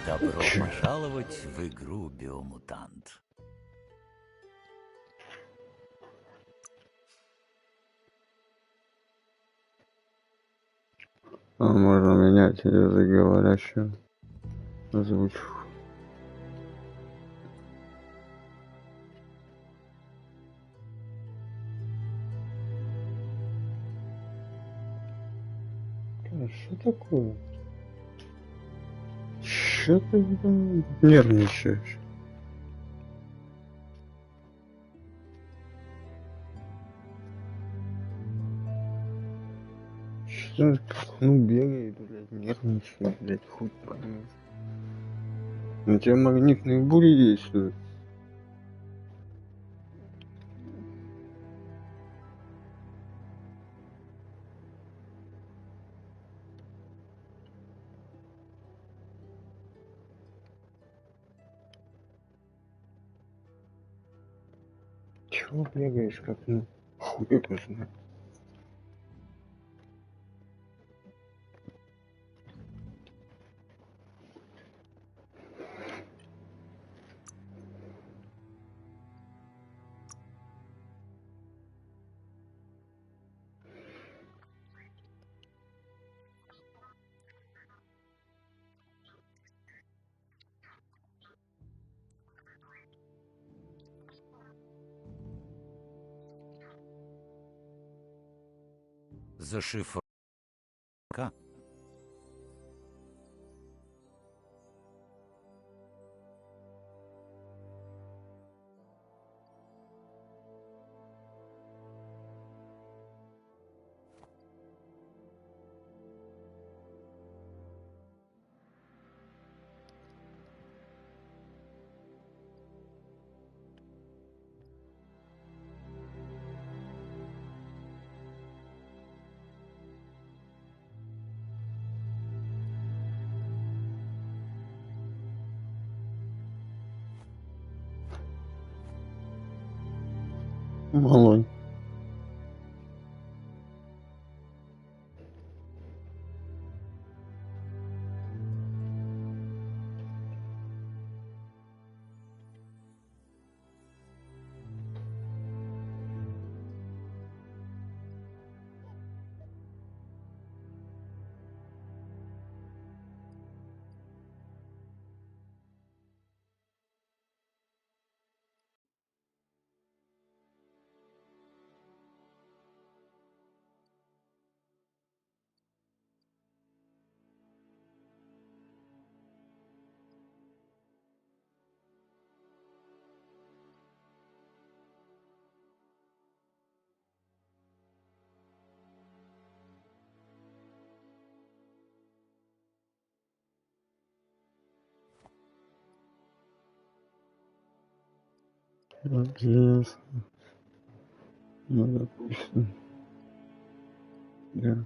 Добро пожаловать в игру Biomutant. Можно менять язык говорящего озвучку. Что такое? Что ты там нервничаешь? Что бегает, блядь, нервничает, блядь, хуй поймешь. На тебя магнитные бури действуют. Чего бегаешь, как хуй его знает. Зашифровка. Малой. Интересно. Ну, допустим. Да.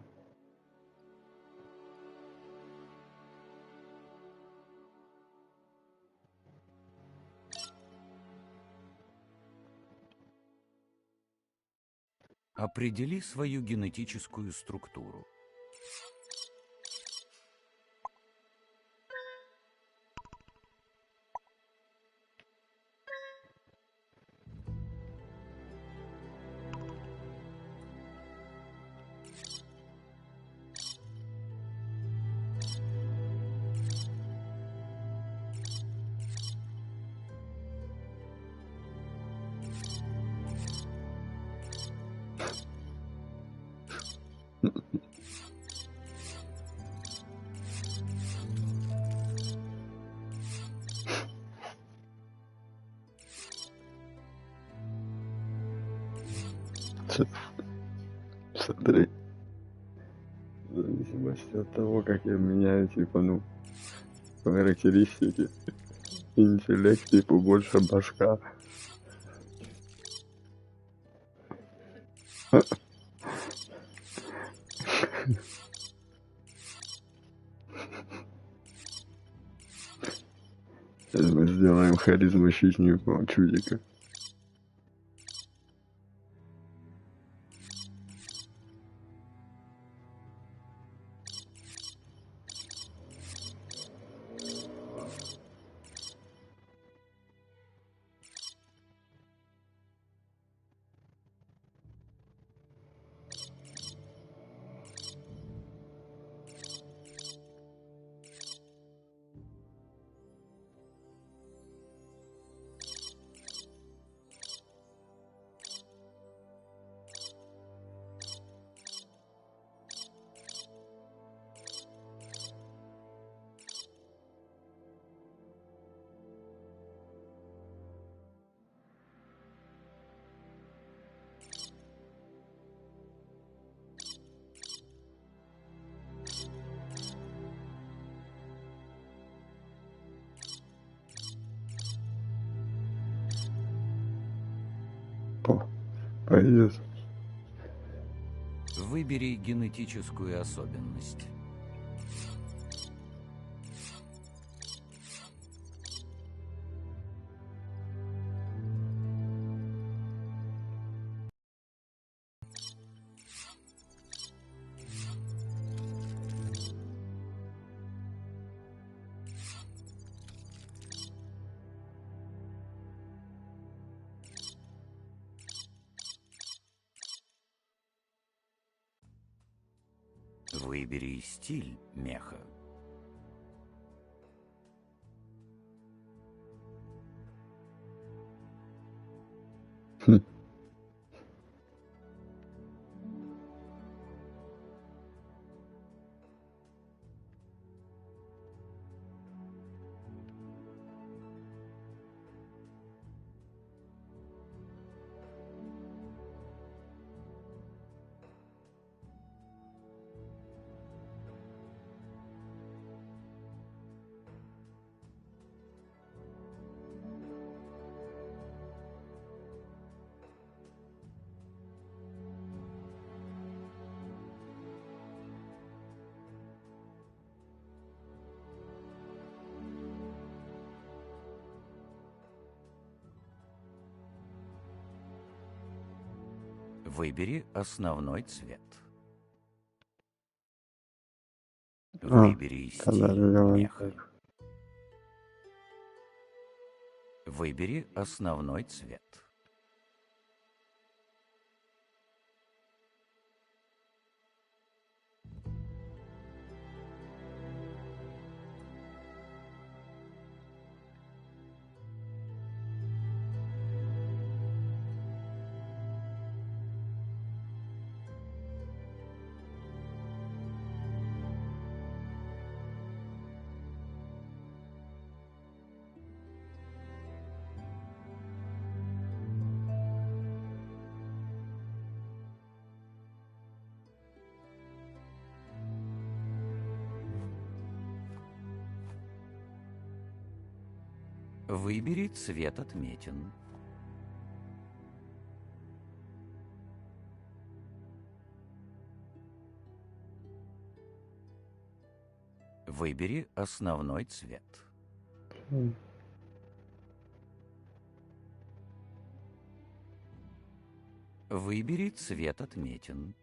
Определи свою генетическую структуру. Смотри. В зависимости от того, как я меняю, типа, ну, характеристики. Интеллект, типа, больше башка. Сейчас мы сделаем харизму щитника чудика. Пойдет. Выбери генетическую особенность. Выбери стиль меха. Выбери основной цвет. Выбери стиль меха. Выбери основной цвет. Выбери цвет отметин. Выбери основной цвет. Выбери цвет отметин.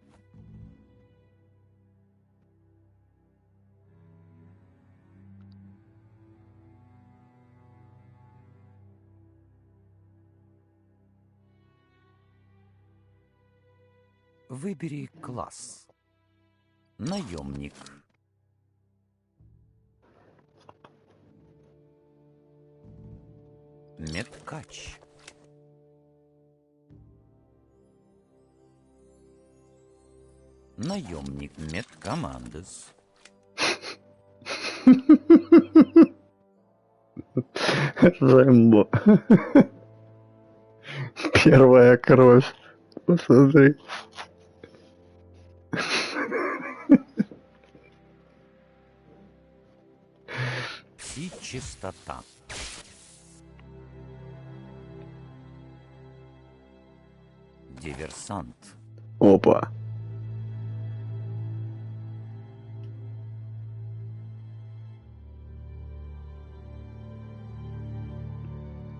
Выбери класс. Наемник. Меткач. Наемник медкомандес. Рэмбо. Первая кровь. Посмотри. Пси-чистота. Диверсант. Опа.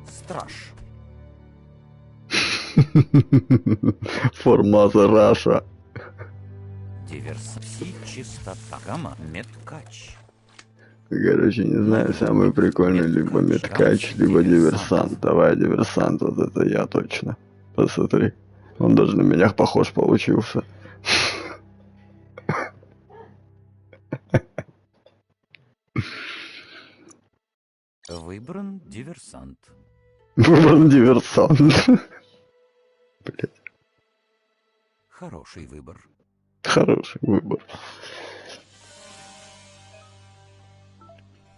Страж. Формаза Раша. Диверсант. Пси-чистота. Гамма. Меткач. Короче, не знаю, самый прикольный либо меткач, либо диверсант. Давай диверсант, вот это я точно. Посмотри. Он даже на меня похож получился. Выбран диверсант. Выбран диверсант. Блять, Хороший выбор. хороший выбор.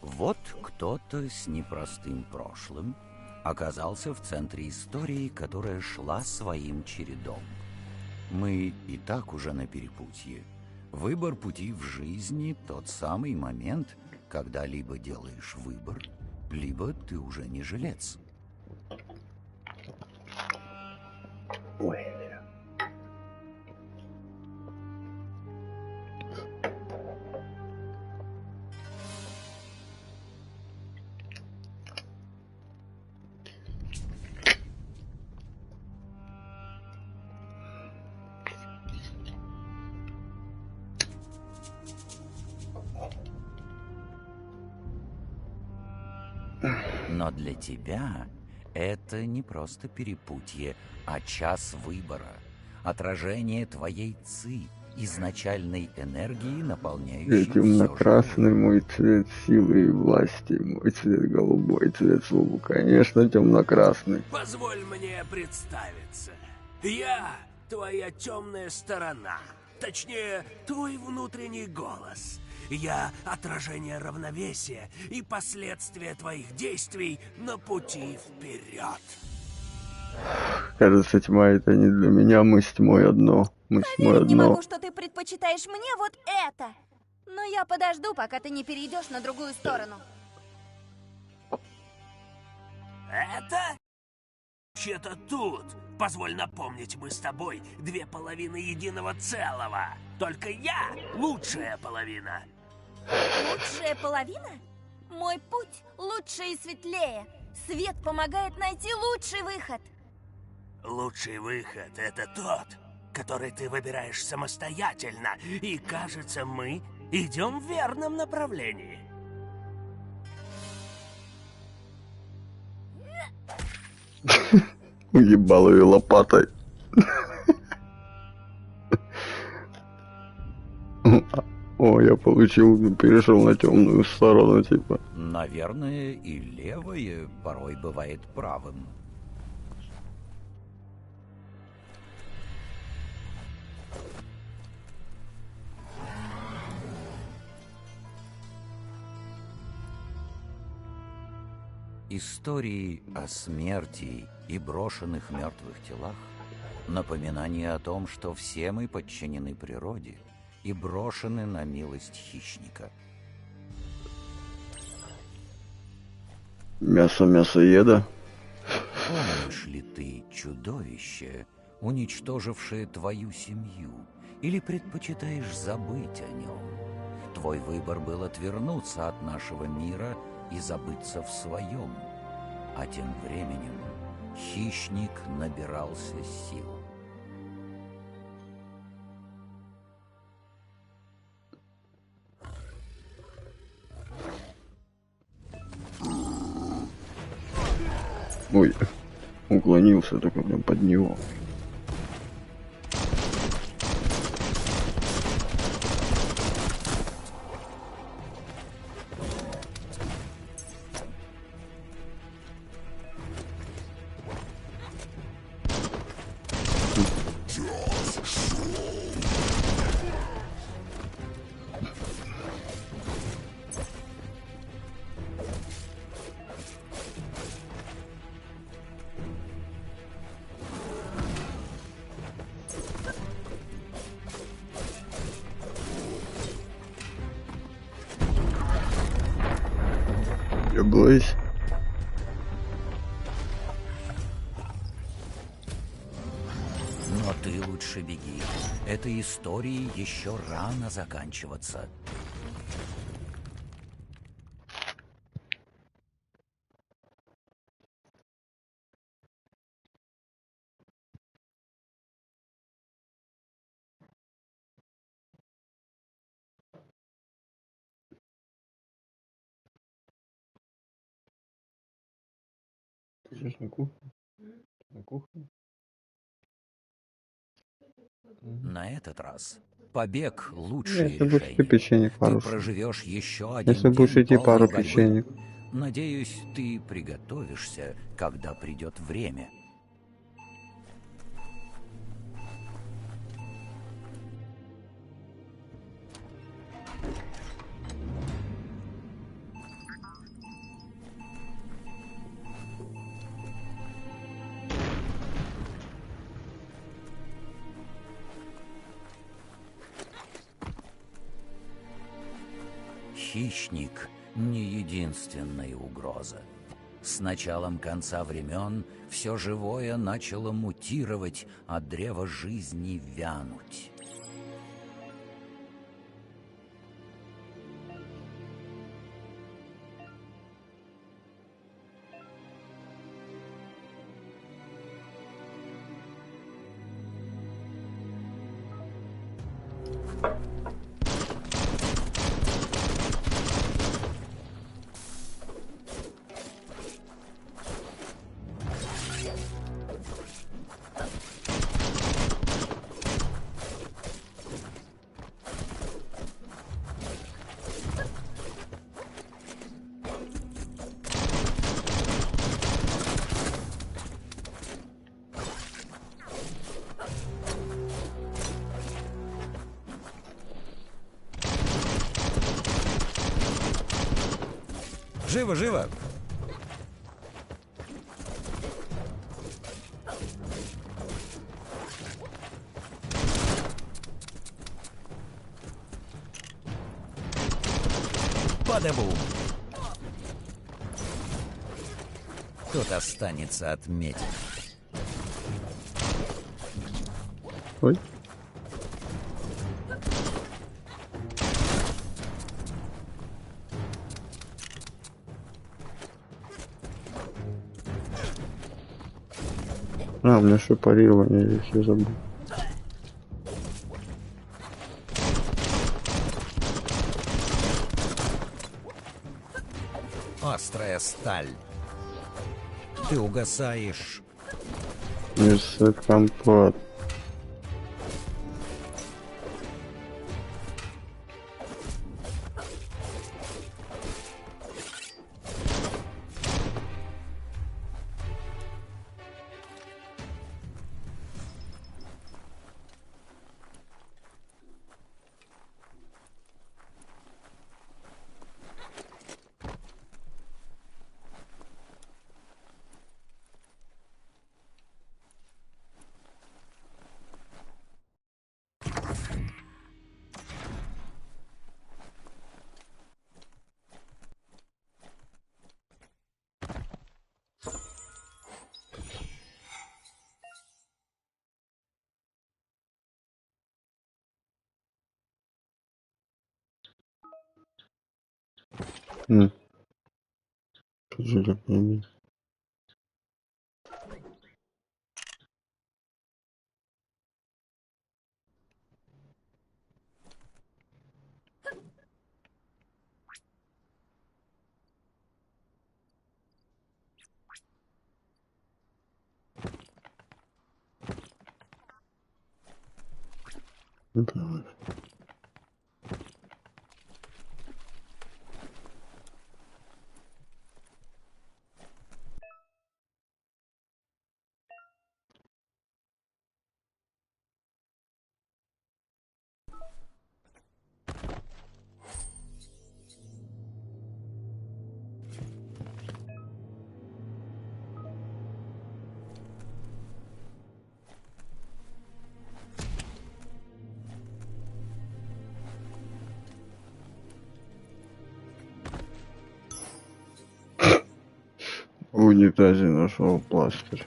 Вот кто-то с непростым прошлым оказался в центре истории, которая шла своим чередом. Мы и так уже на перепутье. Выбор пути в жизни — тот самый момент, когда либо делаешь выбор, либо ты уже не жилец. Ой. Но для тебя это не просто перепутье, а час выбора, отражение твоей ци, изначальной энергии, наполняющей все Темно-красный живое. мой цвет силы и власти, мой цвет голубой, цвет слова. Конечно, темно-красный. Позволь мне представиться. Я твоя темная сторона. Точнее, твой внутренний голос. Я отражение равновесия и последствия твоих действий на пути вперед. Кажется, тьма это не для меня, мы с тьмой одно. Мы с тьмой Поверить не одно. могу, что ты предпочитаешь мне вот это. Но я подожду, пока ты не перейдешь на другую сторону. Это? Вообще-то тут. Позволь напомнить, мы с тобой две половины единого целого. Только я лучшая половина. Лучшая половина? Мой путь лучше и светлее. Свет помогает найти лучший выход. Лучший выход — это тот, который ты выбираешь самостоятельно. И кажется, мы идем в верном направлении. Уебал ее лопатой. О, я получил, перешел на темную сторону, типа. Наверное, и левое порой бывает правым. Истории о смерти и брошенных мертвых телах — напоминание о том, что все мы подчинены природе и брошены на милость хищника. Мясо мясоеда. Помнишь ли ты чудовище, уничтожившее твою семью, или предпочитаешь забыть о нем? Твой выбор был отвернуться от нашего мира и забыться в своем. А тем временем хищник набирался сил. Ой, уклонился только прям под него. Люблюсь. Но ты лучше беги. Этой истории еще рано заканчиваться. Ты сейчас на кухне? На кухне? На этот раз побег — лучшее Если будешь идти решение. печенье Ты пару. проживешь еще Если один будешь день идти полной пару борьбы. печенек. Надеюсь, ты приготовишься, когда придет время. Хищник — не единственная угроза. С началом конца времен все живое начало мутировать, а древо жизни вянуть. Живо, живо! Падабум! Тут останется отметить. Ой. А, у меня еще парирование есть, я забыл. Острая сталь. Ты угасаешь. Несет компот. Железный. Давай. унитазе нашел пластырь.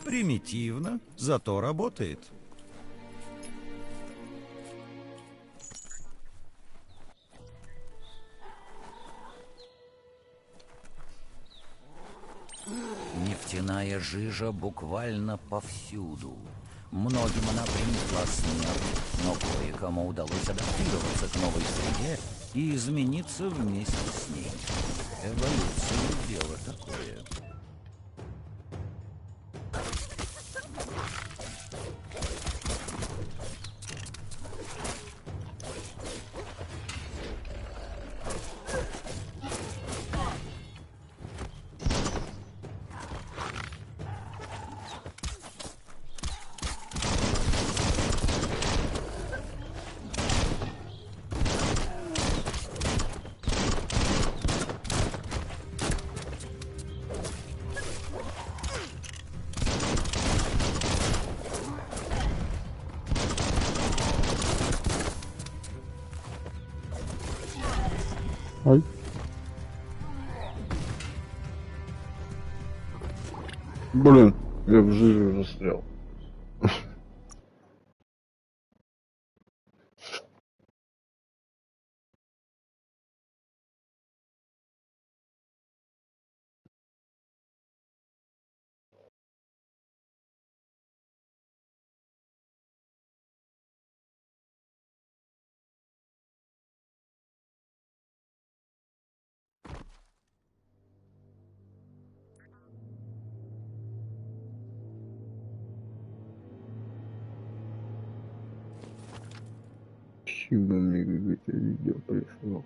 Примитивно, зато работает. Нефтяная жижа буквально повсюду. Многим она принесла смерть, но кое-кому удалось адаптироваться к новой среде и измениться вместе с ней. Эволюция — дело такое. Ай. Блин, я в жиже застрял. Чего мне какое-то видео прислал?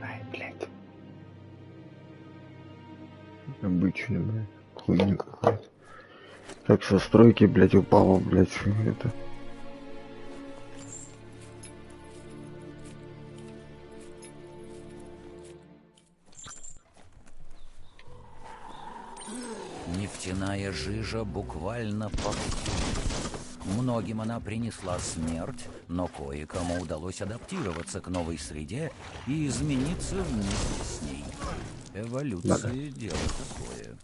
Ай, блядь. Обычно, блядь, хуйня какая-то. Так со стройки, блядь, упало, блядь, это. Нефтяная жижа буквально повсюду. Многим она принесла смерть, но кое-кому удалось адаптироваться к новой среде и измениться вместе с ней. Эволюция — дело такое.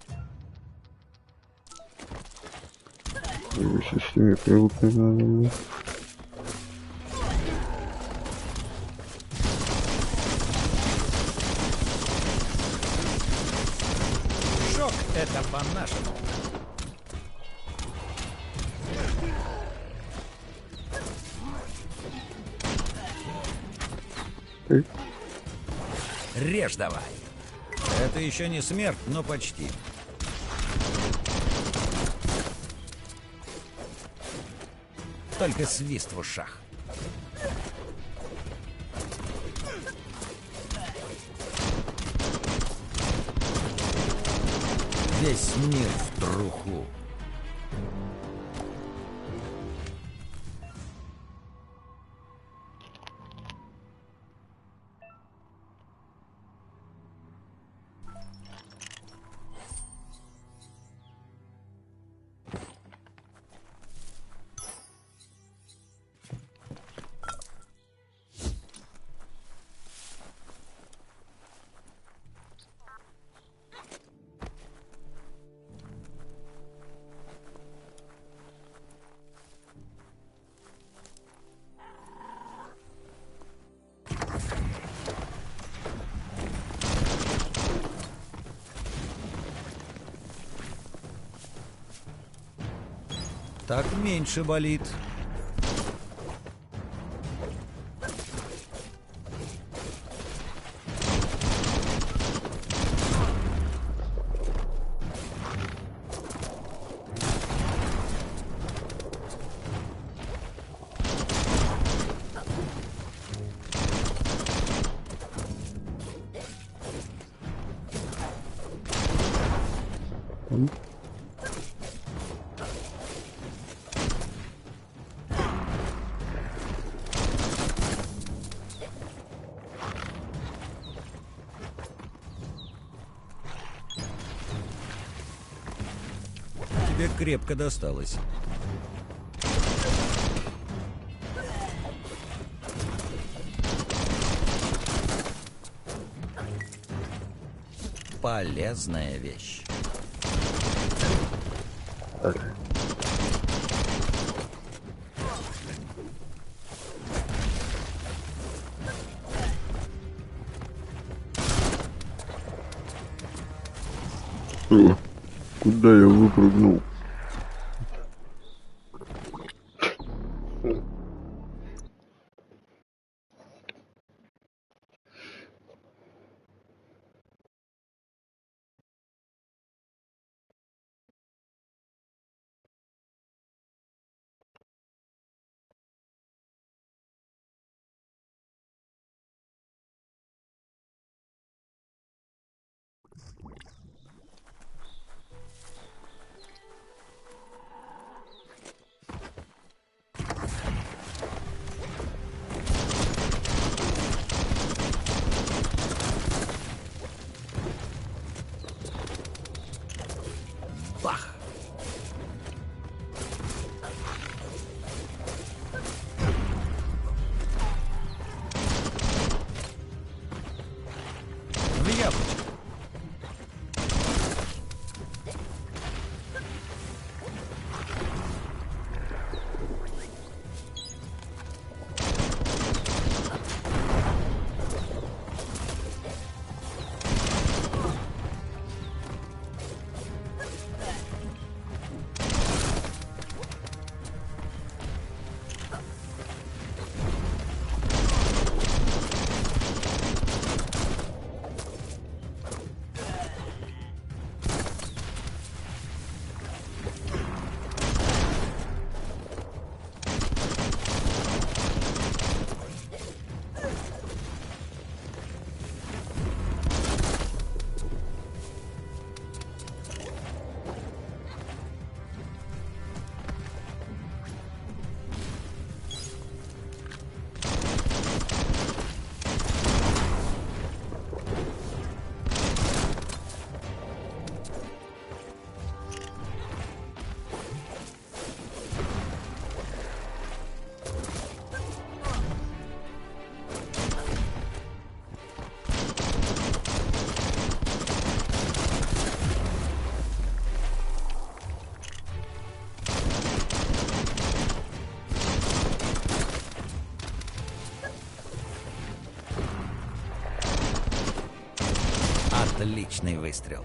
В системе привыкнуть надо мне. Шок — это по-нашему. Режь давай. Это еще не смерть, но почти. Только свист в ушах. Весь мир в труху. Так меньше болит. тебе крепко досталось. Полезная вещь. О, куда я выпрыгнул? Бах! В яблочко. Отличный выстрел.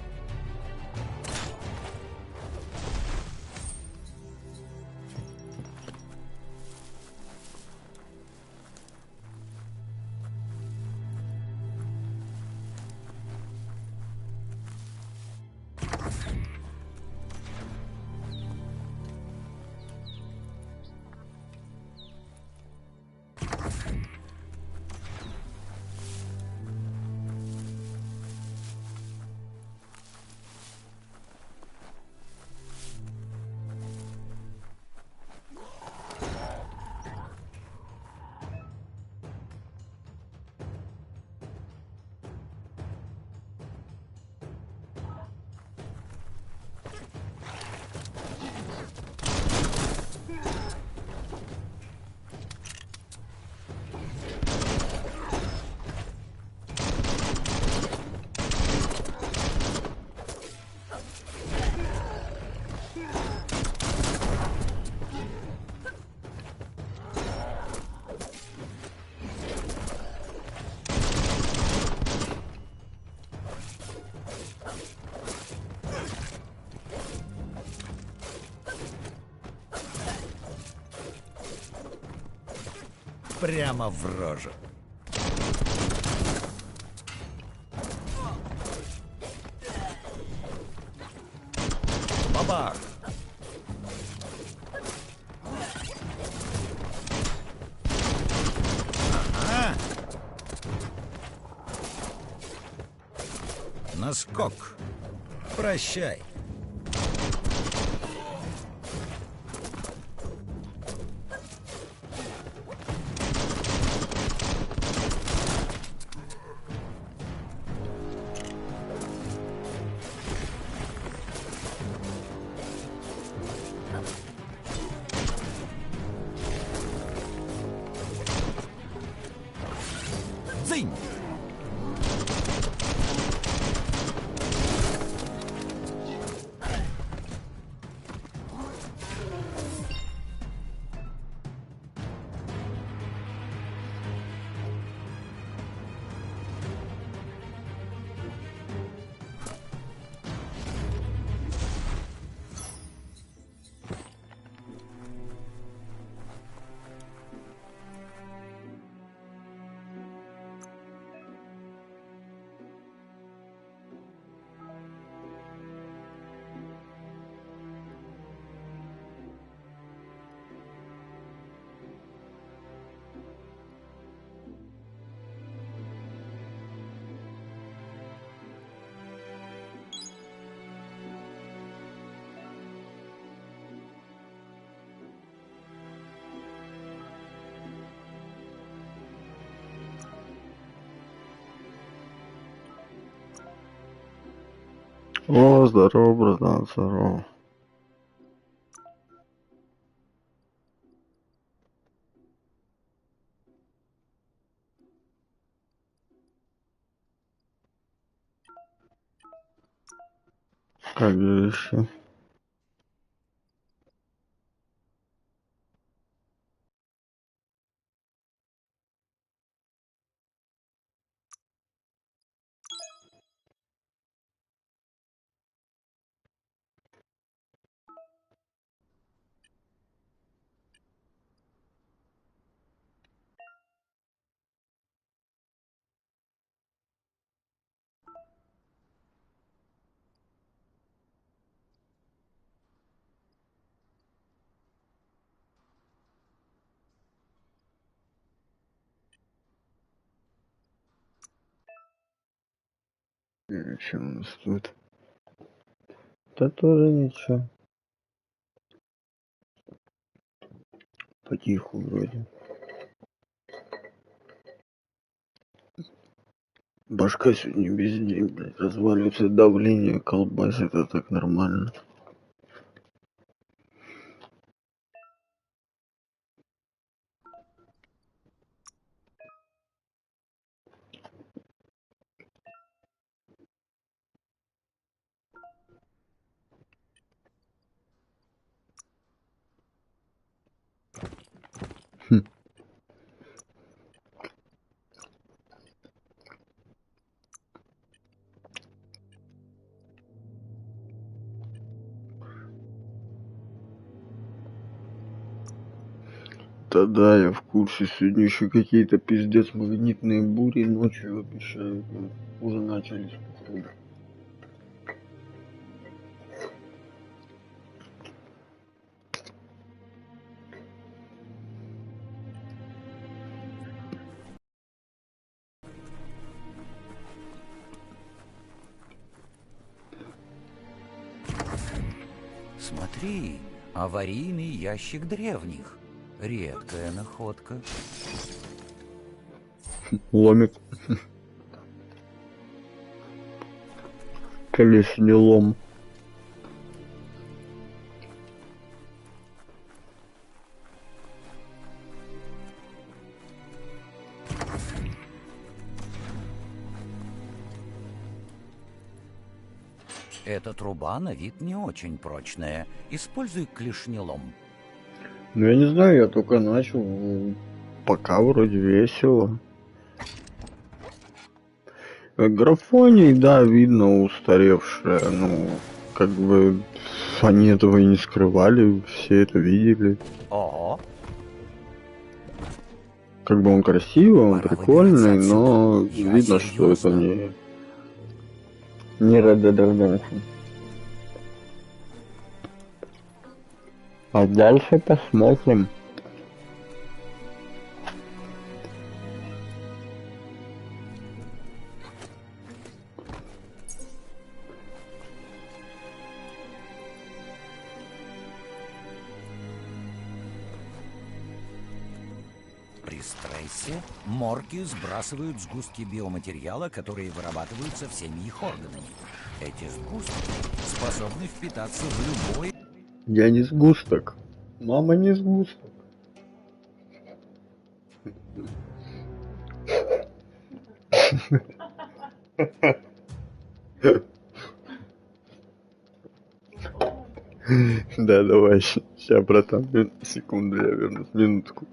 Прямо в рожу. Бабах! Ага! Наскок. Прощай. Цынь! О, здорово, братан, здорово. Как еще? Что у нас тут? Да тоже ничего. Потиху вроде. Башка сегодня весь день, блядь, разваливается, давление колбасит, это так нормально. Да, я в курсе. Сегодня еще какие-то пиздец магнитные бури ночью обещают. Уже начались, походу. Смотри, аварийный ящик древних. Редкая находка. Ломик. Колесный лом. Эта труба на вид не очень прочная. Используй клешнелом. Ну я не знаю, я только начал. Пока вроде весело. Графоний, да, видно устаревшая. Ну, как бы они этого и не скрывали, все это видели. Ого! Как бы он красивый, он Пора прикольный, выбираться но отсюда. Я видно, что это серьезно. не Red Dead Redemption. А дальше посмотрим. При стрессе морги сбрасывают сгустки биоматериала, которые вырабатываются всеми их органами. Эти сгустки способны впитаться в любой... Я не сгусток. Мама не сгусток. Да, давай, сейчас, братан, секунду, я вернусь, минутку.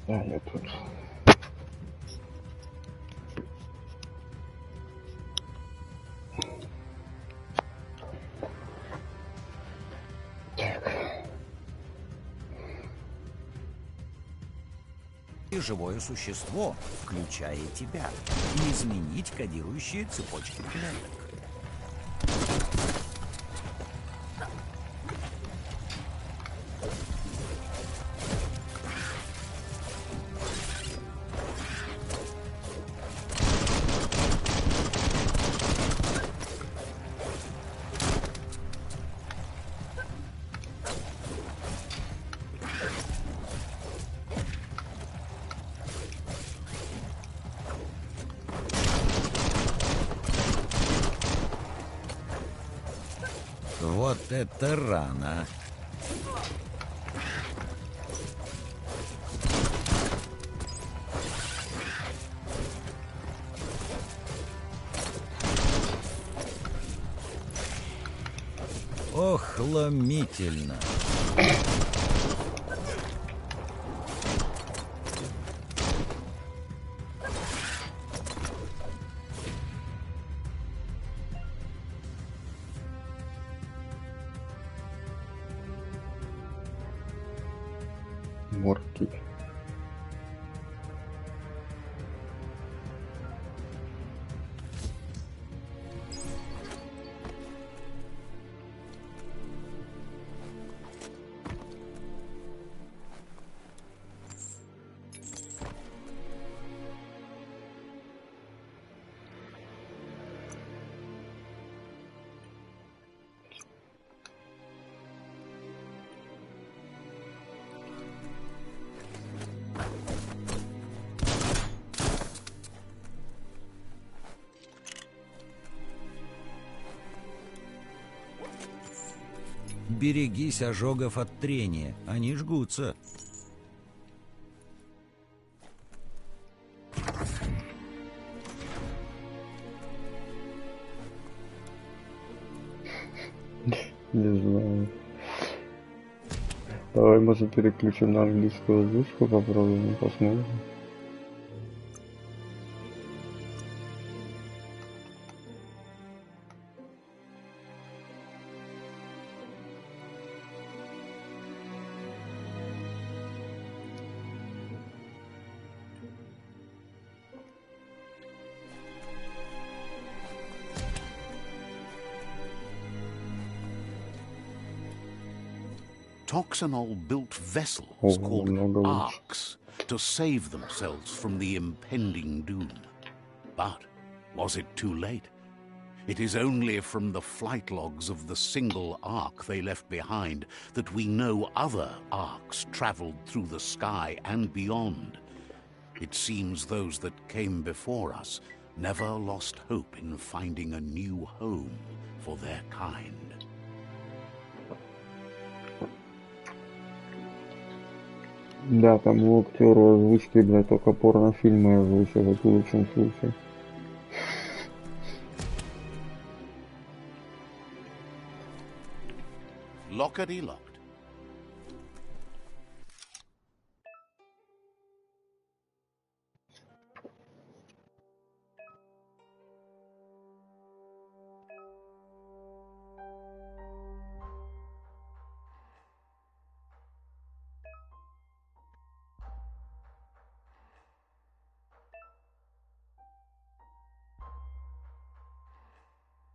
Да, я тут. И живое существо, включая тебя, и изменить кодирующие цепочки клеток. Вот это рано. Охломительно. Морки. Берегись ожогов от трения, они жгутся. Не знаю. Давай, может, переключим на английскую озвучку, попробуем, посмотрим. Toxanol built vessels Ого, called много лучше. arks to save themselves from the impending doom. But was it too late? It is only from the flight logs of the single ark they left behind that we know other arks traveled through the sky and beyond. It seems those that came before us never lost hope in finding a new home for their kind. Да, там у актера озвучки, блядь, только порнофильмы озвучивают в лучшем случае. Lockety locked.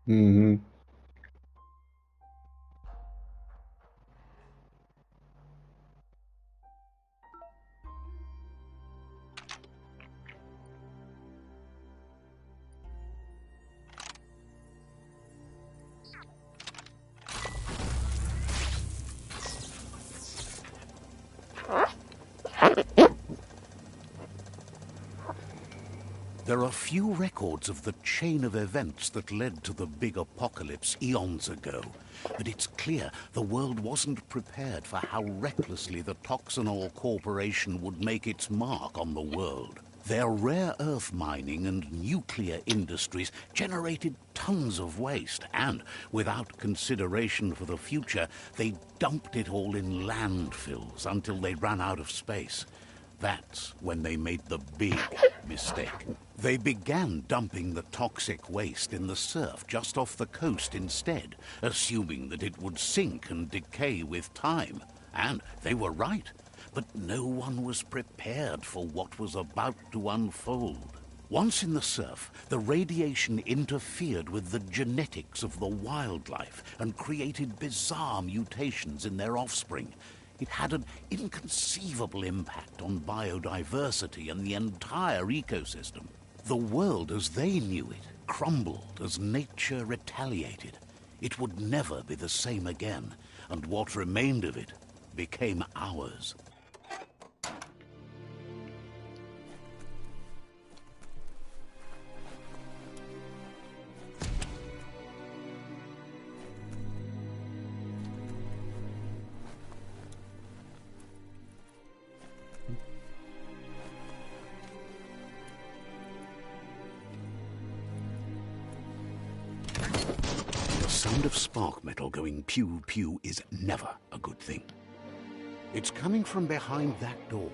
Угу. There are few records of the chain of events that led to the big apocalypse eons ago, but it's clear the world wasn't prepared for how recklessly the Toxanol Corporation would make its mark on the world. Their rare earth mining and nuclear industries generated tons of waste, and without consideration for the future, they dumped it all in landfills until they ran out of space. That's when they made the big mistake. They began dumping the toxic waste in the surf just off the coast instead, assuming that it would sink and decay with time. And they were right. But no one was prepared for what was about to unfold. Once in the surf, the radiation interfered with the genetics of the wildlife and created bizarre mutations in their offspring. It had an inconceivable impact on biodiversity and the entire ecosystem. The world as they knew it crumbled as nature retaliated. It would never be the same again, and what remained of it became ours. The sound of spark metal going pew-pew is never a good thing. It's coming from behind that door.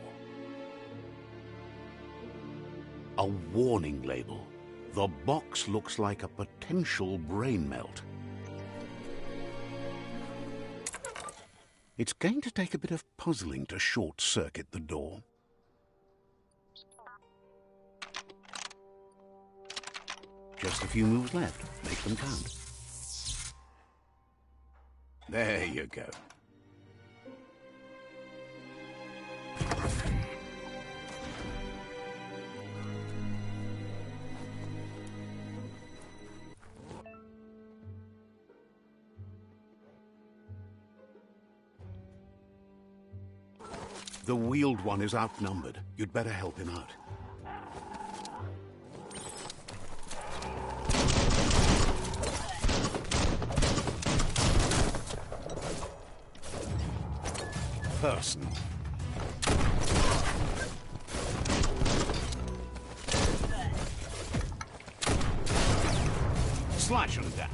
A warning label. The box looks like a potential brain melt. It's going to take a bit of puzzling to short-circuit the door. Just a few moves left. Make them count. There you go. The wheeled one is outnumbered. You'd better help him out. Person. Slash and dash.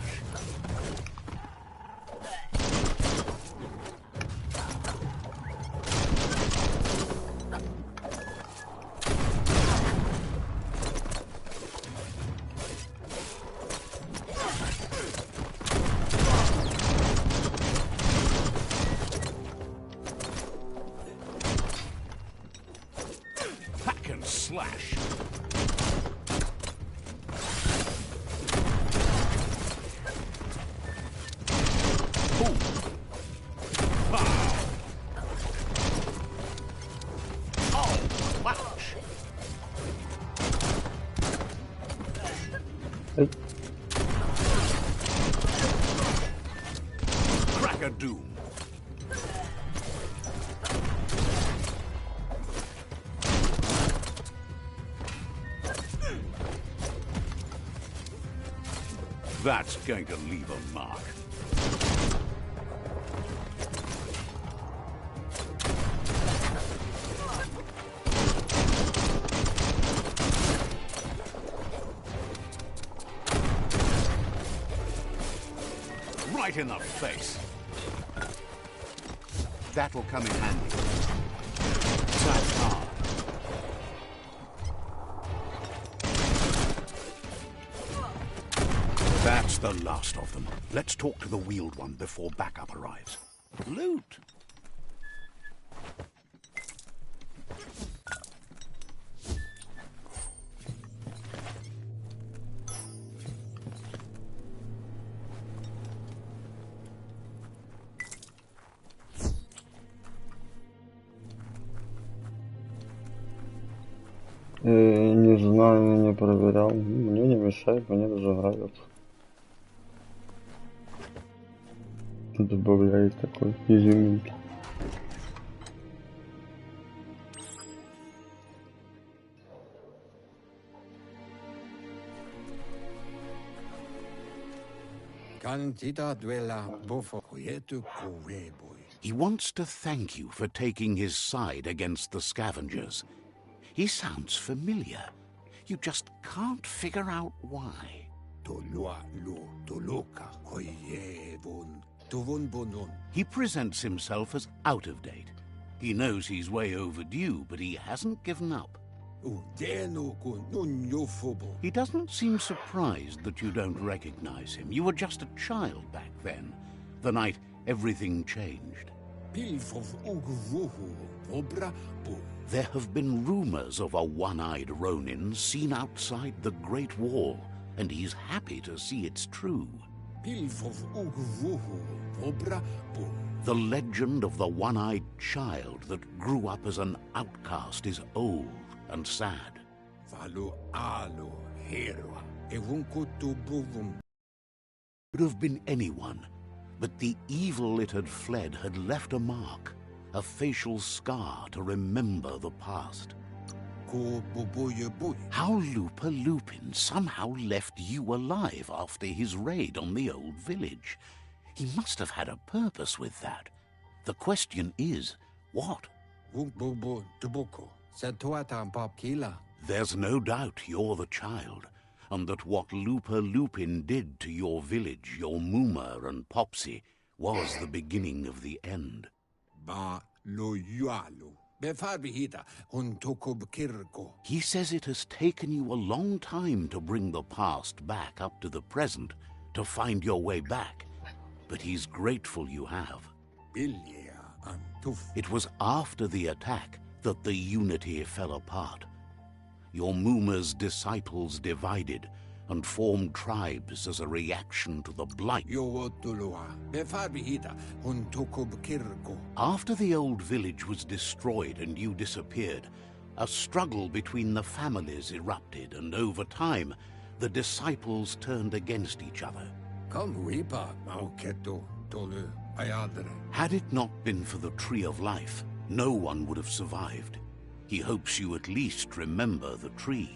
Slash. Ай. Cracker Doom. That's going to leave a mark. Right in the face. That'll come in handy. That's hard. That's the last of them. Let's talk to the wheeled one before backup arrives. Loot! Не знаю, не проверял. Мне не мешает, мне даже нравится. Добавляет такой изюминки. He wants to thank you for taking his side against the scavengers. He sounds familiar. You just can't figure out why. He presents himself as out of date. He knows he's way overdue, but he hasn't given up. He doesn't seem surprised that you don't recognize him. You were just a child back then, the night everything changed. There have been rumors of a one-eyed Ronin seen outside the Great Wall, and he's happy to see it's true. The legend of the one-eyed child that grew up as an outcast is old and sad. Could have been anyone, but the evil it had fled had left a mark, a facial scar to remember the past. How Looper Lupin somehow left you alive after his raid on the old village. He must have had a purpose with that. The question is, what? There's no doubt you're the child, and that what Looper Lupin did to your village, your Mooma and Popsy, was the beginning of the end. He says it has taken you a long time to bring the past back up to the present, to find your way back, but he's grateful you have. It was after the attack that the unity fell apart. Your Mooma's disciples divided and formed tribes as a reaction to the blight. After the old village was destroyed and you disappeared, a struggle between the families erupted, and over time, the disciples turned against each other. Had it not been for the Tree of Life, no one would have survived. He hopes you at least remember the tree.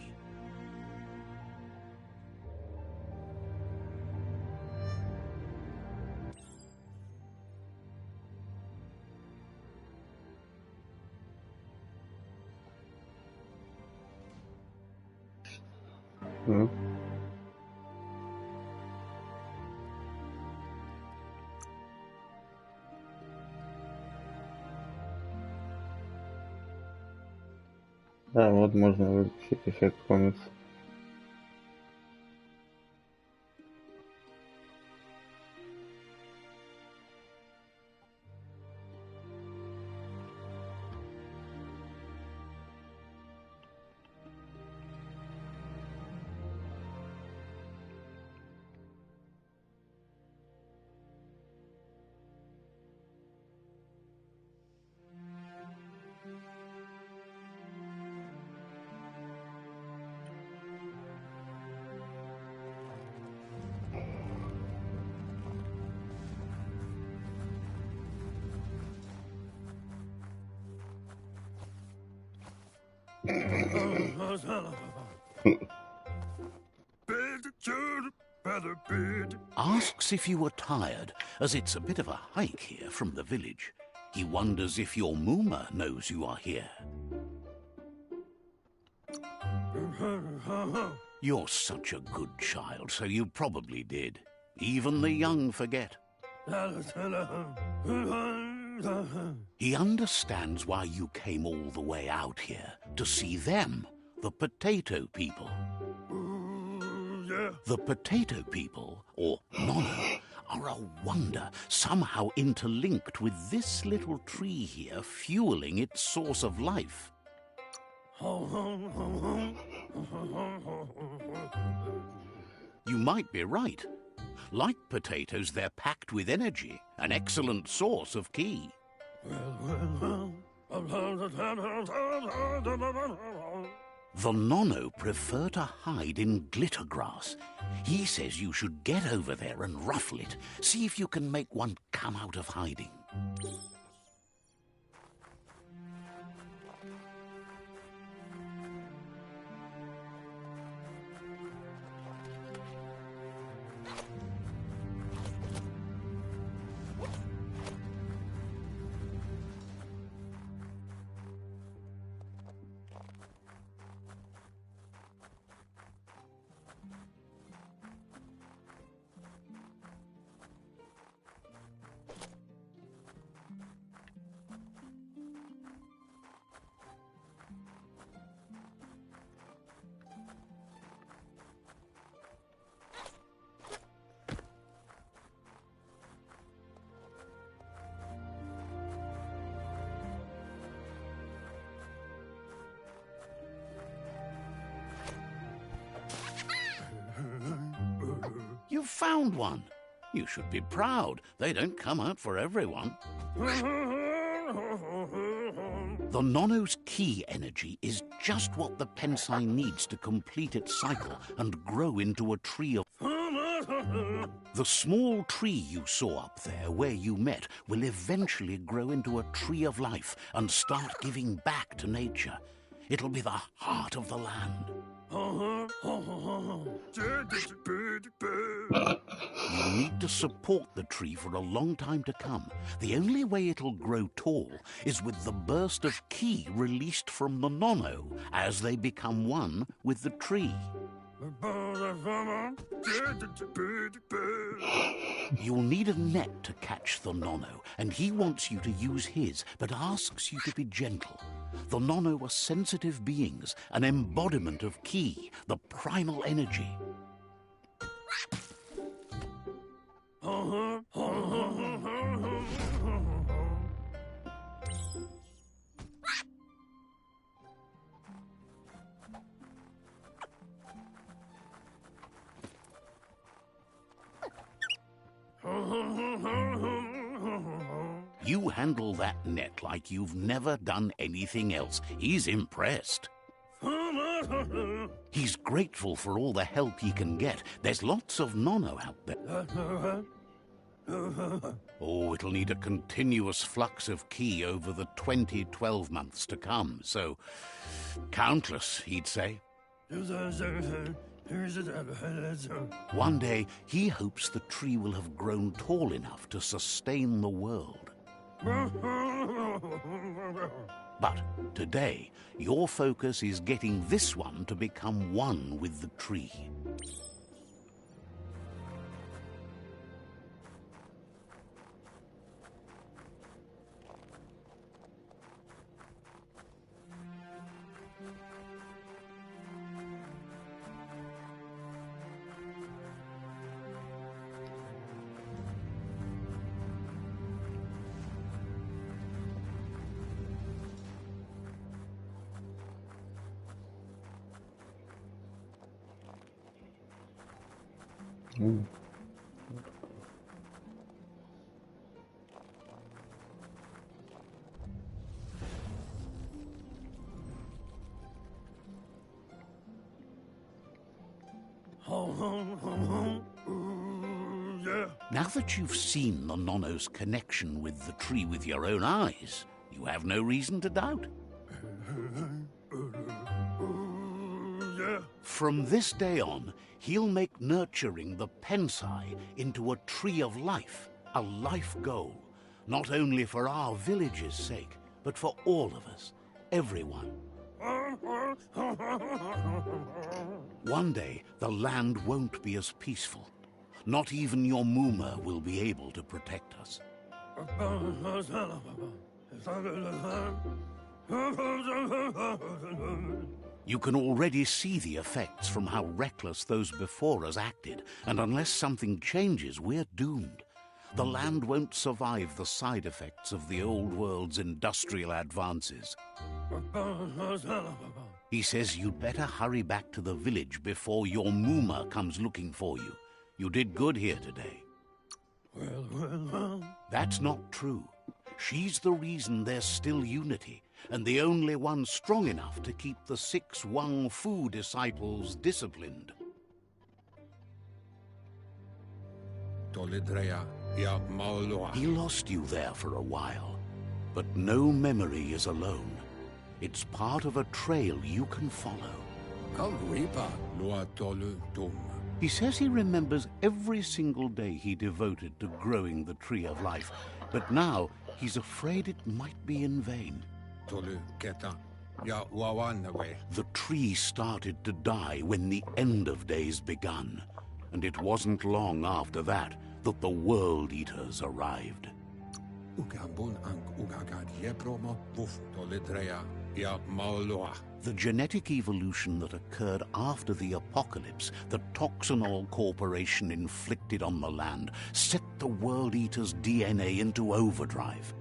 Да, вот можно выключить эффект комикс. Asks if you are tired, as it's a bit of a hike here from the village. He wonders if your Mooma knows you are here. You're such a good child, so you probably did. Even the young forget. He understands why you came all the way out here, to see them, the potato people. The potato people, or Nono, are a wonder, somehow interlinked with this little tree here, fueling its source of life. You might be right. Like potatoes, they're packed with energy, an excellent source of ki. The Nono prefer to hide in glitter grass. He says you should get over there and ruffle it. See if you can make one come out of hiding. You've found one. You should be proud. They don't come out for everyone. The Nono's ki energy is just what the Pensai needs to complete its cycle and grow into a tree of... The small tree you saw up there where you met will eventually grow into a tree of life and start giving back to nature. It'll be the heart of the land. You need to support the tree for a long time to come. The only way it'll grow tall is with the burst of ki released from the Nono as they become one with the tree. You'll need a net to catch the Nono, and he wants you to use his, but asks you to be gentle. The Nono are sensitive beings, an embodiment of ki, the primal energy. You handle that net like you've never done anything else. He's impressed. He's grateful for all the help he can get. There's lots of Nono out there. Oh, it'll need a continuous flux of ki over the 12 months to come. So, countless, he'd say. One day, he hopes the tree will have grown tall enough to sustain the world. But today, your focus is getting this one to become one with the tree. Now that you've seen the Nono's connection with the tree with your own eyes, you have no reason to doubt. From this day on, he'll make nurturing the Pensai into a tree of life, a life goal, not only for our village's sake, but for all of us, everyone. One day, the land won't be as peaceful. Not even your Muma will be able to protect us. You can already see the effects from how reckless those before us acted, and unless something changes, we're doomed. The land won't survive the side effects of the old world's industrial advances. He says you'd better hurry back to the village before your Muma comes looking for you. You did good here today. That's not true. She's the reason there's still unity, and the only one strong enough to keep the 6 Wang Fu disciples disciplined. He lost you there for a while, but no memory is alone. It's part of a trail you can follow. He says he remembers every single day he devoted to growing the Tree of Life, but now he's afraid it might be in vain. The tree started to die when the end of days begun, and it wasn't long after that that the World Eaters arrived. The genetic evolution that occurred after the apocalypse that Toxanol Corporation inflicted on the land set the World Eater's DNA into overdrive.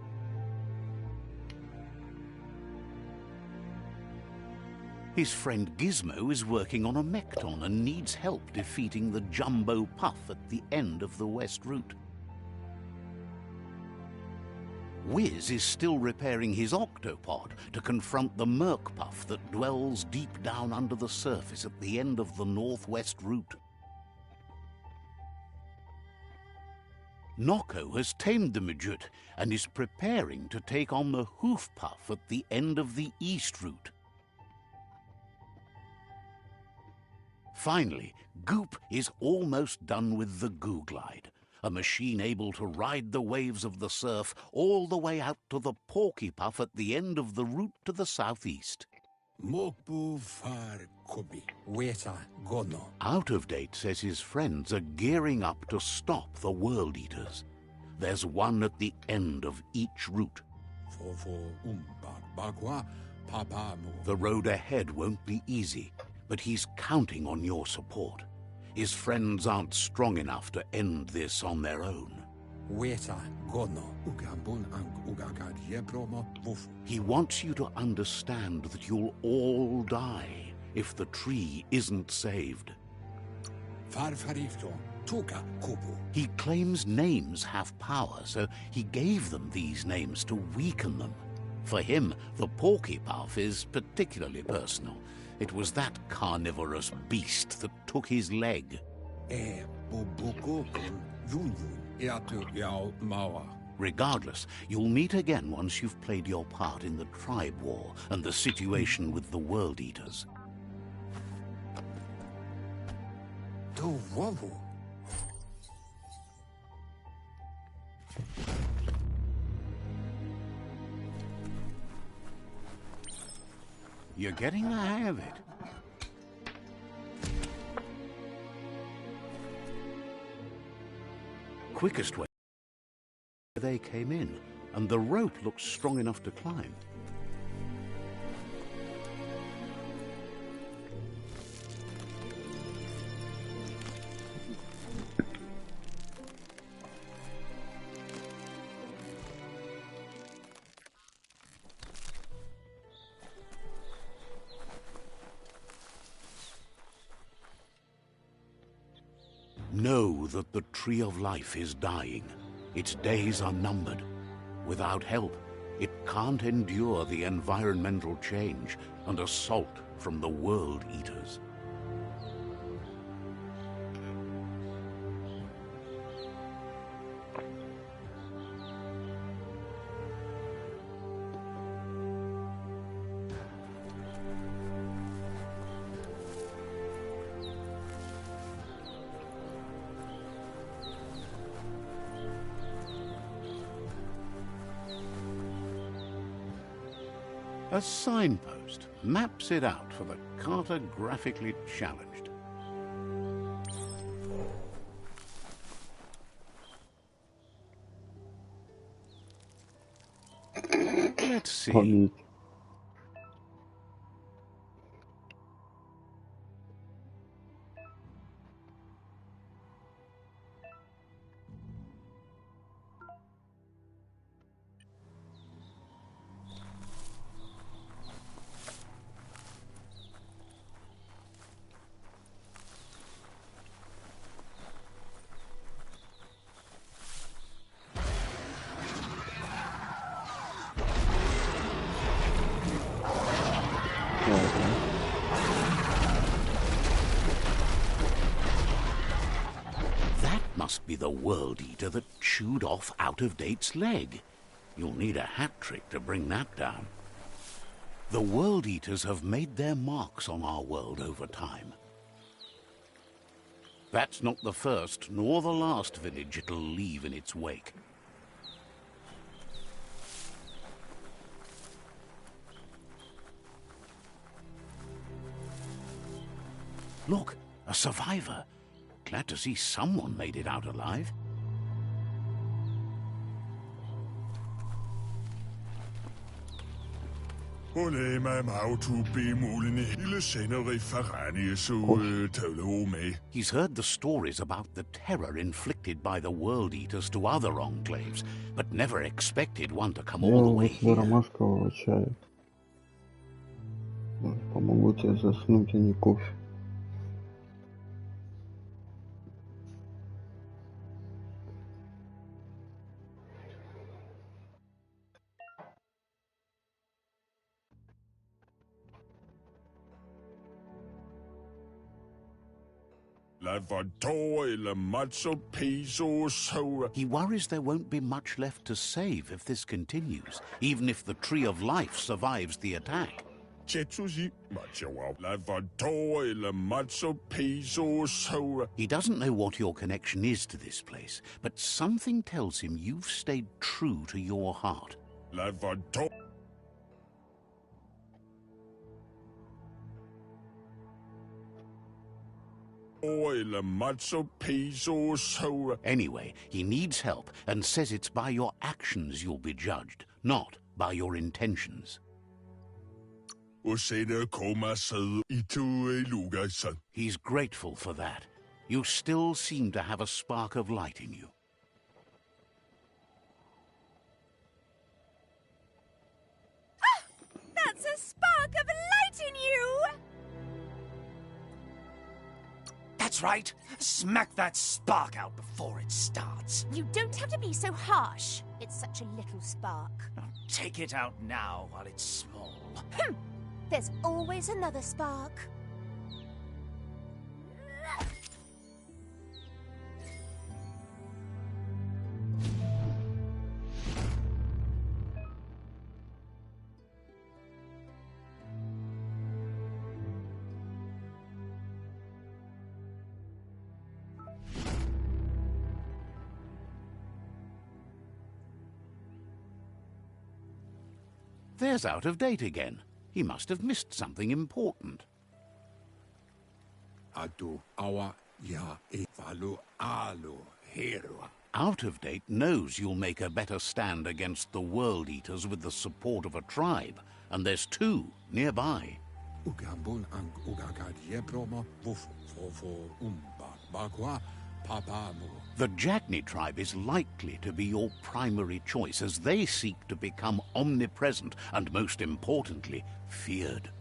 His friend Gizmo is working on a Mekton and needs help defeating the Jumbo Puff at the end of the West Route. Wiz is still repairing his octopod to confront the Merc Puff that dwells deep down under the surface at the end of the Northwest Route. Noko has tamed the Midget and is preparing to take on the Hoof Puff at the end of the East Route. Finally, Goop is almost done with the Goo Glide, a machine able to ride the waves of the surf all the way out to the Porky Puff at the end of the route to the southeast. Out of Date says his friends are gearing up to stop the World Eaters. There's one at the end of each route. The road ahead won't be easy, but he's counting on your support. His friends aren't strong enough to end this on their own. He wants you to understand that you'll all die if the tree isn't saved. He claims names have power, so he gave them these names to weaken them. For him, the Porky Puff is particularly personal. It was that carnivorous beast that took his leg. Regardless, you'll meet again once you've played your part in the tribe war and the situation with the World Eaters. You're getting the hang of it. Quickest way they came in, and the rope looks strong enough to climb. Know that the Tree of Life is dying. Its days are numbered. Without help, it can't endure the environmental change and assault from the World Eaters. A signpost maps it out for the cartographically challenged. Let's see. Помнить. That must be the World Eater that chewed off Out-of-Date's leg. You'll need a hat trick to bring that down. The World Eaters have made their marks on our world over time. That's not the first nor the last village it'll leave in its wake. Look, a survivor. Glad to see someone made it out alive. He's heard the stories about the terror inflicted by the World Eaters to other enclaves, but never expected one to come all the way Делаю here. ромашкового чая. Помогу тебе заснуть, а не кофе. He worries there won't be much left to save if this continues, even if the Tree of Life survives the attack. He doesn't know what your connection is to this place, but something tells him you've stayed true to your heart. Anyway, he needs help and says it's by your actions you'll be judged, not by your intentions. He's grateful for that. You still seem to have a spark of light in you. That's a spark of light in you! That's right. Smack that spark out before it starts. You don't have to be so harsh. It's such a little spark. Now take it out now while it's small. There's always another spark. There's Out of Date again. He must have missed something important. Out of Date knows you'll make a better stand against the World Eaters with the support of a tribe, and there's two nearby. The Jagni tribe is likely to be your primary choice as they seek to become omnipresent and, most importantly, feared.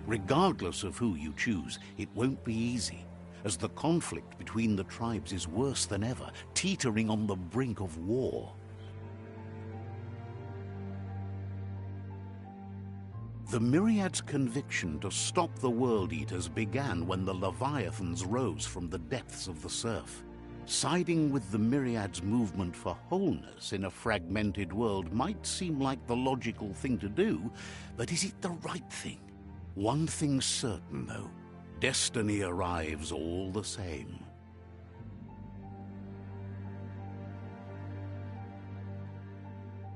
Regardless of who you choose, it won't be easy, as the conflict between the tribes is worse than ever, teetering on the brink of war. The Myriad's conviction to stop the World Eaters began when the Leviathans rose from the depths of the surf. Siding with the Myriad's movement for wholeness in a fragmented world might seem like the logical thing to do, but is it the right thing? One thing's certain, though. Destiny arrives all the same.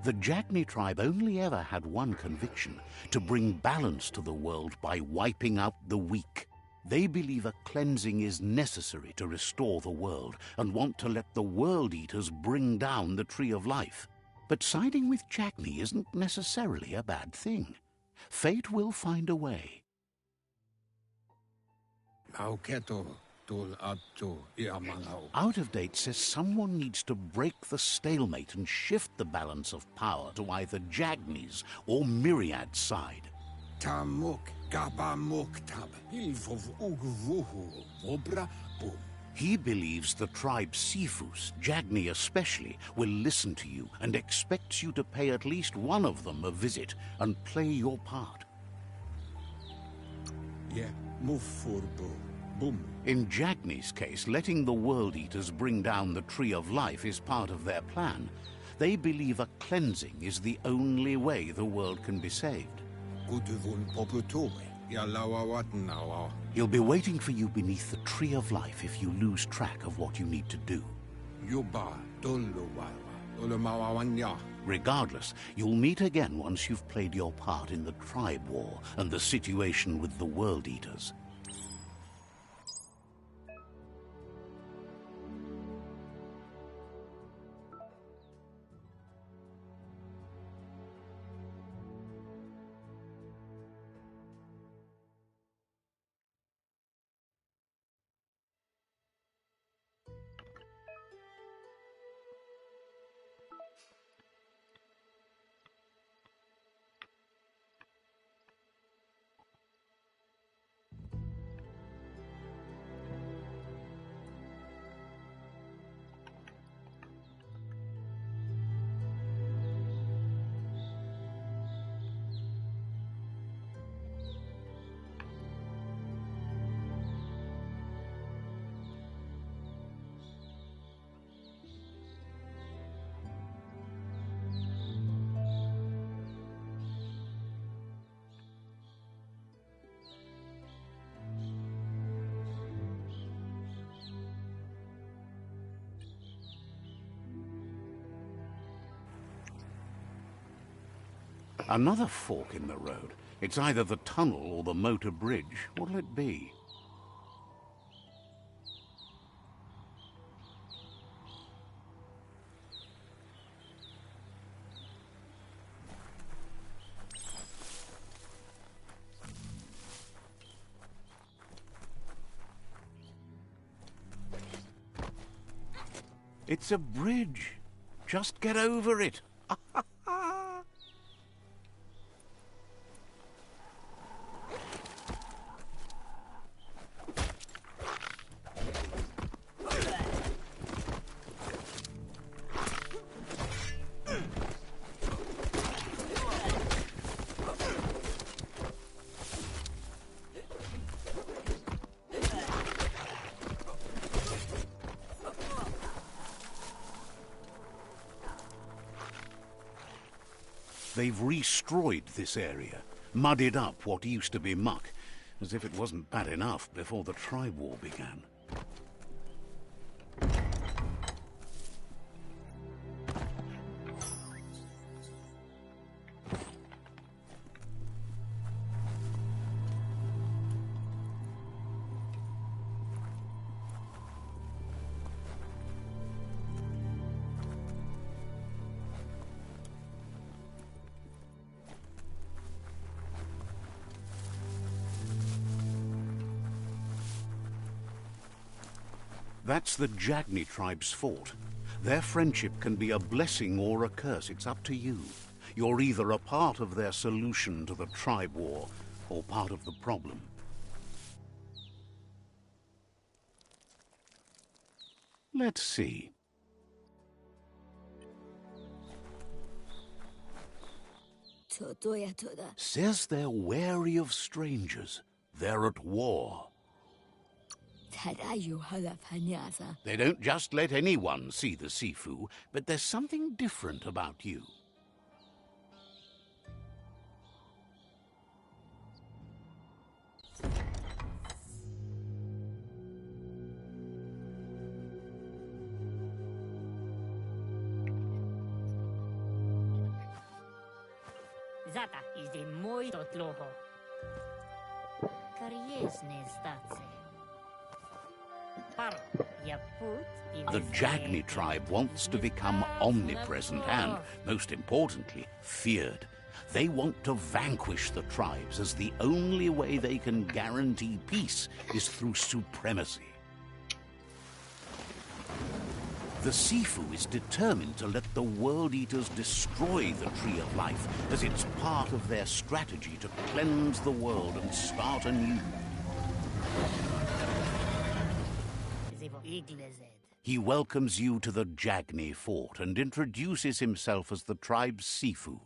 The Jagni tribe only ever had one conviction: to bring balance to the world by wiping out the weak. They believe a cleansing is necessary to restore the world and want to let the World Eaters bring down the Tree of Life. But siding with Jagni isn't necessarily a bad thing. Fate will find a way. Out of Date says someone needs to break the stalemate and shift the balance of power to either Jagni's or Myriad's side. He believes the tribe Sifus, Jagni especially, will listen to you and expects you to pay at least one of them a visit and play your part. In Jagni's case, letting the World Eaters bring down the Tree of Life is part of their plan. They believe a cleansing is the only way the world can be saved. He'll be waiting for you beneath the Tree of Life if you lose track of what you need to do. Regardless, you'll meet again once you've played your part in the tribe war and the situation with the World Eaters. Another fork in the road. It's either the tunnel or the motor bridge. What'll it be? It's a bridge. Just get over it. They've destroyed this area, muddied up what used to be muck, as if it wasn't bad enough before the tribe war began. That's the Jagni tribe's fort. Their friendship can be a blessing or a curse. It's up to you. You're either a part of their solution to the tribe war or part of the problem. Let's see. Says they're wary of strangers. They're at war. They don't just let anyone see the Sifu, but there's something different about you. Zata is the muy totloho. Karyesne stace. Paro, ya put The Jagni tribe wants to become omnipresent and, most importantly, feared. They want to vanquish the tribes, as the only way they can guarantee peace is through supremacy. The Sifu is determined to let the World Eaters destroy the Tree of Life, as it's part of their strategy to cleanse the world and start anew. He welcomes you to the Jagni fort and introduces himself as the tribe's Sifu.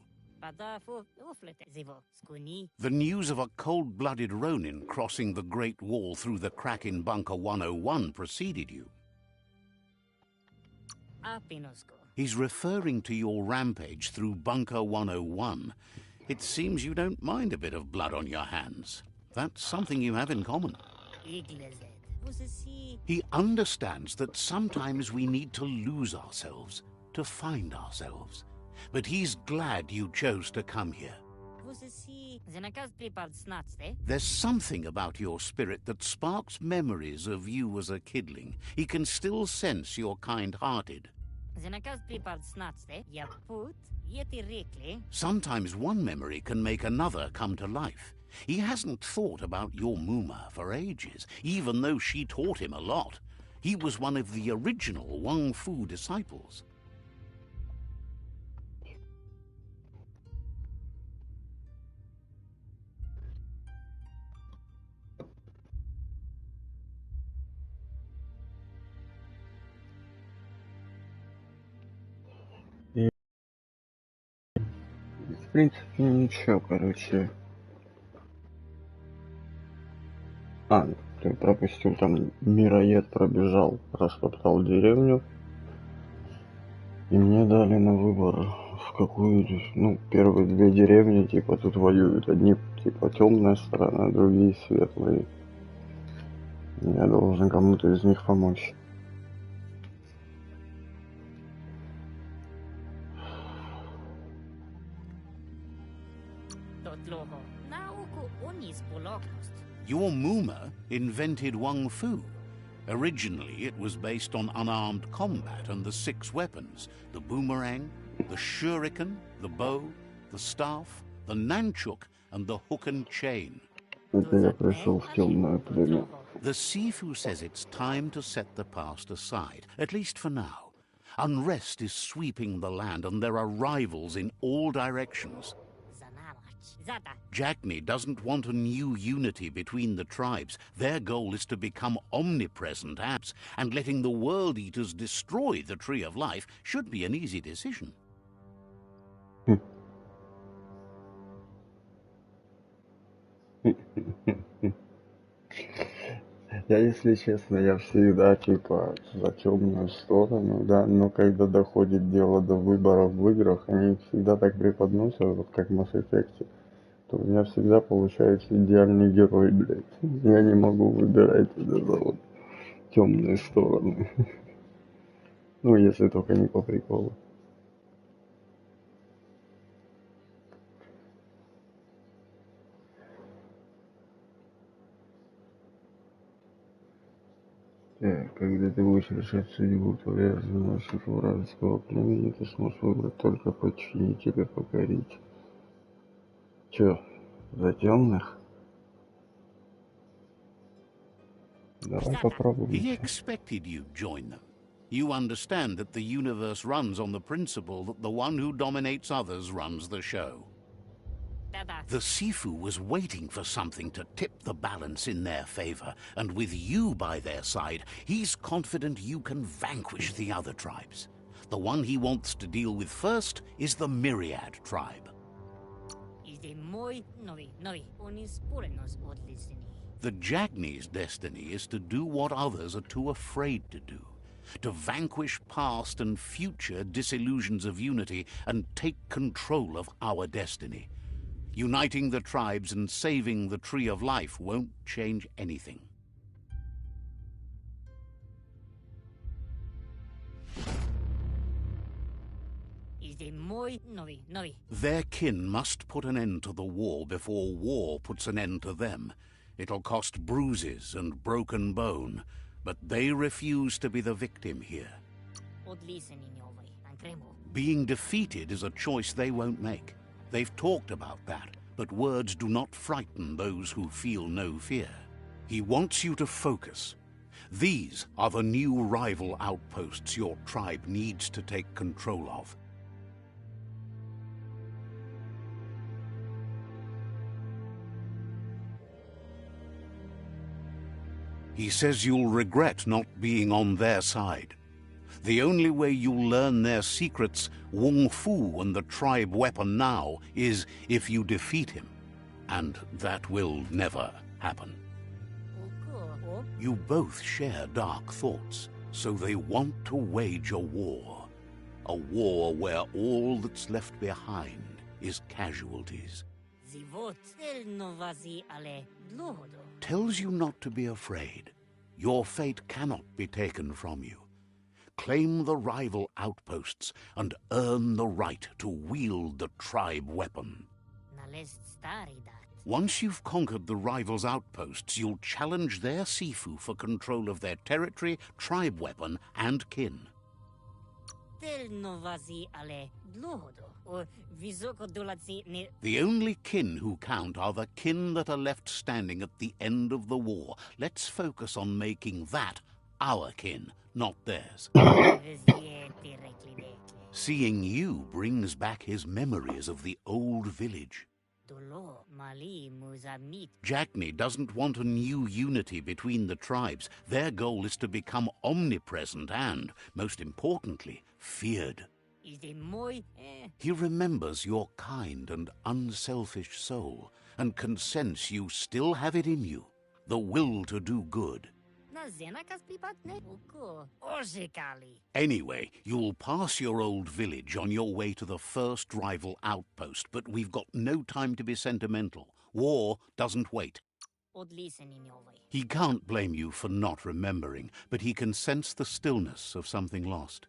The news of a cold-blooded Ronin crossing the Great Wall through the crack in Bunker 101 preceded you. He's referring to your rampage through Bunker 101. It seems you don't mind a bit of blood on your hands. That's something you have in common. He understands that sometimes we need to lose ourselves to find ourselves. But he's glad you chose to come here. There's something about your spirit that sparks memories of you as a kidling. He can still sense you're kind-hearted. Sometimes one memory can make another come to life. He hasn't thought about your Muma for ages, even though she taught him a lot. He was one of the original Wang Fu disciples. В принципе, ничего, короче. Ты пропустил, там мироед пробежал, растоптал деревню. И мне дали на выбор, в какую, первые две деревни, типа, тут воюют. Одни, типа, темная сторона, другие светлые. Я должен кому-то из них помочь. Your Muma invented Wang Fu. Originally, it was based on unarmed combat and the 6 weapons: the boomerang, the shuriken, the bow, the staff, the nunchuk, and the hook and chain. Это я пришел в темное племя. The Sifu says it's time to set the past aside, at least for now. Unrest is sweeping the land and there are rivals in all directions. Jagni doesn't want a new unity between the tribes. Their goal is to become omnipresent apps, and letting the World Eaters destroy the Tree of Life should be an easy decision. Я, если честно, я всегда, типа, за темную сторону, да, но когда доходит дело до выборов в играх, они всегда так преподносят, вот как в Mass Effect, то у меня всегда получается идеальный герой, блядь. Я не могу выбирать даже вот темные стороны. Ну, если только не по приколу. Когда ты будешь решать судьбу поверженных вражеского племени, ты сможешь выбрать только подчинить или покорить. Чё, за темных? Давай попробуем. He expected you'd join them. You understand that the universe runs on the principle that the one who dominates others runs the show. The Sifu was waiting for something to tip the balance in their favor, and with you by their side, he's confident you can vanquish the other tribes. The one he wants to deal with first is the Myriad tribe. The Jagni's destiny is to do what others are too afraid to do. To vanquish past and future disillusions of unity and take control of our destiny. Uniting the tribes and saving the Tree of Life won't change anything. the moi Novый. Their kin must put an end to the war before war puts an end to them. It'll cost bruises and broken bone, but they refuse to be the victim here. Being defeated is a choice they won't make. They've talked about that, but words do not frighten those who feel no fear. He wants you to focus. These are the new rival outposts your tribe needs to take control of. He says you'll regret not being on their side. The only way you'll learn their secrets, Wung Fu and the tribe weapon now, is if you defeat him. And that will never happen. You both share dark thoughts, so they want to wage a war. A war where all that's left behind is casualties. Tells you not to be afraid. Your fate cannot be taken from you. Claim the rival outposts and earn the right to wield the tribe weapon. Once you've conquered the rivals' outposts, you'll challenge their Sifu for control of their territory, tribe weapon, and kin. The only kin who count are the kin that are left standing at the end of the war. Let's focus on making that our kin, not theirs. Seeing you brings back his memories of the old village. Jagni doesn't want a new unity between the tribes. Their goal is to become omnipresent and, most importantly, feared. He remembers your kind and unselfish soul and can sense you still have it in you, the will to do good. Anyway, you'll pass your old village on your way to the first rival outpost, but we've got no time to be sentimental. War doesn't wait. He can't blame you for not remembering, but he can sense the stillness of something lost.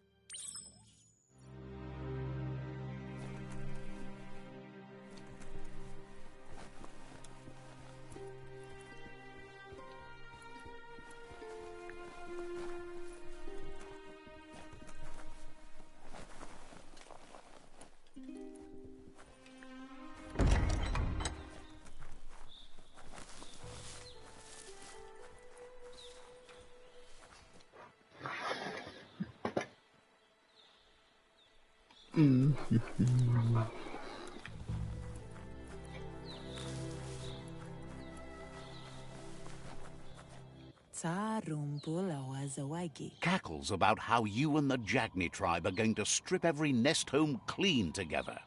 Cackles about how you and the Jagni tribe are going to strip every nest home clean together.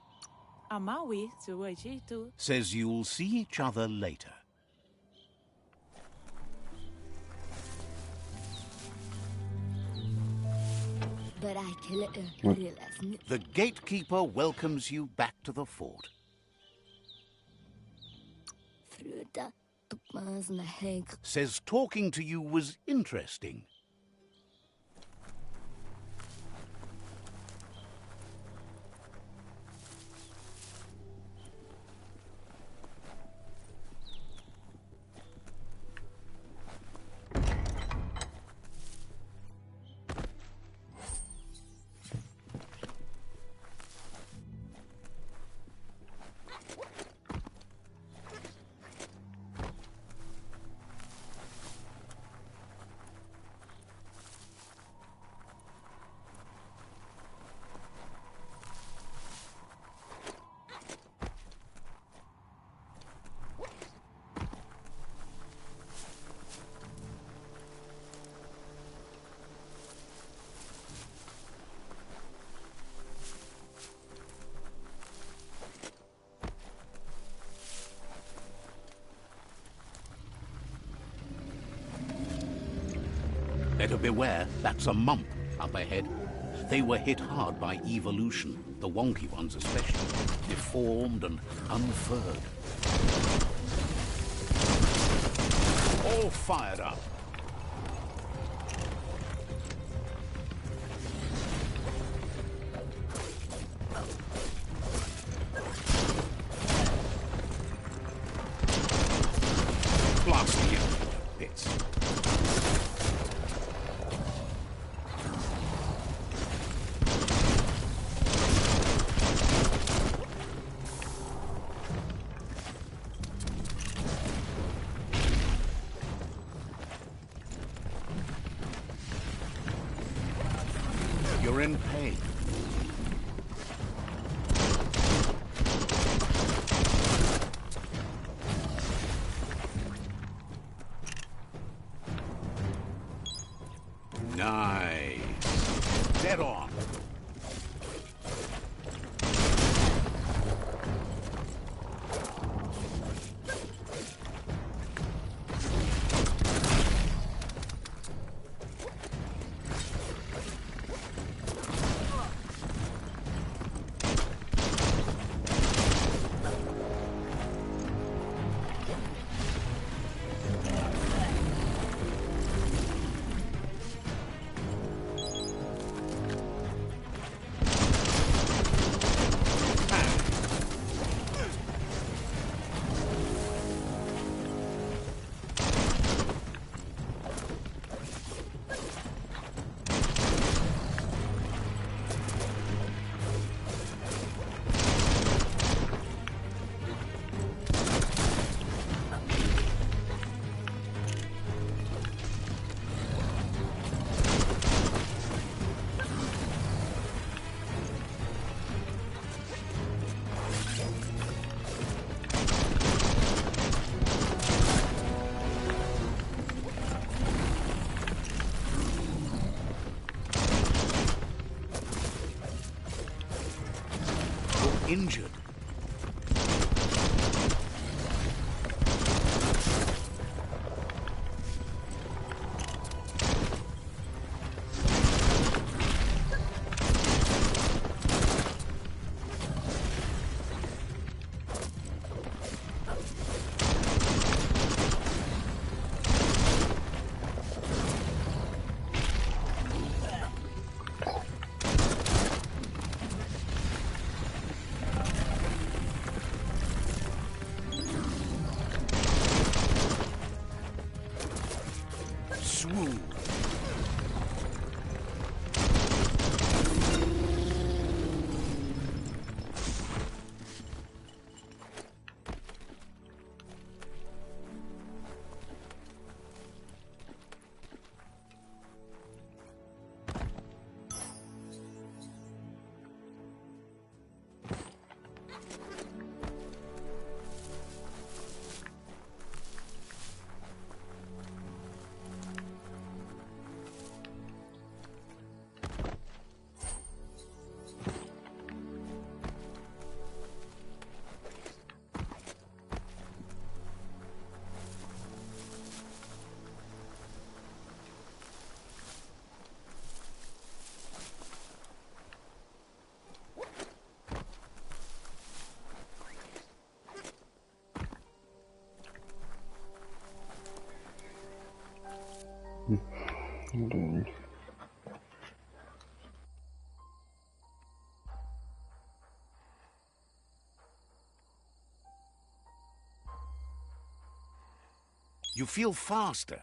Says you'll see each other later. The gatekeeper welcomes you back to the fort. Says talking to you was interesting. Better beware, that's a mump up ahead. They were hit hard by evolution, the wonky ones especially, deformed and unfurred. All fired up. You're in pain. Nice. Dead on. Injured. Swoon. You feel faster.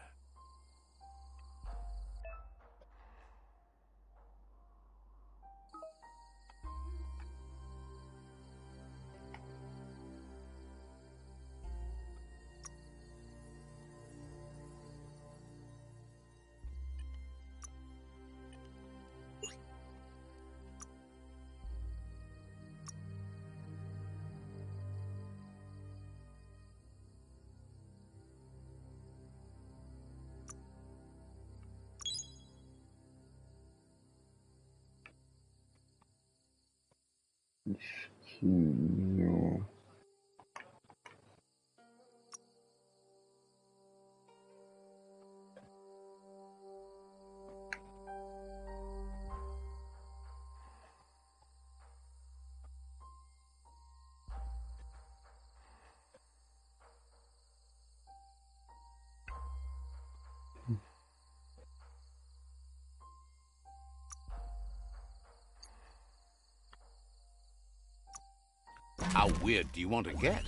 Skill. How weird do you want to get?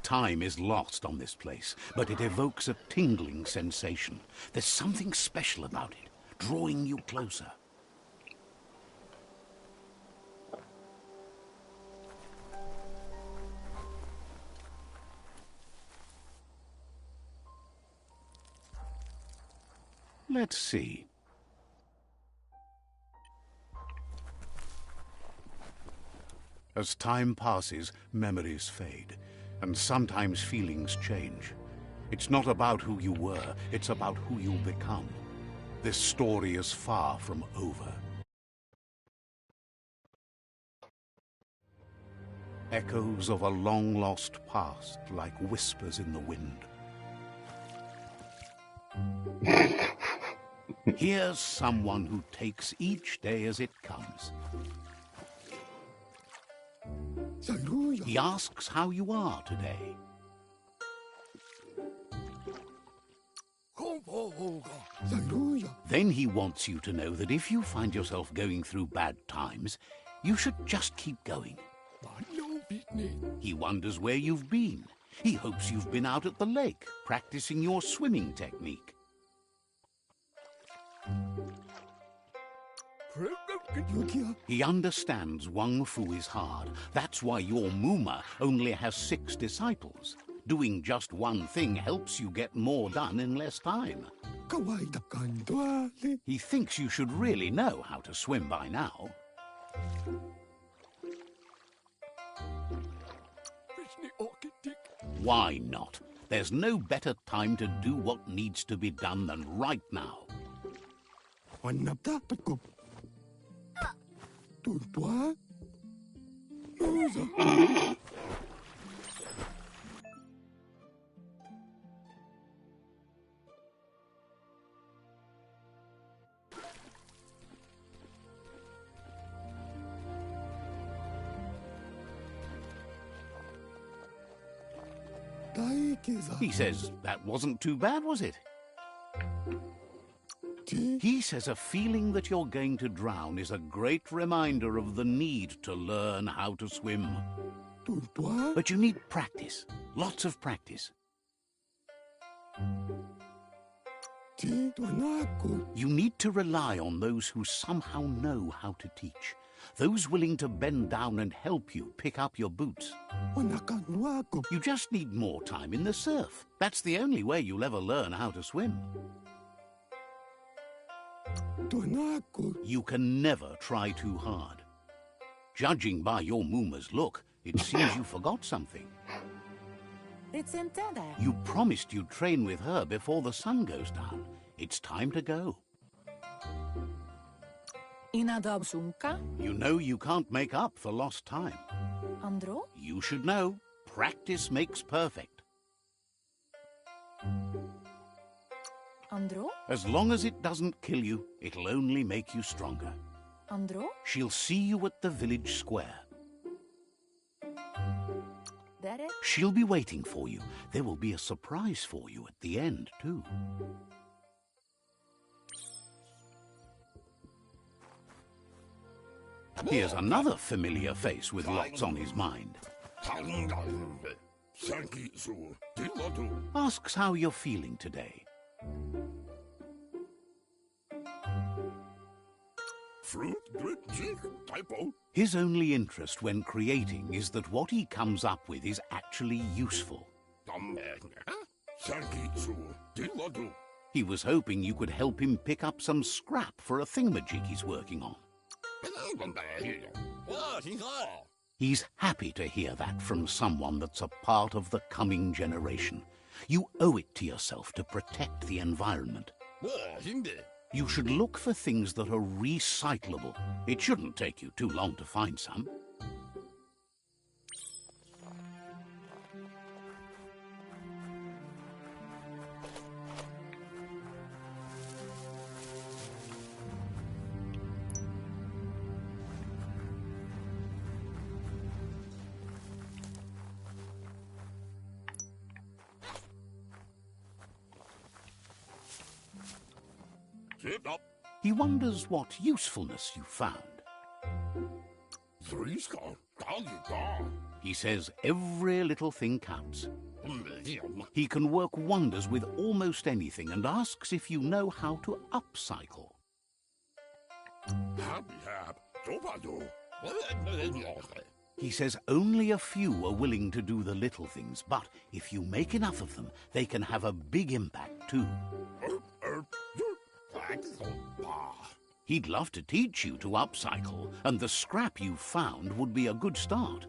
Time is lost on this place, but it evokes a tingling sensation. There's something special about it, drawing you closer. Let's see. As time passes, memories fade, and sometimes feelings change. It's not about who you were, it's about who you'll become. This story is far from over. Echoes of a long-lost past, like whispers in the wind. Here's someone who takes each day as it comes. He asks how you are today. Then he wants you to know that if you find yourself going through bad times, you should just keep going. He wonders where you've been. He hopes you've been out at the lake, practicing your swimming technique. He understands Wang Fu is hard. That's why your Muma only has 6 disciples. Doing just one thing helps you get more done in less time. He thinks you should really know how to swim by now. Why not? There's no better time to do what needs to be done than right now. He says, that wasn't too bad, was it? He says a feeling that you're going to drown is a great reminder of the need to learn how to swim. But you need practice, lots of practice. You need to rely on those who somehow know how to teach, those willing to bend down and help you pick up your boots. You just need more time in the surf. That's the only way you'll ever learn how to swim. You can never try too hard. Judging by your Muma's look, it seems you forgot something. You promised you'd train with her before the sun goes down. It's time to go. You know you can't make up for lost time. You should know, practice makes perfect. As long as it doesn't kill you, it'll only make you stronger. She'll see you at the village square. She'll be waiting for you. There will be a surprise for you at the end, too. Here's another familiar face with lots on his mind. Asks how you're feeling today. His only interest when creating is that what he comes up with is actually useful. He was hoping you could help him pick up some scrap for a thingamajig he's working on. He's happy to hear that from someone that's a part of the coming generation. You owe it to yourself to protect the environment. You should look for things that are recyclable. It shouldn't take you too long to find some. He wonders what usefulness you found. He says every little thing counts. He can work wonders with almost anything and asks if you know how to upcycle. He says only a few are willing to do the little things, but if you make enough of them, they can have a big impact too. He'd love to teach you to upcycle, and the scrap you found would be a good start.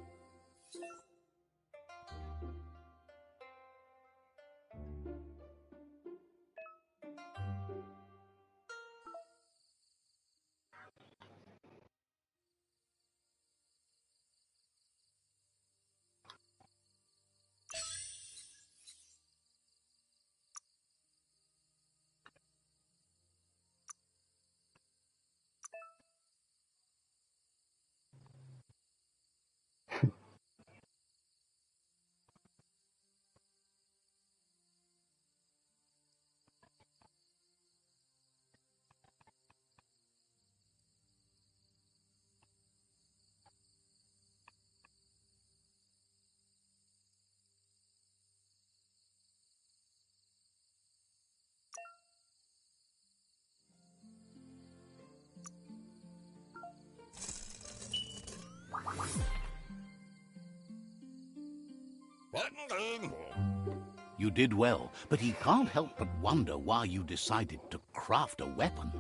You did well, but he can't help but wonder why you decided to craft a weapon.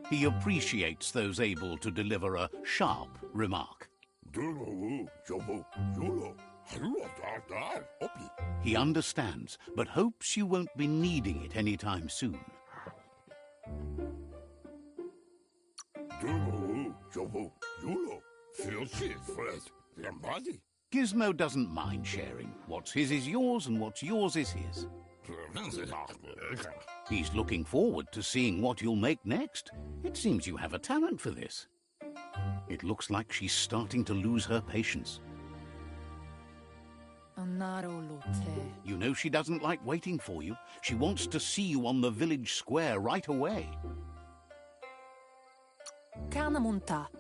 He appreciates those able to deliver a sharp remark. He understands, but hopes you won't be needing it anytime soon. Gizmo doesn't mind sharing. What's his is yours, and what's yours is his. He's looking forward to seeing what you'll make next. It seems you have a talent for this. It looks like she's starting to lose her patience. You know she doesn't like waiting for you. She wants to see you on the village square right away.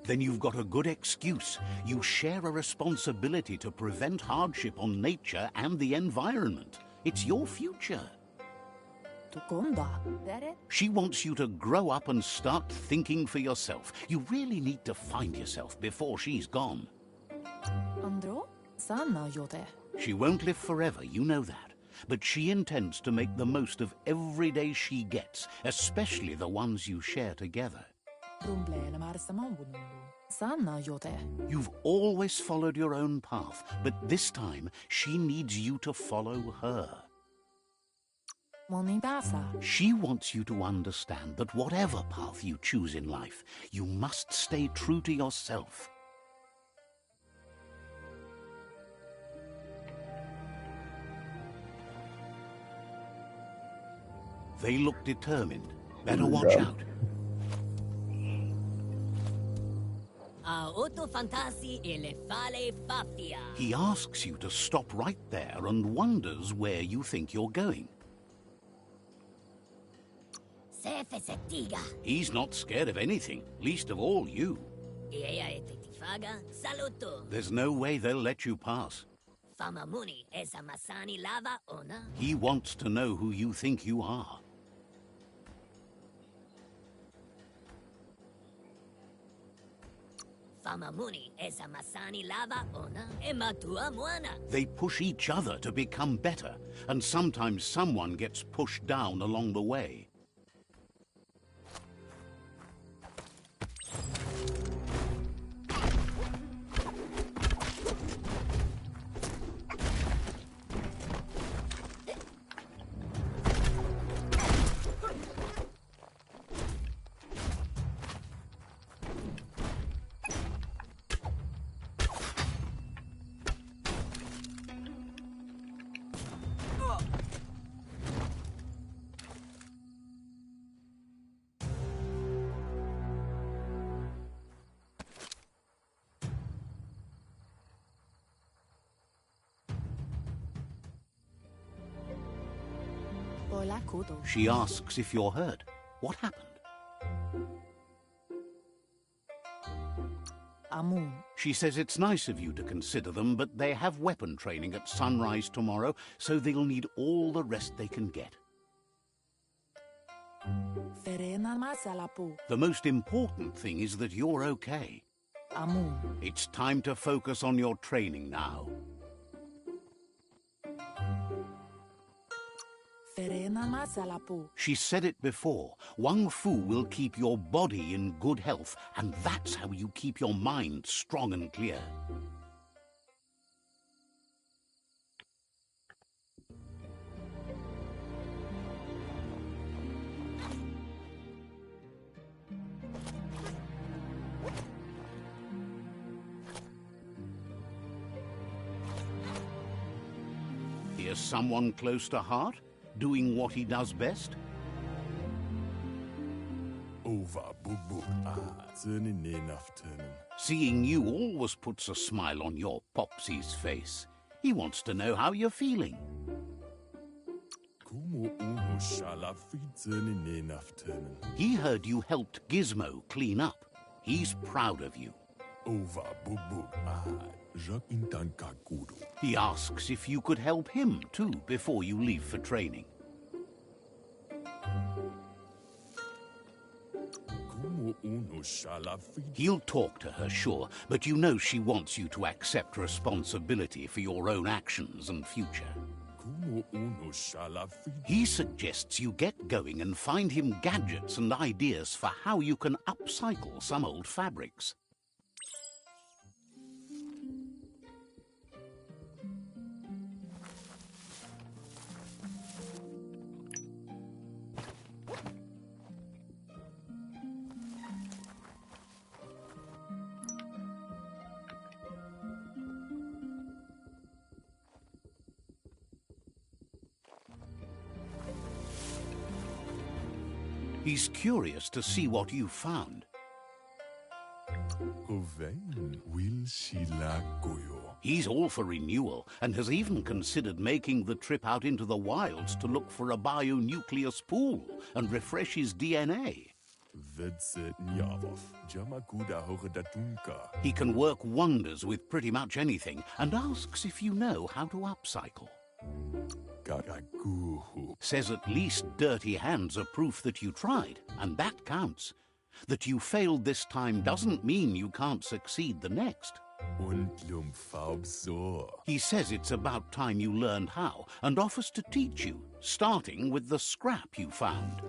Then you've got a good excuse. You share a responsibility to prevent hardship on nature and the environment. It's your future. She wants you to grow up and start thinking for yourself. You really need to find yourself before she's gone. She won't live forever, you know that. But she intends to make the most of every day she gets, especially the ones you share together. You've always followed your own path, but this time she needs you to follow her. She wants you to understand that whatever path you choose in life, you must stay true to yourself. They look determined. Better watch out. He asks you to stop right there and wonders where you think you're going. He's not scared of anything, least of all you. There's no way they'll let you pass. He wants to know who you think you are. They push each other to become better, and sometimes someone gets pushed down along the way. She asks if you're hurt. What happened? She says it's nice of you to consider them, but they have weapon training at sunrise tomorrow, so they'll need all the rest they can get. The most important thing is that you're okay. It's time to focus on your training now. She said it before. Wang Fu will keep your body in good health, and that's how you keep your mind strong and clear. Here's someone close to heart, doing what he does best. Seeing you always puts a smile on your Popsy's face. He wants to know how you're feeling. He heard you helped Gizmo clean up. He's proud of you. He asks if you could help him too before you leave for training. He'll talk to her, sure, but you know she wants you to accept responsibility for your own actions and future. He suggests you get going and find him gadgets and ideas for how you can upcycle some old fabrics. He's curious to see what you found. He's all for renewal and has even considered making the trip out into the wilds to look for a bionucleus pool and refresh his DNA. He can work wonders with pretty much anything and asks if you know how to upcycle. Says at least dirty hands are proof that you tried, and that counts. That you failed this time doesn't mean you can't succeed the next. He says it's about time you learned how, and offers to teach you, starting with the scrap you found.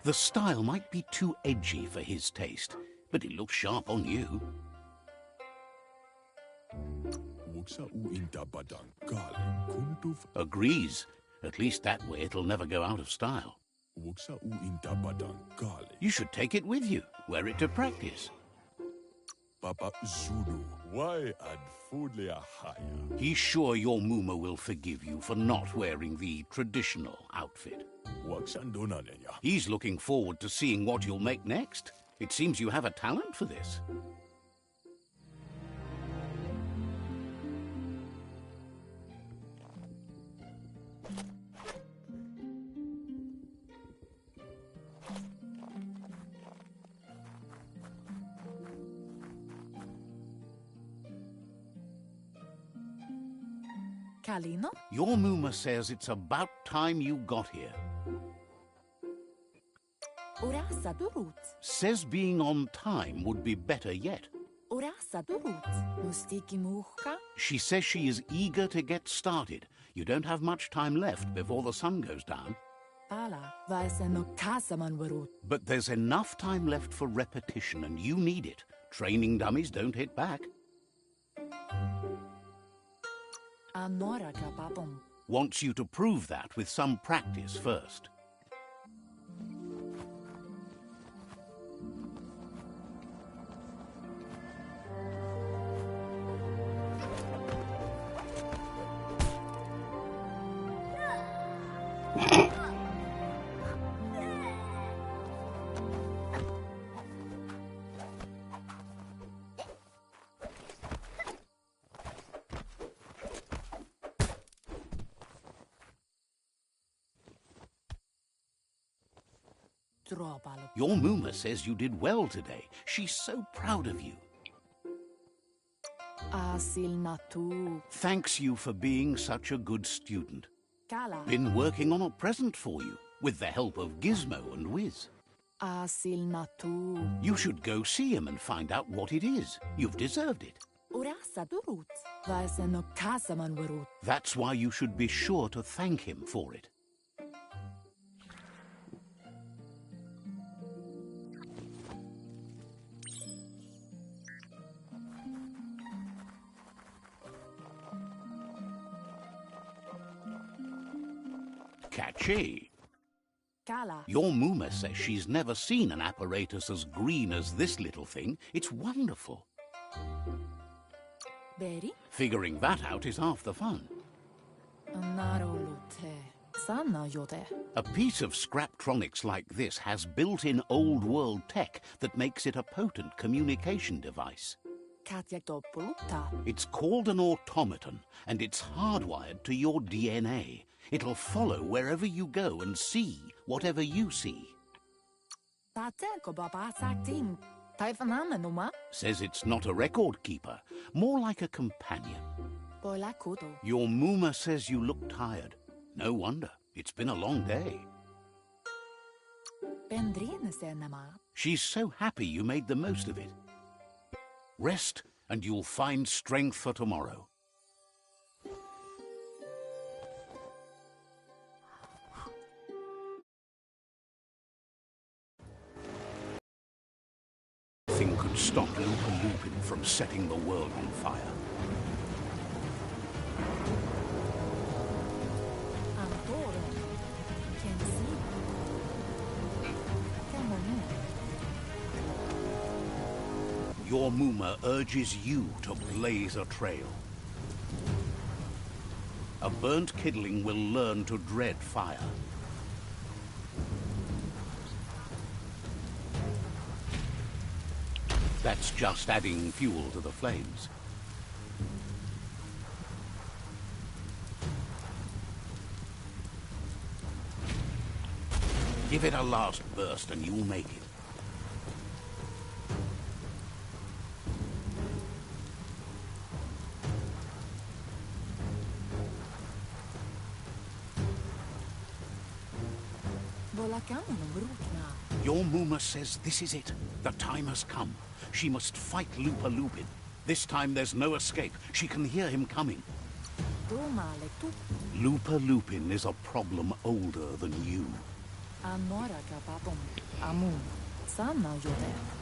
The style might be too edgy for his taste, but it looks sharp on you. Agrees. At least that way it'll never go out of style. You should take it with you. Wear it to practice. He's sure your Muma will forgive you for not wearing the traditional outfit. He's looking forward to seeing what you'll make next. It seems you have a talent for this. Kalino? Your Muma says it's about time you got here. Urasa durut. Says being on time would be better yet. Urasa durut. Mustiki muhka? She says she is eager to get started. You don't have much time left before the sun goes down. Pala, vaiseno kasaman varut. But there's enough time left for repetition, and you need it. Training dummies don't hit back. Anora kapapum. Wants you to prove that with some practice first. Dropalo. Your Muma says you did well today. She's so proud of you. Asil natu. Thanks you for being such a good student. Kala. Been working on a present for you, with the help of Gizmo and Wiz. Asil natu. You should go see him and find out what it is. You've deserved it. Urasa durut. Vaiseno kasaman varut. That's why you should be sure to thank him for it. Catchy. Kala. Your Muma says she's never seen an apparatus as green as this little thing. It's wonderful. Beri. Figuring that out is half the fun. Narolute. Sana yote. A piece of Scraptronics like this has built-in old-world tech that makes it a potent communication device. Katyatopuluta. It's called an automaton, and it's hardwired to your DNA. It'll follow wherever you go and see whatever you see. Tatenko baba sakting. Taifanamenuma. Says it's not a record keeper, more like a companion. Boilakuto. Your Muma says you look tired. No wonder. It's been a long day. Bendrinesenema. She's so happy you made the most of it. Rest, and you'll find strength for tomorrow. Nothing could stop Lupin from setting the world on fire. Antoro. Kensi. Kemonu. Your Muma urges you to blaze a trail. A burnt kidling will learn to dread fire. That's just adding fuel to the flames. Give it a last burst and you'll make it. Your Muma says this is it. The time has come. She must fight Lupin. This time there's no escape. She can hear him coming. Lupin is a problem older than you.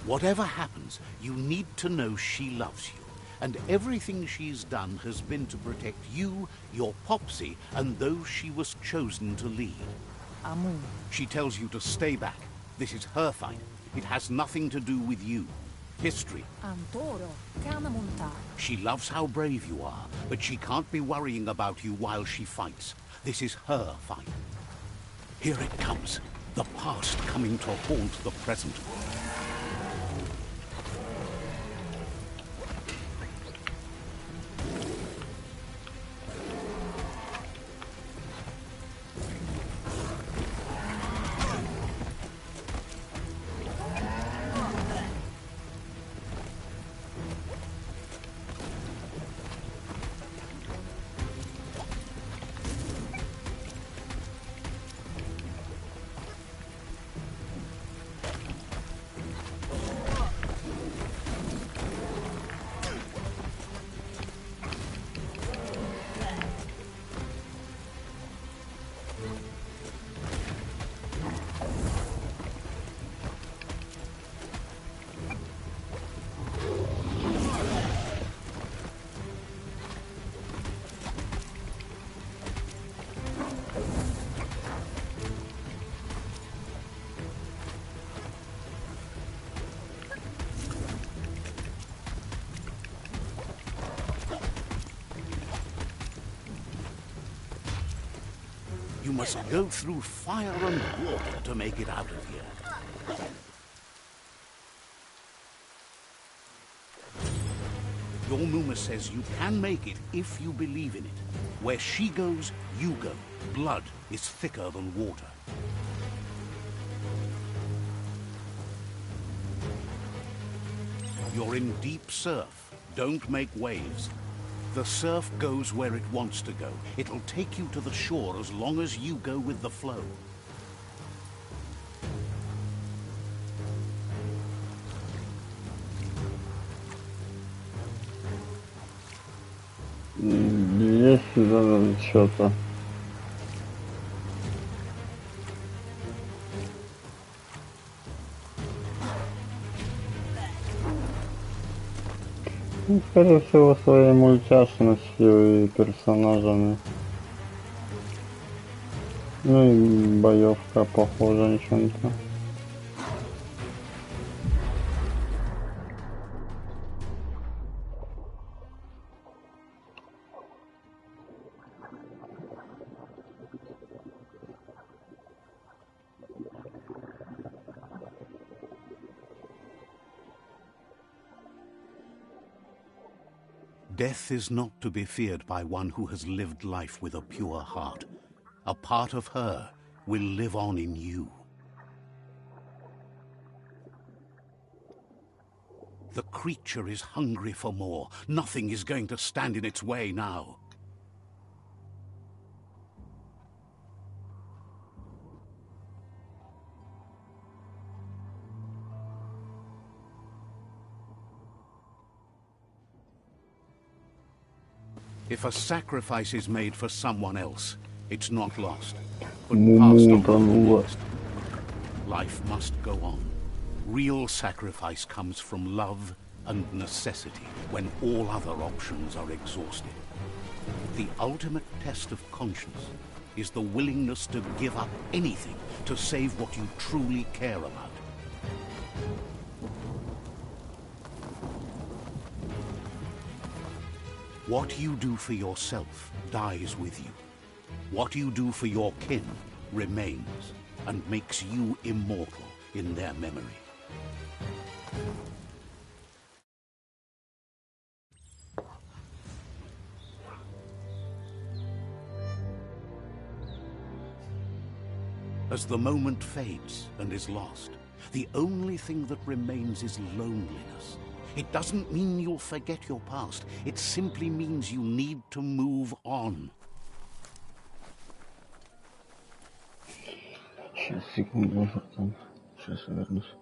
Whatever happens, you need to know she loves you. And everything she's done has been to protect you, your Popsy, and those she was chosen to lead. She tells you to stay back. This is her fight. It has nothing to do with you. History. She loves how brave you are, but she can't be worrying about you while she fights. This is her fight. Here it comes. The past coming to haunt the present. must go through fire and water to make it out of here. Your Muma says you can make it if you believe in it. Where she goes, you go. Blood is thicker than water. You're in deep surf. Don't make waves. The surf goes where it wants to go. It'll take you to the shore as long as you go with the flow. Есть что-то. Скорее всего, своей мультяшностью и персонажами. Ну и боевка похожа на чем-то. Death is not to be feared by one who has lived life with a pure heart. A part of her will live on in you. The creature is hungry for more. Nothing is going to stand in its way now. If a sacrifice is made for someone else, it's not lost, but passed on to the next. Life must go on. Real sacrifice comes from love and necessity when all other options are exhausted. The ultimate test of conscience is the willingness to give up anything to save what you truly care about. What you do for yourself dies with you. What you do for your kin remains and makes you immortal in their memory. As the moment fades and is lost, the only thing that remains is loneliness. It doesn't mean you'll forget your past. It simply means you need to move on. Сейчас, секунду, там. Сейчас вернусь.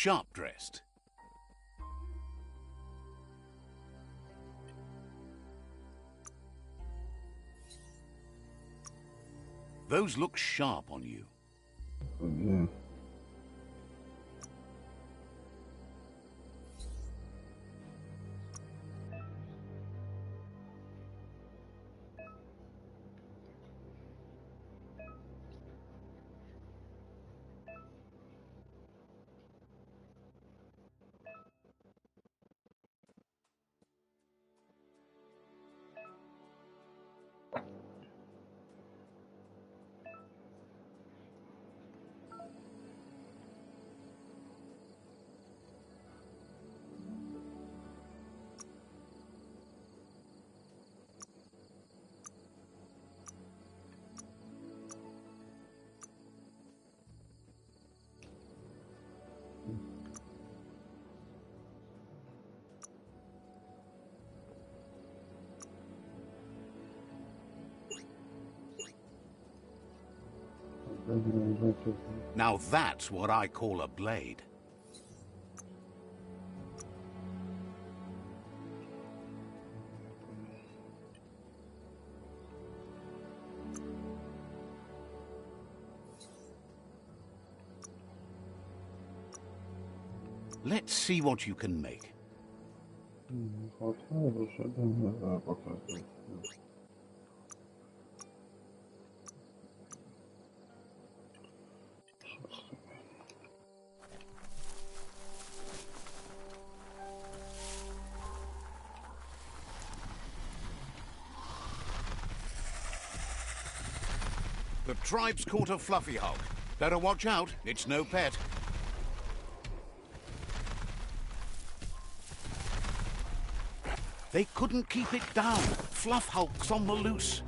sharp-dressed. Those look sharp on you. Yeah. Now that's what I call a blade. Let's see what you can make. The tribe's caught a fluffy hulk. Better watch out, it's no pet. They couldn't keep it down. Fluff hulk's on the loose.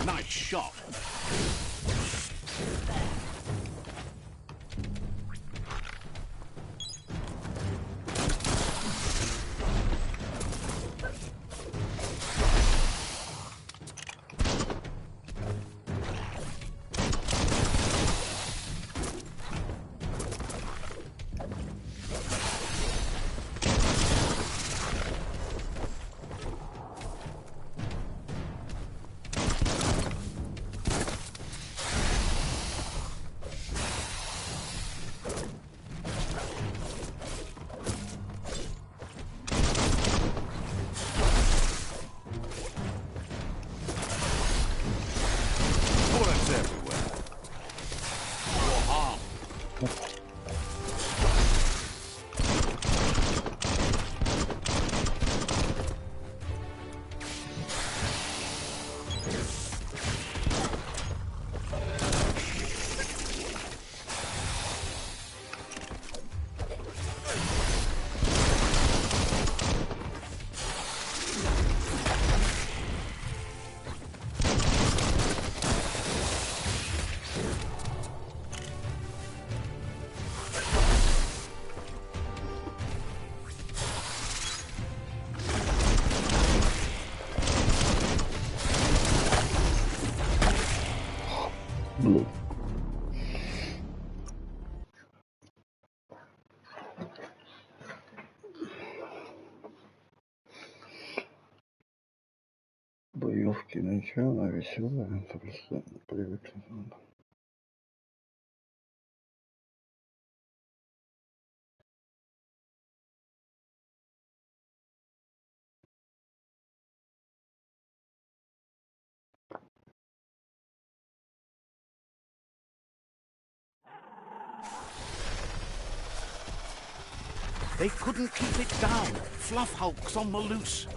Nice shot. Боевки начало веселое, просто привыкли. They couldn't keep it down. Fluff hulk's on the loose.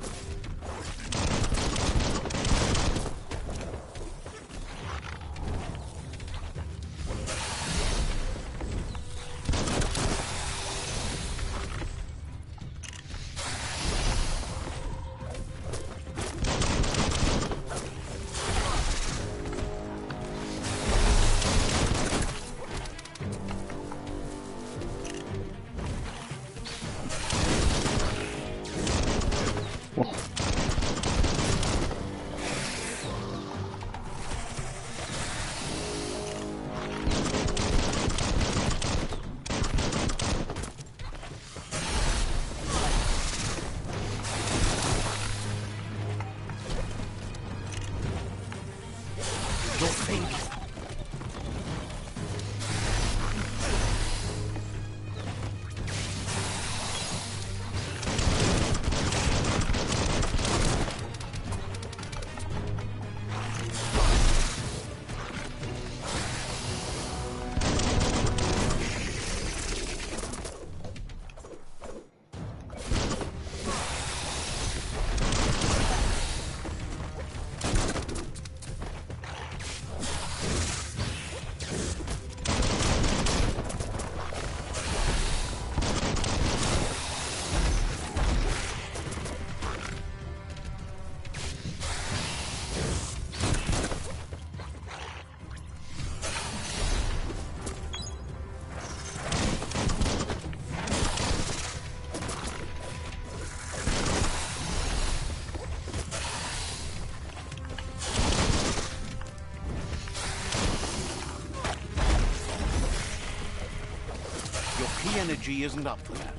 The energy isn't up for that.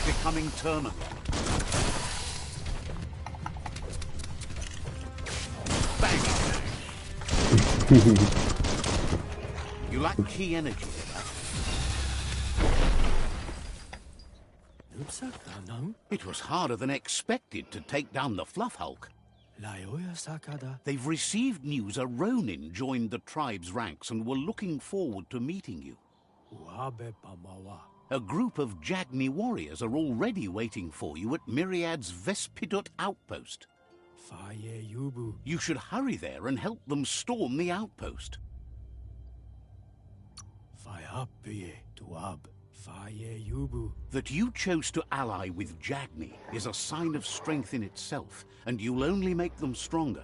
Becoming terminal. Bang! You lack key energy. It was harder than expected to take down the Fluff Hulk. They've received news a Ronin joined the tribe's ranks and were looking forward to meeting you. A group of Jagni warriors are already waiting for you at Myriad's Vespidut outpost. You should hurry there and help them storm the outpost. That you chose to ally with Jagni is a sign of strength in itself, and you'll only make them stronger.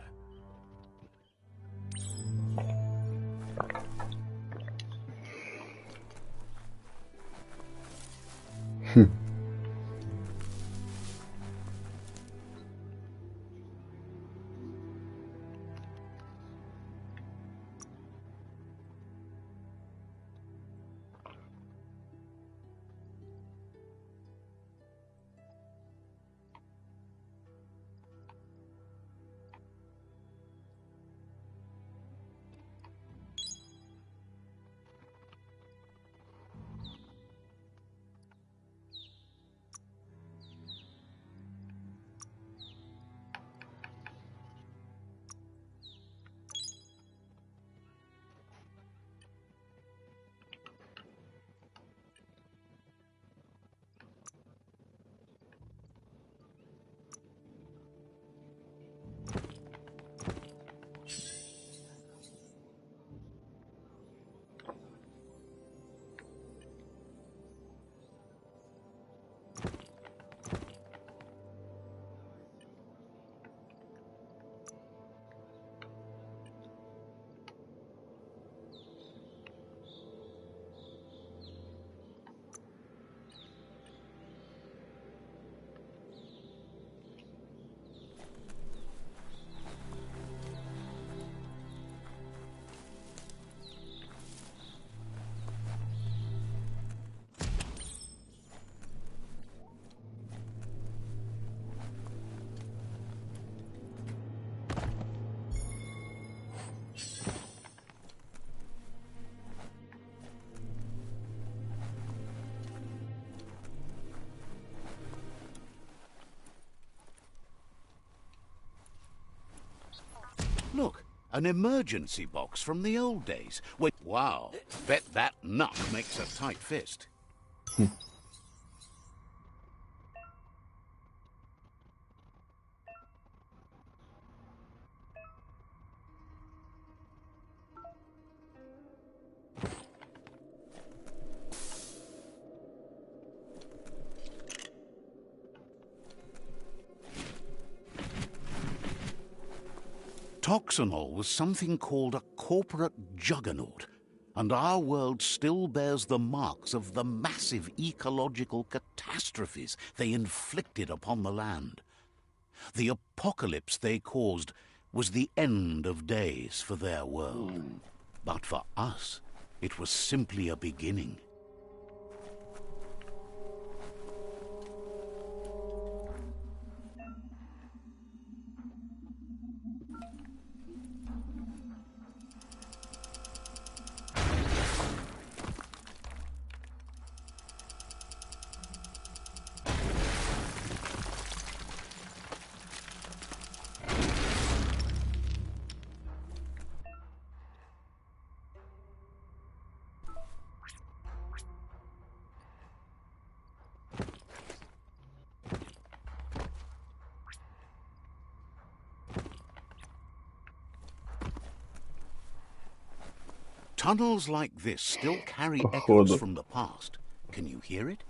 An emergency box from the old days. Wait, wow, bet that nut makes a tight fist. Toxanol was something called a corporate juggernaut, and our world still bears the marks of the massive ecological catastrophes they inflicted upon the land. The apocalypse they caused was the end of days for their world. But for us, it was simply a beginning. Tunnels like this still carry echoes from the past. Can you hear it?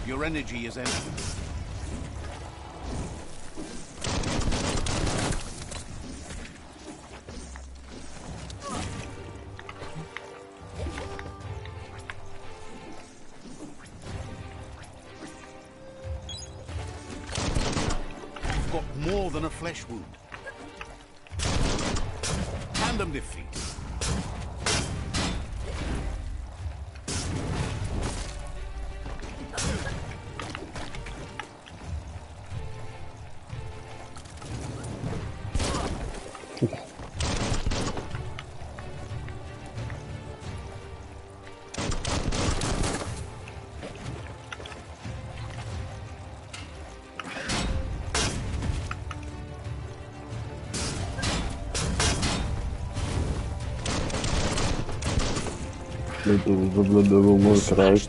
Your energy is empty. You've got more than a flesh wound. Tandem defeat. Это заблудил мой край.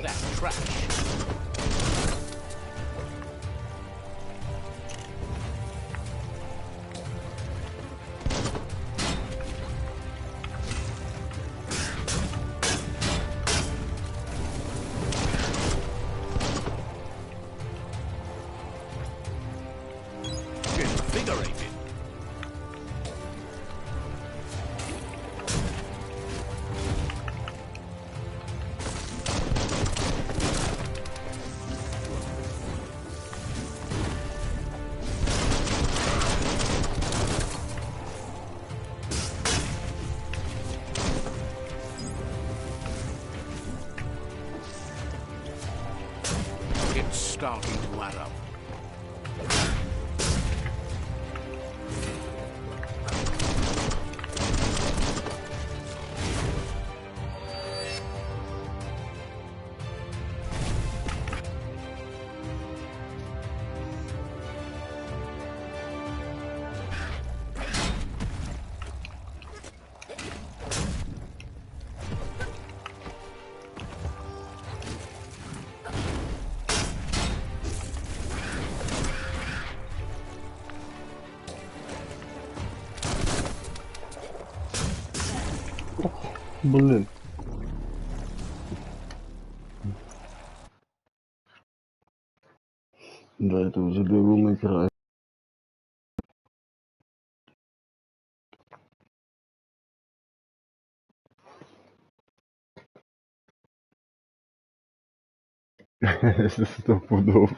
Starting to add up. Блин. Да, это уже безумный край. Это стопудово.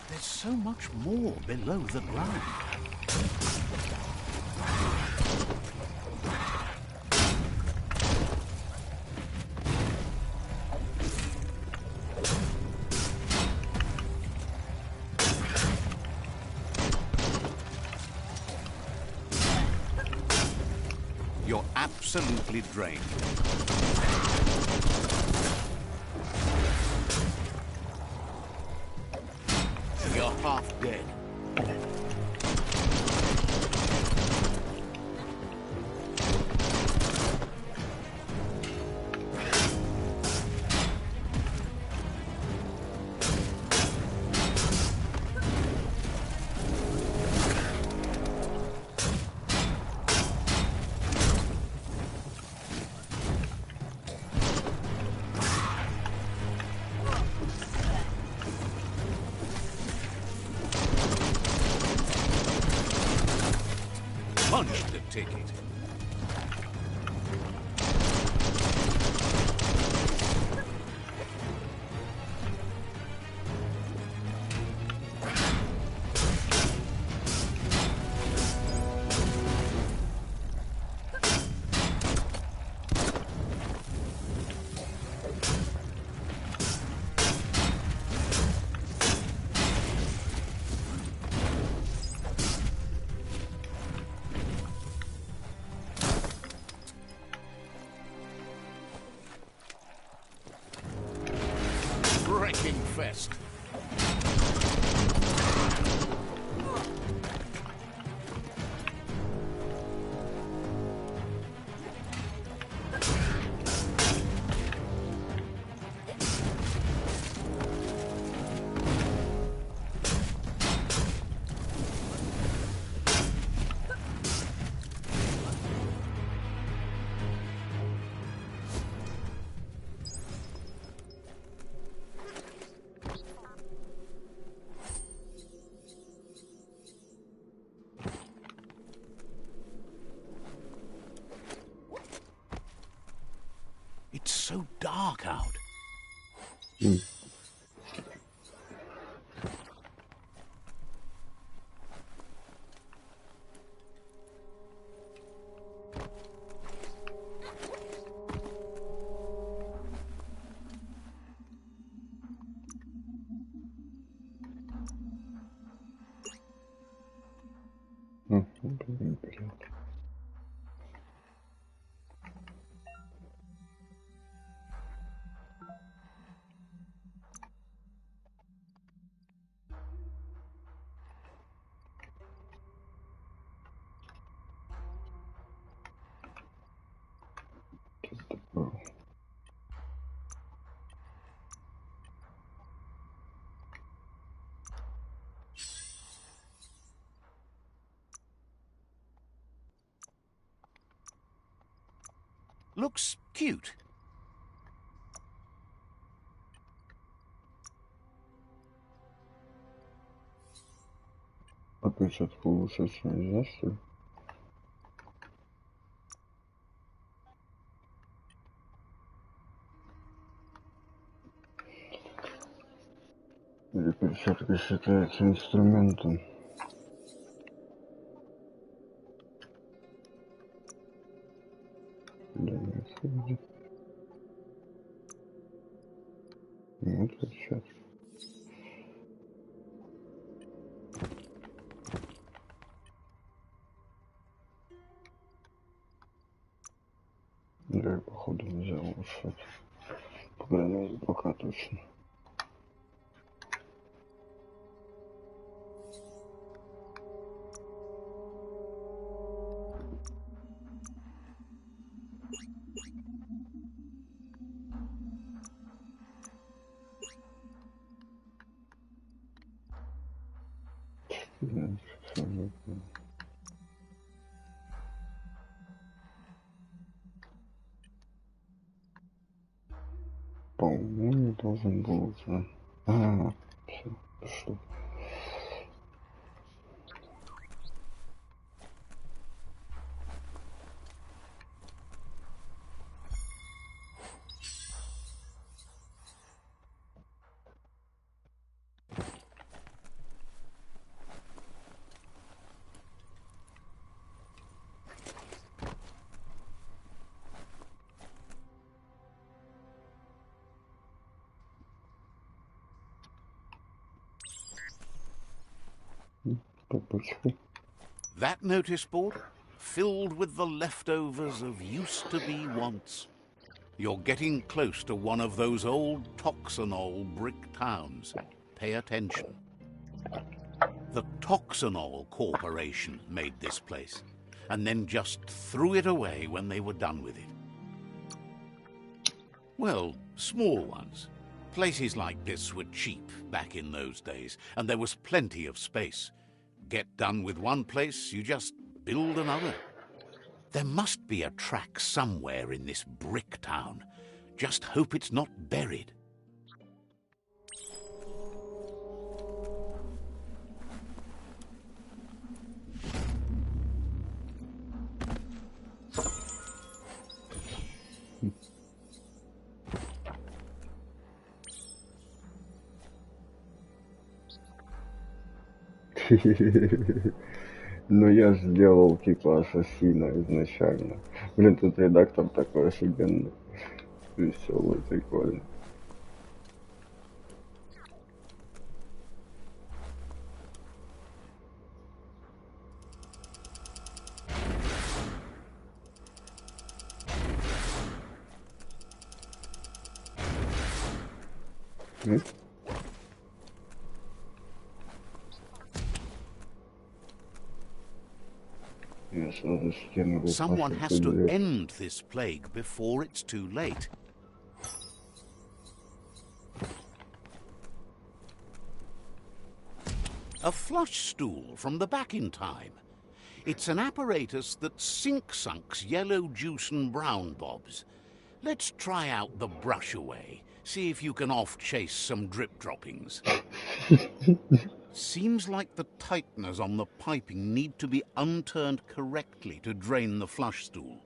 There's so much more below the ground. You're absolutely drained. You're half dead. Punch the ticket. Wrecking fest. It's so dark out. Looks cute. Отпечатку улучшить нельзя, что ли? Или перчатка считается инструментом? Да нет, вроде. Нет, перчатка. Да, походу нельзя улучшать. По крайней мере, пока точно. Да, абсолютно. По-моему, должен был уже. Все, пошел. Попочку. That notice board? Filled with the leftovers of used-to-be wants. You're getting close to one of those old Toxanol brick towns. Pay attention. The Toxanol Corporation made this place, and then just threw it away when they were done with it. Well, small ones. Places like this were cheap back in those days, and there was plenty of space. Get done with one place, you just build another. There must be a track somewhere in this brick town. Just hope it's not buried. Ну я ж сделал типа ассасина изначально. Блин, тут редактор такой офигенный. Веселый, прикольный. Someone has to end this plague before it's too late. A flush stool from the back in time. It's an apparatus that sink-sunks yellow juice and brown bobs. Let's try out the brush away. See if you can off-chase some drip droppings. Seems like the tighteners on the piping need to be unturned correctly to drain the flush stool.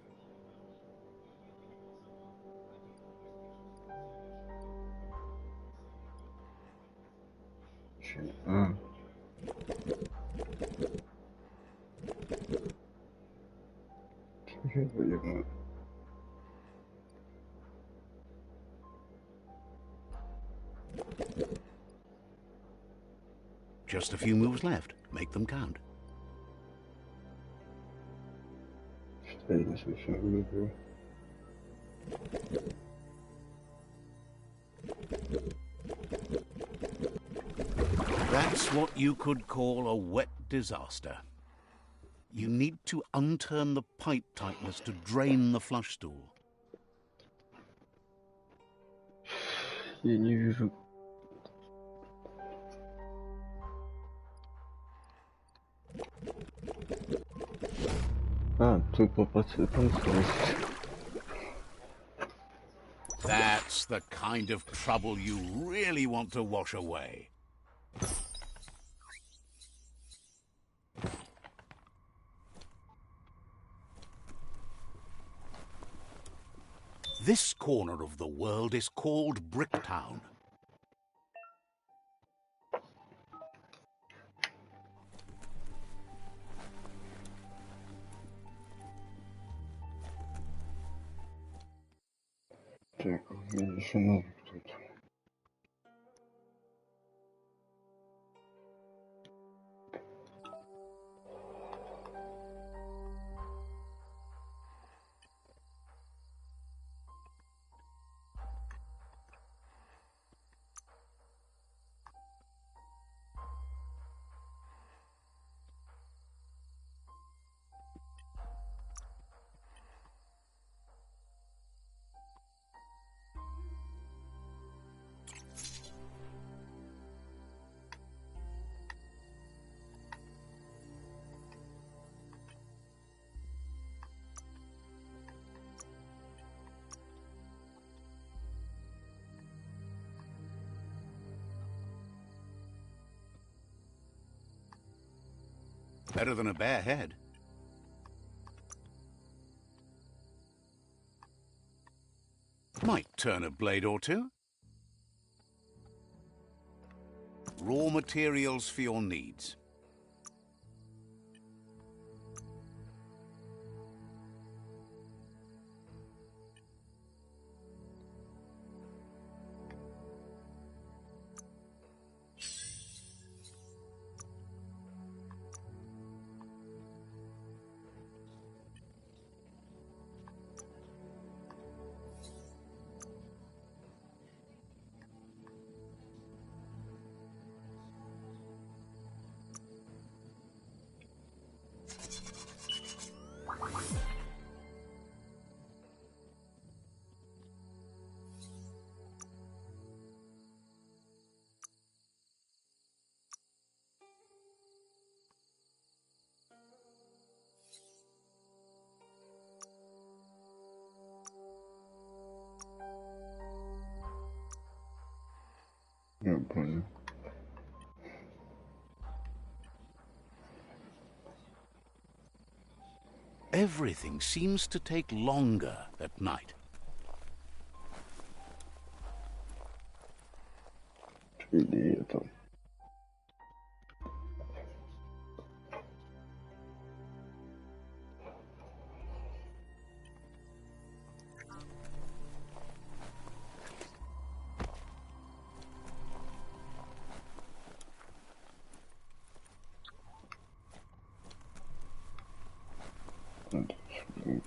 Just a few moves left. Make them count. That's what you could call a wet disaster. You need to unturn the pipe tighteners to drain the flush stool. Я не вижу. Тут по цветам связь. That's the kind of trouble you really want to wash away. This corner of the world is called Bricktown. Так, мне еще надо кто-то. Better than a bare head. Might turn a blade or two. Raw materials for your needs. Я понял. Everything seems to take longer at night. Или это.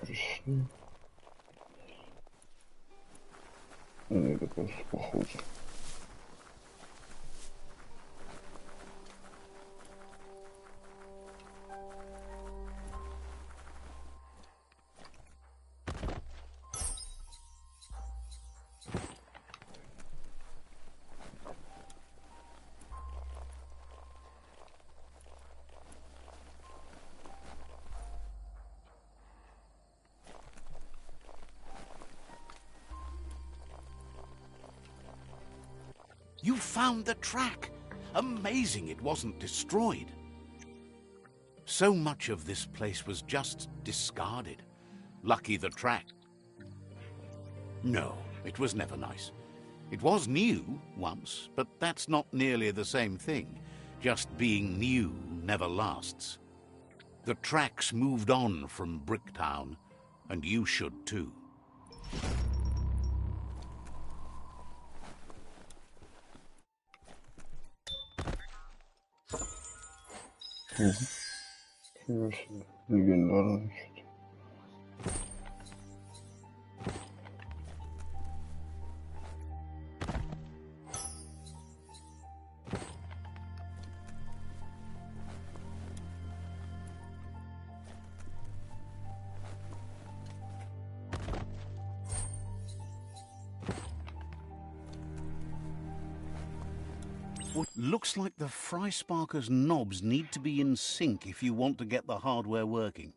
Пришли. Это просто похоже. You found the track! Amazing it wasn't destroyed. So much of this place was just discarded. Lucky the track. No, it was never nice. It was new once, but that's not nearly the same thing. Just being new never lasts. The tracks moved on from Bricktown, and you should too. Конечно, легендарный что-то. Looks like the Fry Sparker's knobs need to be in sync if you want to get the hardware working.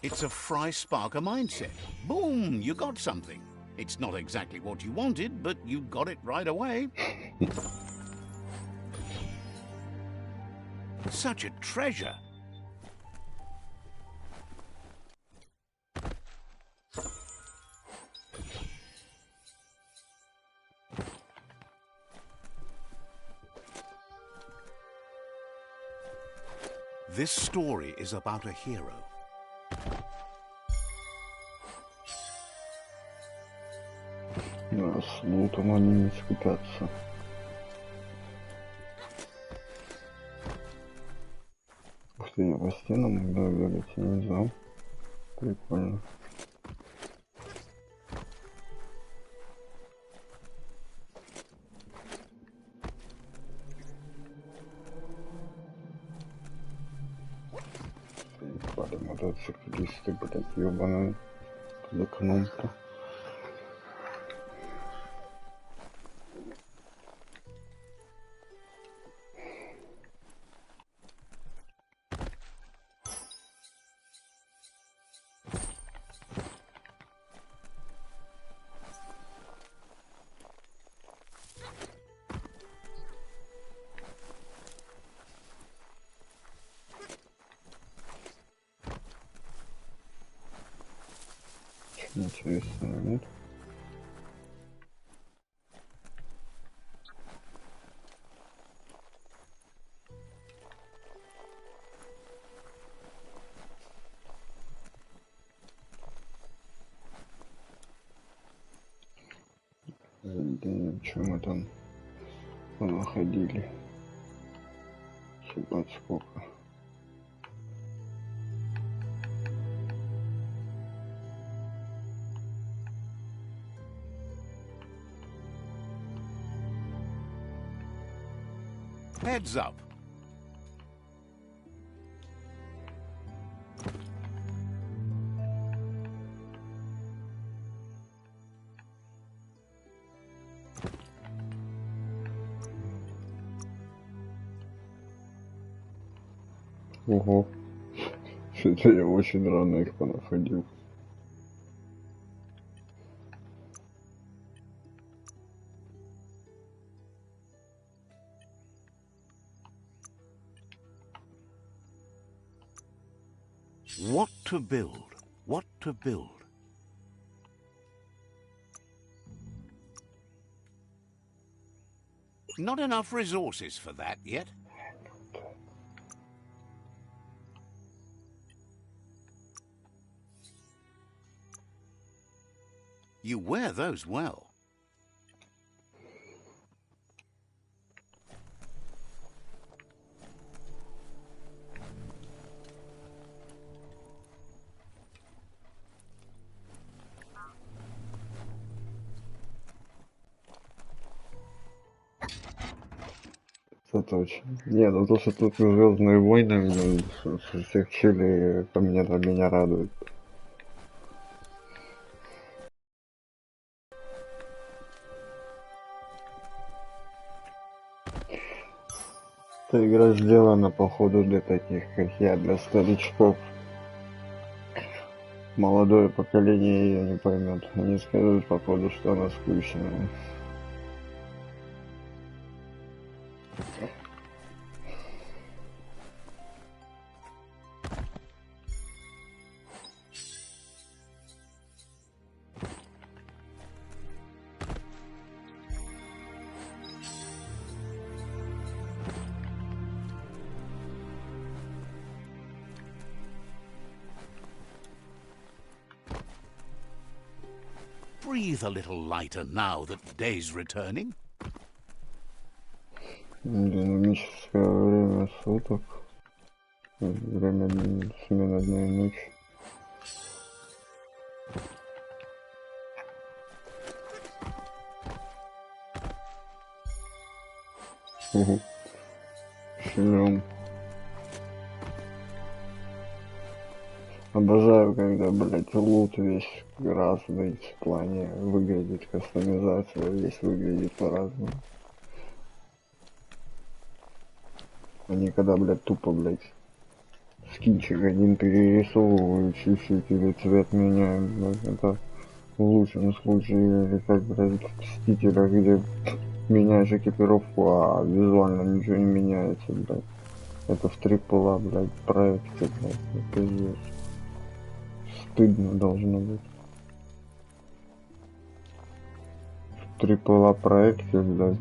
It's a Fry Sparker mindset. Boom, you got something. It's not exactly what you wanted, but you got it right away. Such a treasure. This story is about a hero. Да, с лутом они не скупятся. Ух ты, я по стенам иногда бегать, я не знал. Прикольно. Пара мотоциклисты, блядь, ёбаные. Под экономку. Интересно, нет? Что мы там находили? Ебать сколько. Heads up. Ого. Что-то я очень рано их понаходил. What to build? What to build? Not enough resources for that yet. You wear those well. Это точно. Не, ну то, что тут Звездные войны, со всех щелей, это меня радует. Эта игра сделана, походу, для таких, как я, для старичков. Молодое поколение ее не поймет. Они скажут, походу, что она скучная. Breathe a little lighter now that day's returning. Динамическое время суток. Время смены дня и ночи. Шлем. Обожаю, когда, блять, лут весь разный в плане выглядит, кастомизация весь выглядит по-разному. Они когда, блядь, тупо, блядь, скинчик один перерисовывают чуть-чуть или цвет меняют, блядь, это в лучшем случае, или как, блядь, в Мстителях, где меняешь экипировку, а визуально ничего не меняется, блядь. Это в AAA, блядь, проекте, блядь, пиздец. Стыдно должно быть. В AAA проекте, блядь,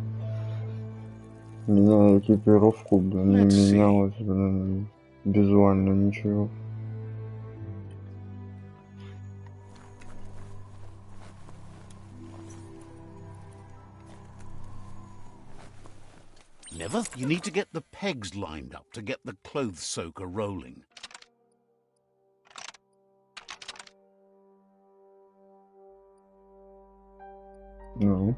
меняя экипировку, блядь, не менялось, блядь, визуально ничего. Never. You need to get the pegs lined up to get the clothes soaker rolling. Ну.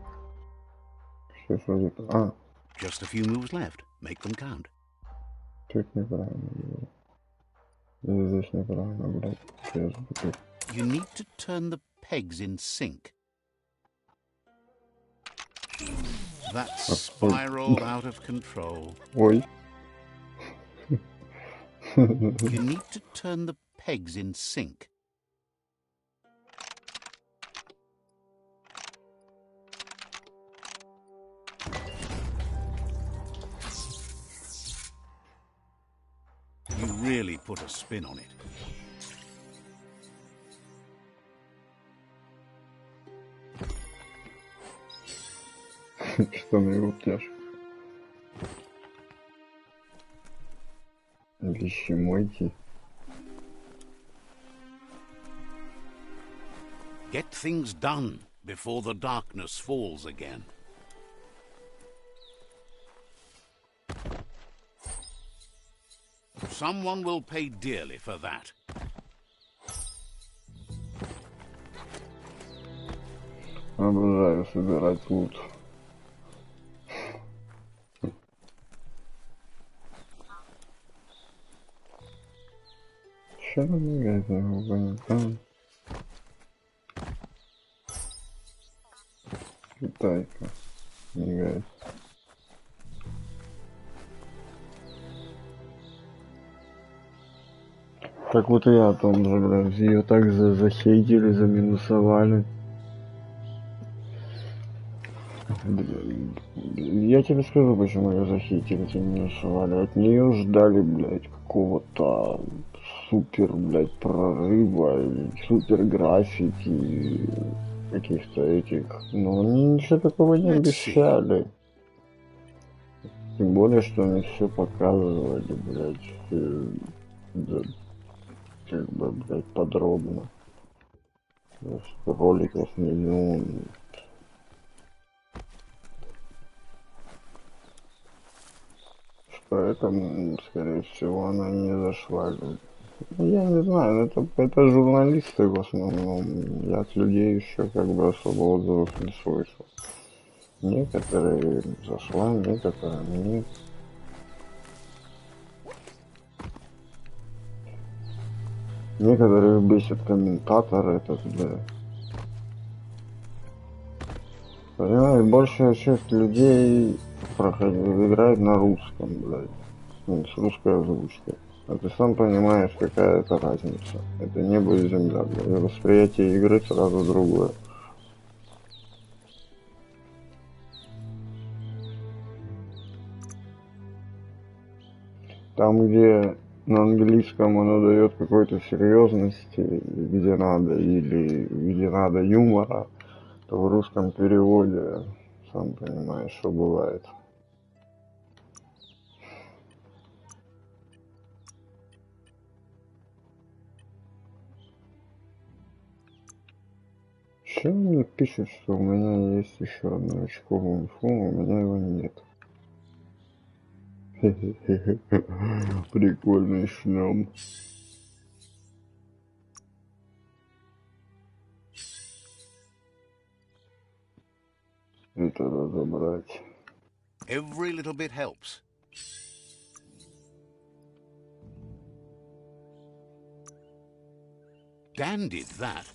Сейчас вроде... А. Just a few moves left. Make them count. Чуть неправильно было. Здесь неправильно, блядь. Сейчас буду. You need to turn the pegs in sync. That spiraled out of control. Ой. You need to turn the pegs in sync. You really put a spin on it. Что на его пляж? Вещи мойте. Get things done before the darkness falls again. Someone will pay dearly for that. Обожаю собирать лут. Что там мигает на его понятно? Китайка мигает. Так вот и я о том же, блядь, ее так захейтили, заминусовали. Я тебе скажу, почему ее захейтили, заминусовали. От нее ждали, блядь, какого-то супер, блядь, прорыва, супер графики, каких-то этих. Но они ничего такого не обещали. Тем более, что они все показывали, блядь, да, как бы, блядь, подробно. Роликов миллион. Поэтому, скорее всего, она не зашла. Я не знаю, это журналисты в основном. Я от людей еще как бы особо отзывов не слышал. Некоторые зашла, некоторые нет. Некоторые бесит комментатор этот, да. Понимаешь, большая часть людей играет на русском, блядь. С русской озвучкой. А ты сам понимаешь, какая это разница. Это небо и земля, блядь. И восприятие игры сразу другое. Там, где на английском оно дает какой-то серьезности, где надо, или где надо юмора, то в русском переводе, сам понимаешь, что бывает. Что мне пишет, что у меня есть еще одно очко в инфу, у меня его нет. Прикольный шлем. Это разобрать. Every little bit helps. Dan did that.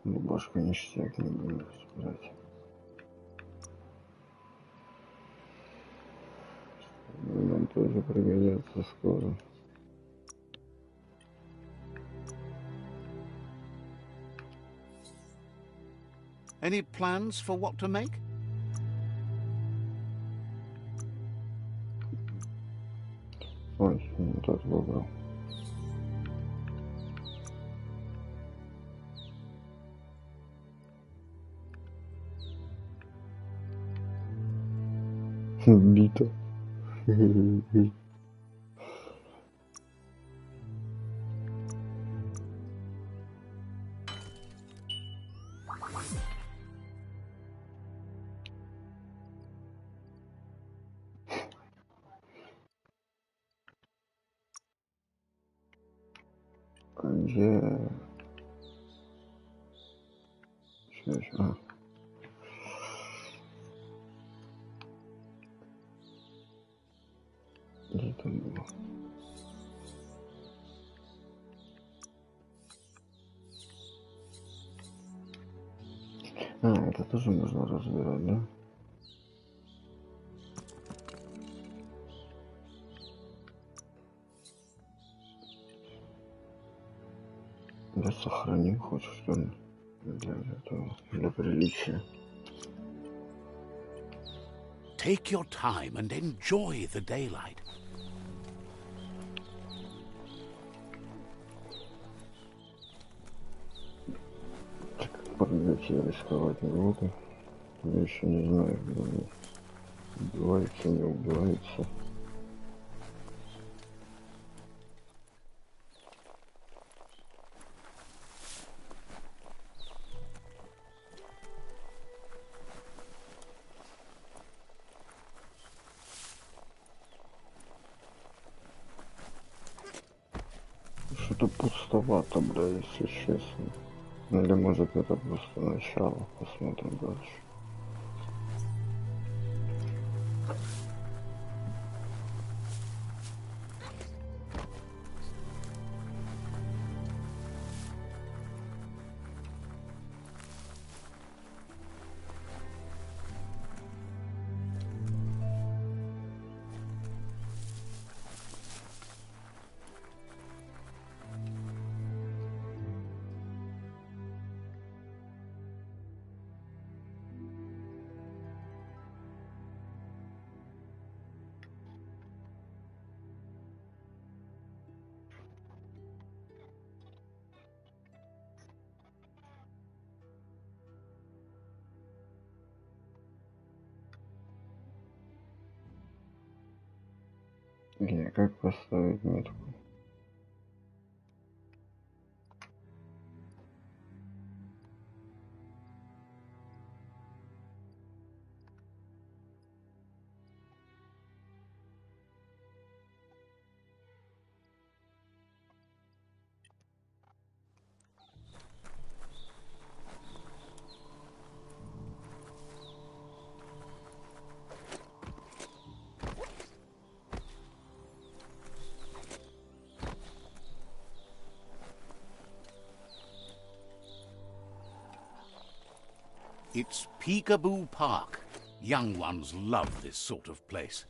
Рубашка ништяк, не буду разбирать. Нам тоже пригодятся скоро. Any plans for what to make? Ой, не тот выбрал. Бита. Где? Сейчас. Где там было? Это тоже можно разбирать, да? Да сохраним хоть что ли для этого, для приличия. Take your time and enjoy the daylight. Прыгать я рисковать не буду. Я еще не знаю, где они убиваются, не убиваются. Что-то пустовато, бля, если честно. Или может это просто начало, посмотрим дальше. Как поставить метку? It's Peekaboo Park. Young ones love this sort of place.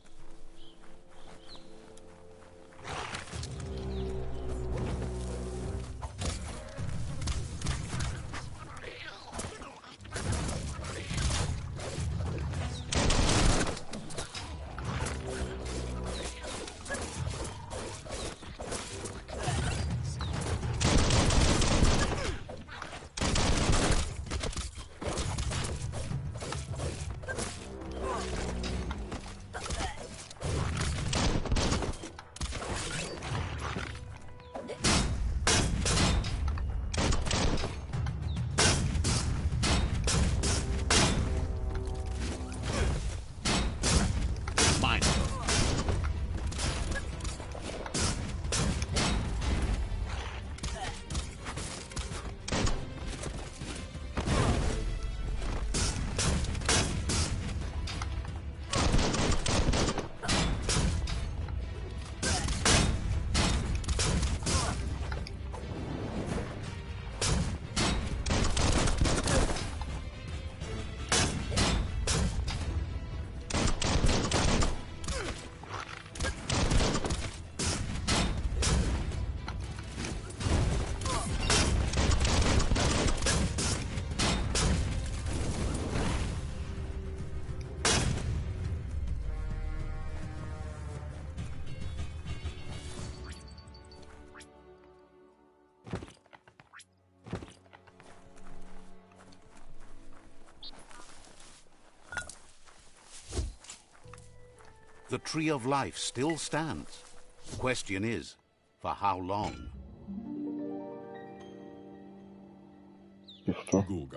The Tree of Life still stands. The question is, for how long?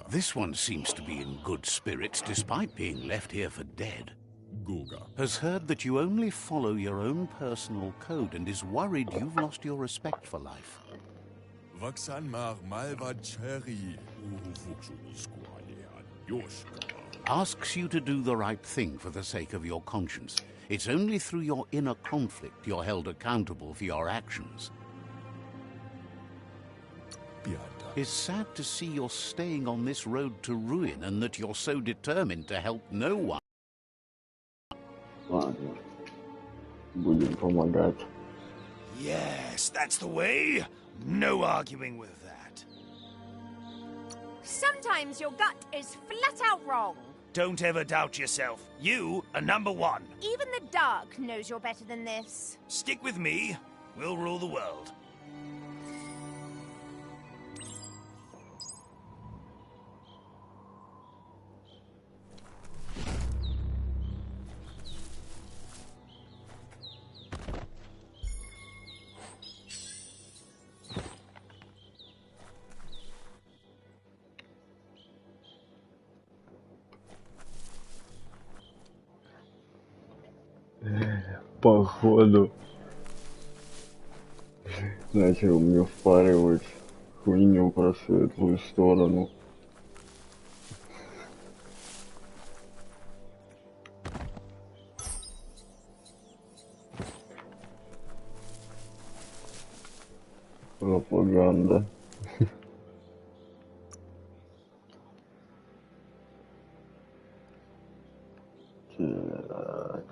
This one seems to be in good spirits despite being left here for dead. Has heard that you only follow your own personal code and is worried you've lost your respect for life. Asks you to do the right thing for the sake of your conscience. It's only through your inner conflict you're held accountable for your actions. It's sad to see you're staying on this road to ruin and that you're so determined to help no one. Ладно. Будем помогать. Yes, that's the way. No arguing with that. Sometimes your gut is flat out wrong. Don't ever doubt yourself. You are number one. Even the dark knows you're better than this. Stick with me. We'll rule the world. Походу начал мне впаривать хуйню про светлую сторону. Пропаганда. Так.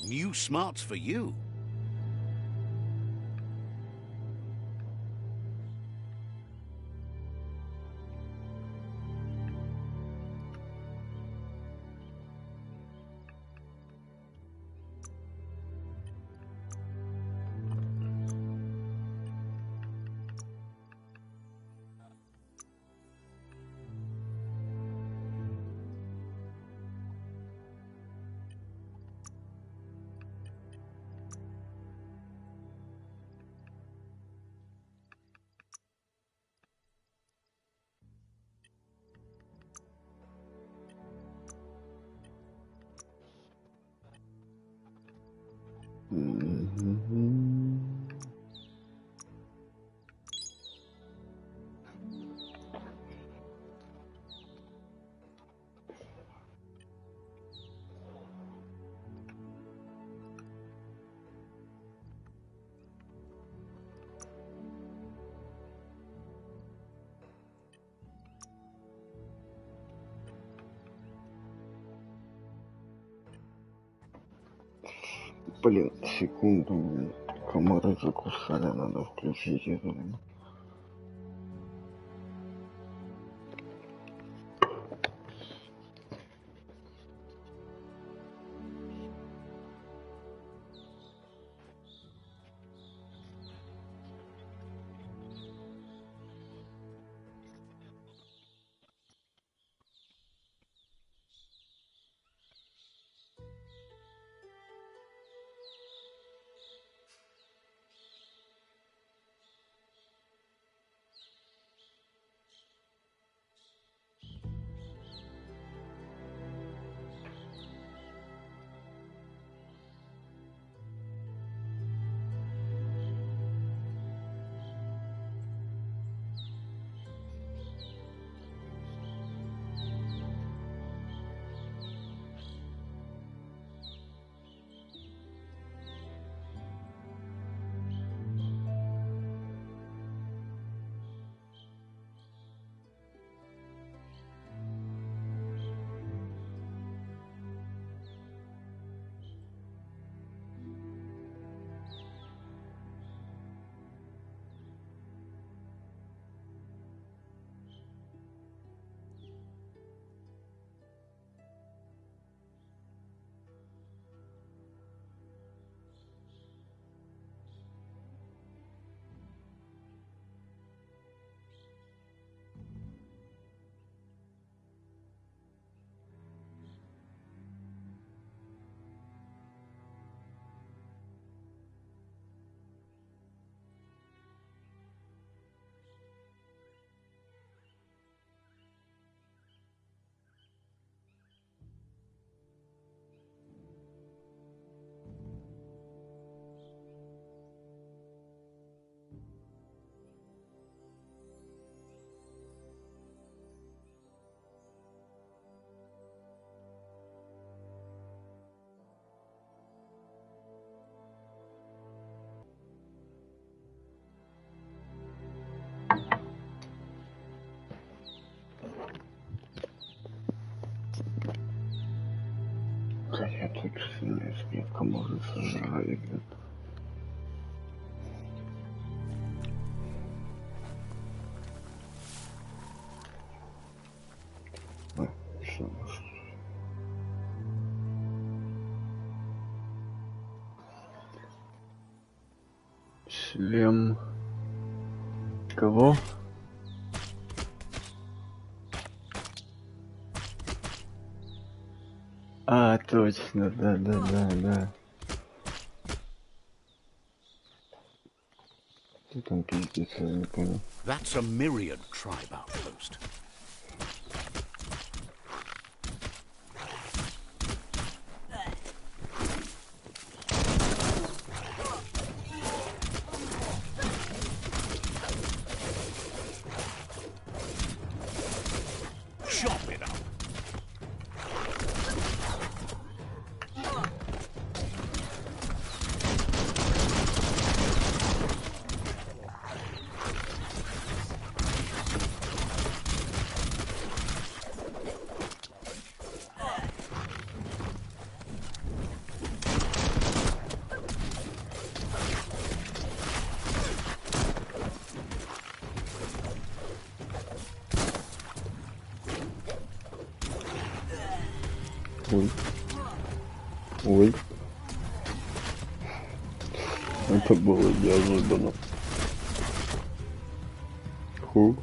New smarts for you. Блин, секунду, блин. Комары закусали, надо включить это. Блин. Да я тут несколько, может, сожрали где-то. Шлем. Кого? А, точно, да. Что там пиздец, я не понял. That's a myriad tribe outpost. Chop it up. Ой. Это было неожиданно. Ху.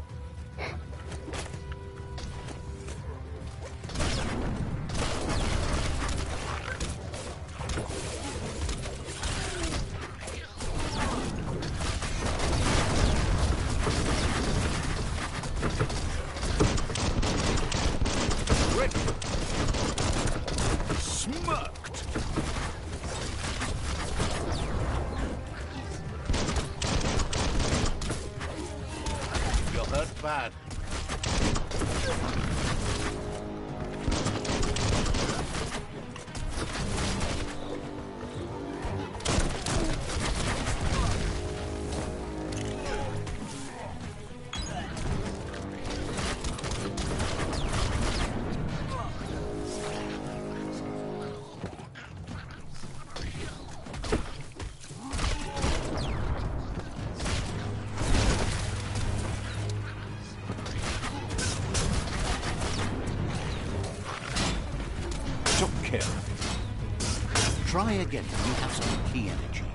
Smirked. You're hurt bad. Took care of it. Try again when you have some key energy.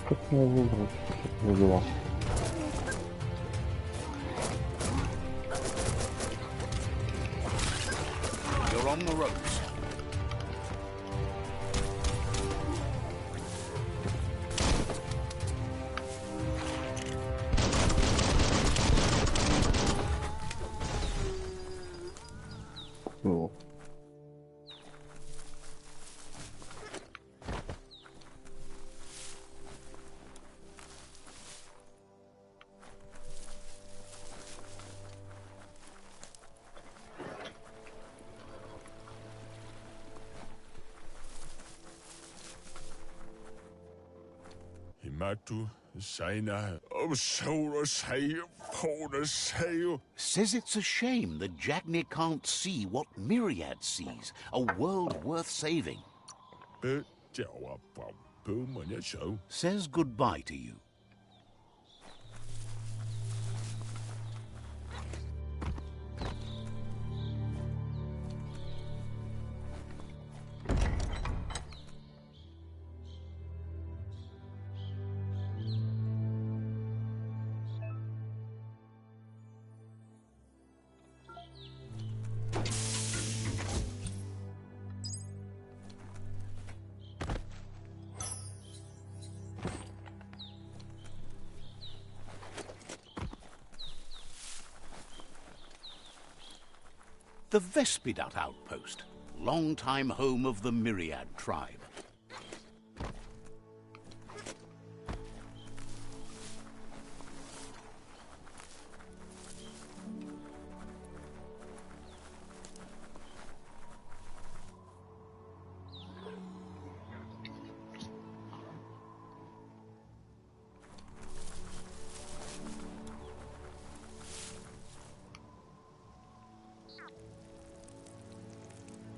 Как мне выбрать? Как дела? You're on the ropes. О. Says it's a shame that Jagnir can't see what Myriad sees, a world worth saving. Says goodbye to you. The Vespidat outpost, long-time home of the Myriad tribe.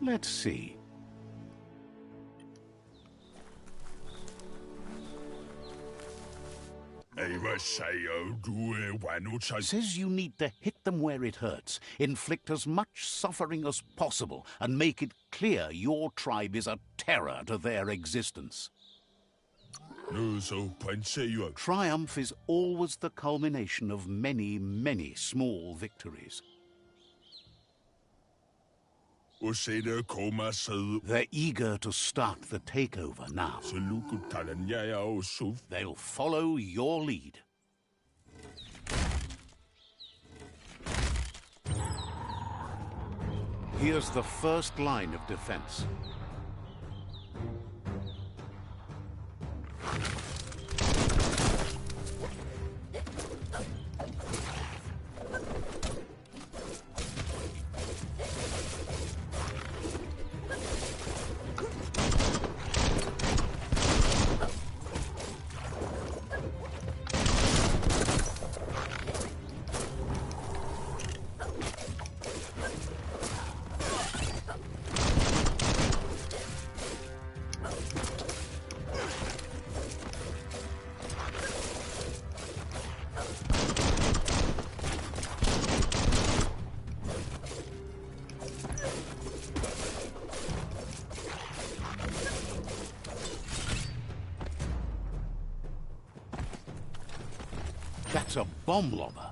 Let's see. Says you need to hit them where it hurts, inflict as much suffering as possible, and make it clear your tribe is a terror to their existence. Triumph is always the culmination of many, many small victories. They're eager to start the takeover now. They'll follow your lead. Here's the first line of defense. That's a bomb lobber.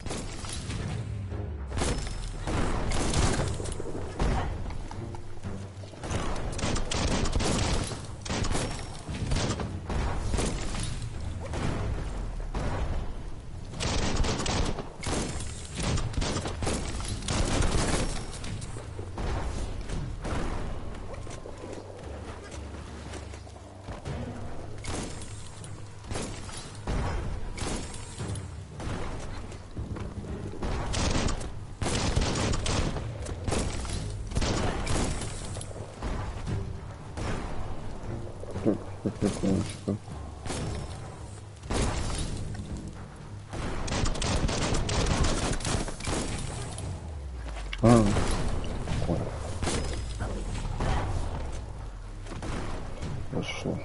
Хорошо.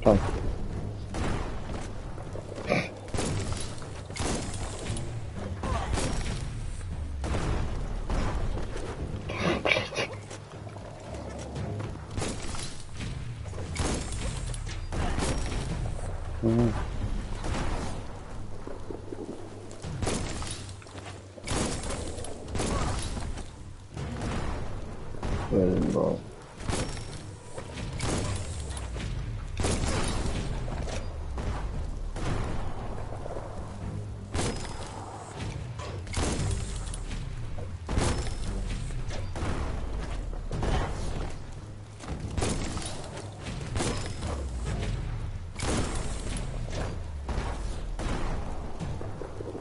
Так. Заебал.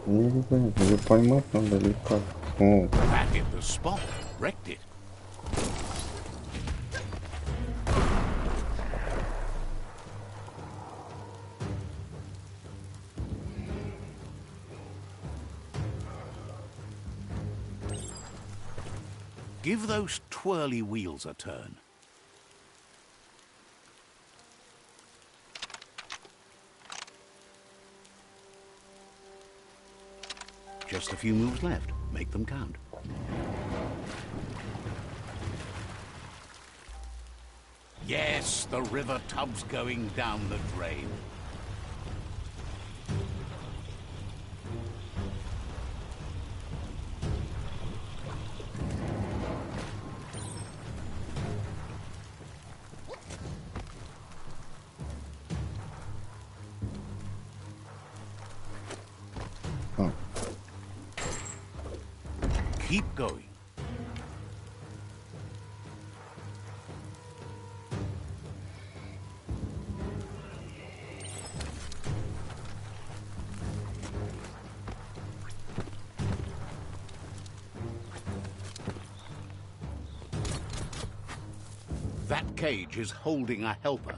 Не понятно, ее поймать надо или как? О. That hit the spot, wrecked it. Give those twirly wheels a turn. Just a few moves left. Make them count. Yes, the river tub's going down the drain. Keep going. That cage is holding a helper.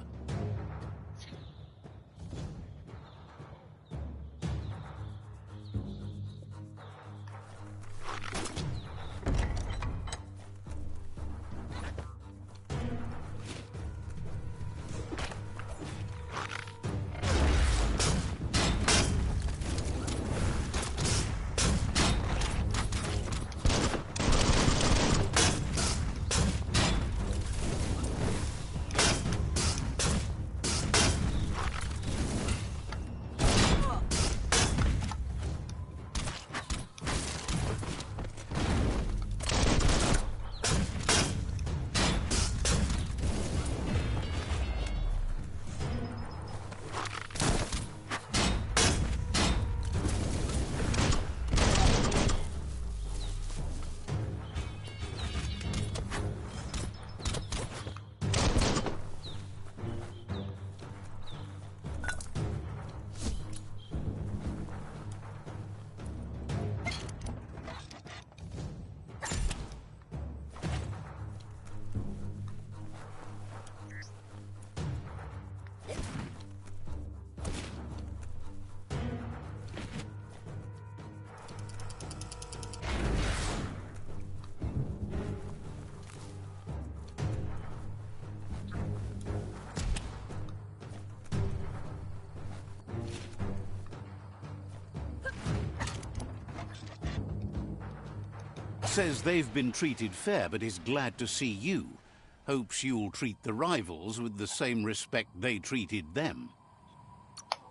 Says they've been treated fair, but is glad to see you. Hopes you'll treat the rivals with the same respect they treated them.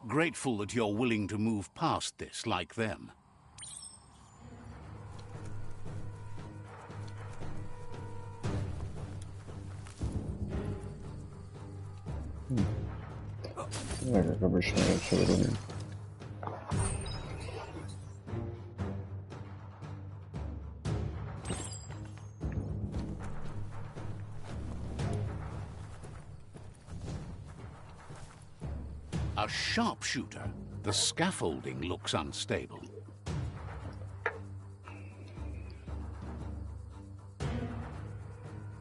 Grateful that you're willing to move past this like them. Да, как обычно, я все вроде. A sharpshooter. The scaffolding looks unstable.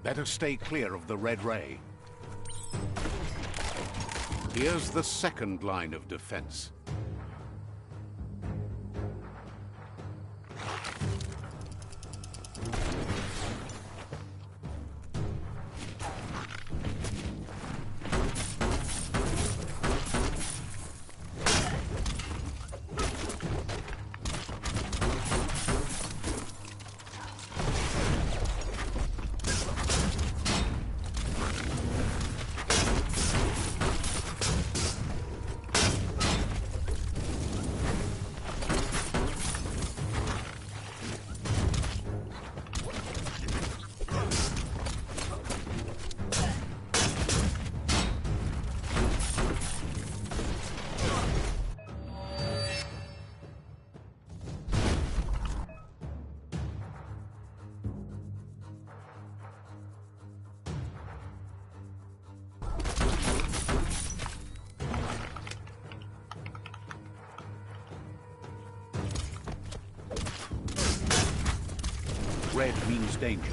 Better stay clear of the red ray. Here's the second line of defense. Red means danger.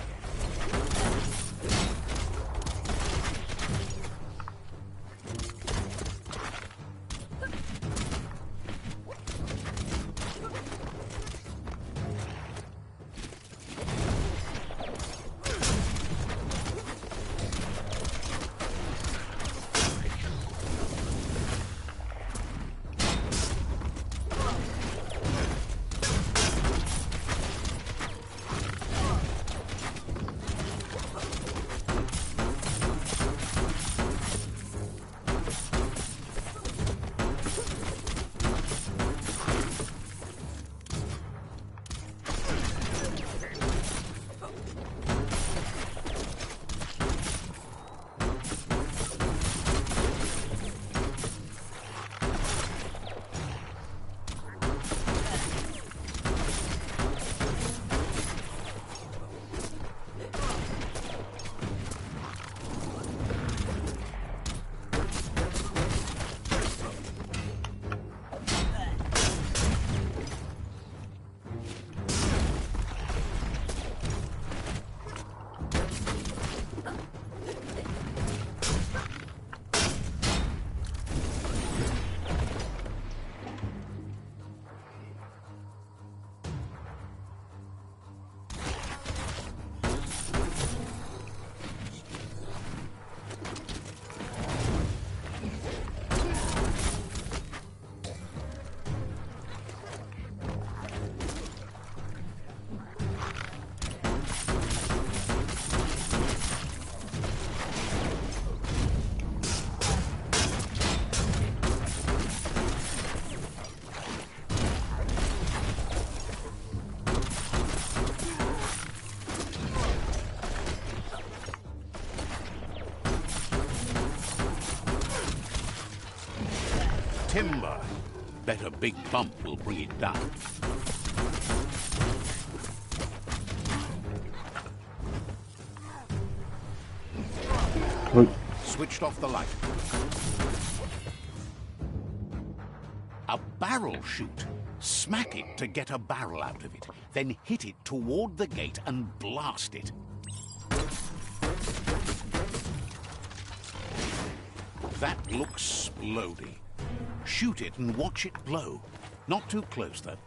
Timber. Bet a big bump will bring it down. Switched off the light. A barrel shoot. Smack it to get a barrel out of it. Then hit it toward the gate and blast it. That looks splody. Shoot it and watch it blow. Not too close, though.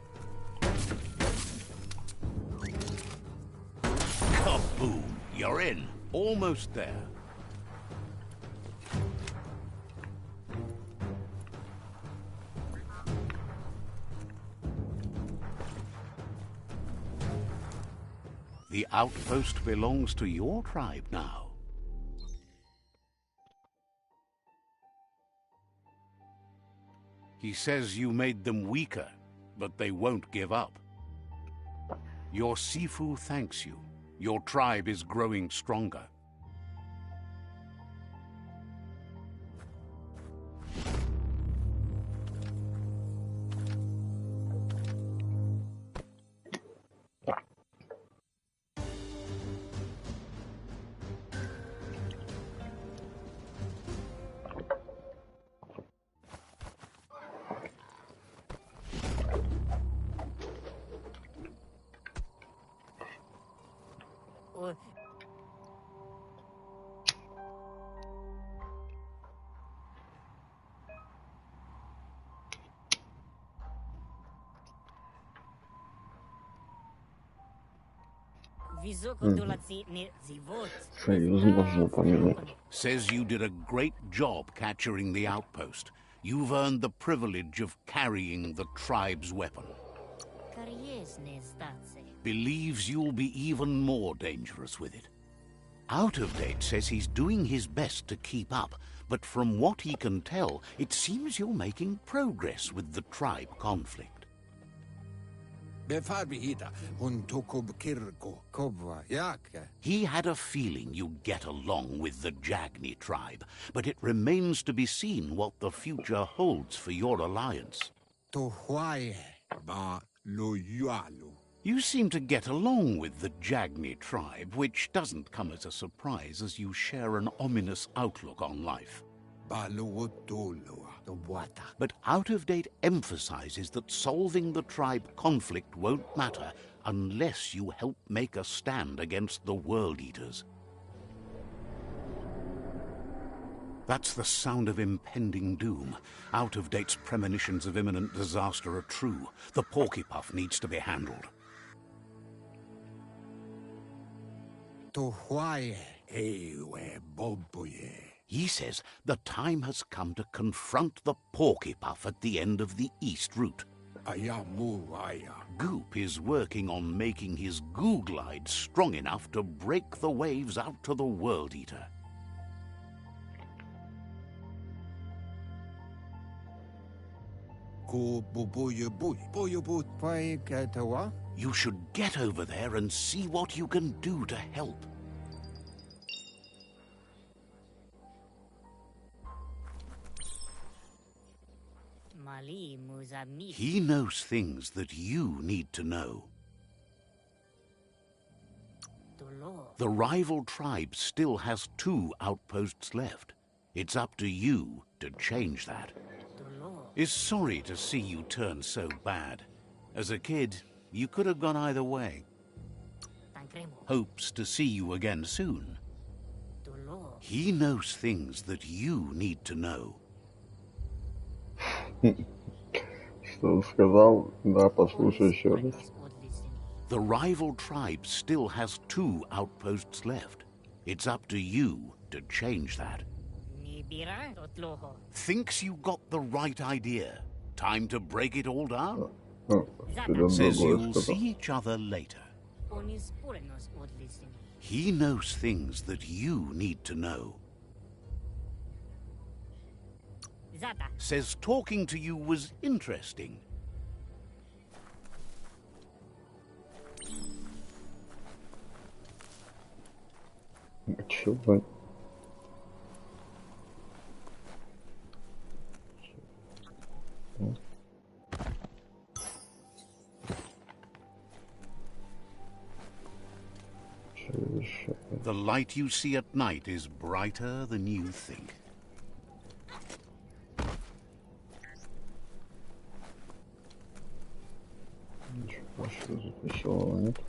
Kaboom! You're in. Almost there. The outpost belongs to your tribe now. He says you made them weaker, but they won't give up. Your Sifu thanks you. Your tribe is growing stronger. Says you did a great job capturing the outpost. You've earned the privilege of carrying the tribe's weapon. Believes you'll be even more dangerous with it. Out of Date says he's doing his best to keep up, but from what he can tell, it seems you're making progress with the tribe conflict. He had a feeling you'd get along with the Jagni tribe, but it remains to be seen what the future holds for your alliance. You seem to get along with the Jagni tribe, which doesn't come as a surprise as you share an ominous outlook on life. But Out of Date emphasizes that solving the tribe conflict won't matter unless you help make a stand against the World Eaters. That's the sound of impending doom. Out of Date's premonitions of imminent disaster are true. The Porkypuff needs to be handled. He says the time has come to confront the Porkypuff at the end of the East Route. Goop is working on making his goo glide strong enough to break the waves out to the World Eater. You should get over there and see what you can do to help. He knows things that you need to know. The rival tribe still has 2 outposts left. It's up to you to change that. Is sorry to see you turn so bad. As a kid, you could have gone either way. Hopes to see you again soon. He knows things that you need to know. Что он сказал? Да, послушай еще раз. The rival tribe still has 2 outposts left. It's up to you to change that. Thinks you got the right idea. Time to break it all down? Says you'll see each other later. He knows things that you need to know. Says talking to you was interesting. The light you see at night is brighter than you think. Ничего, что записал, нет?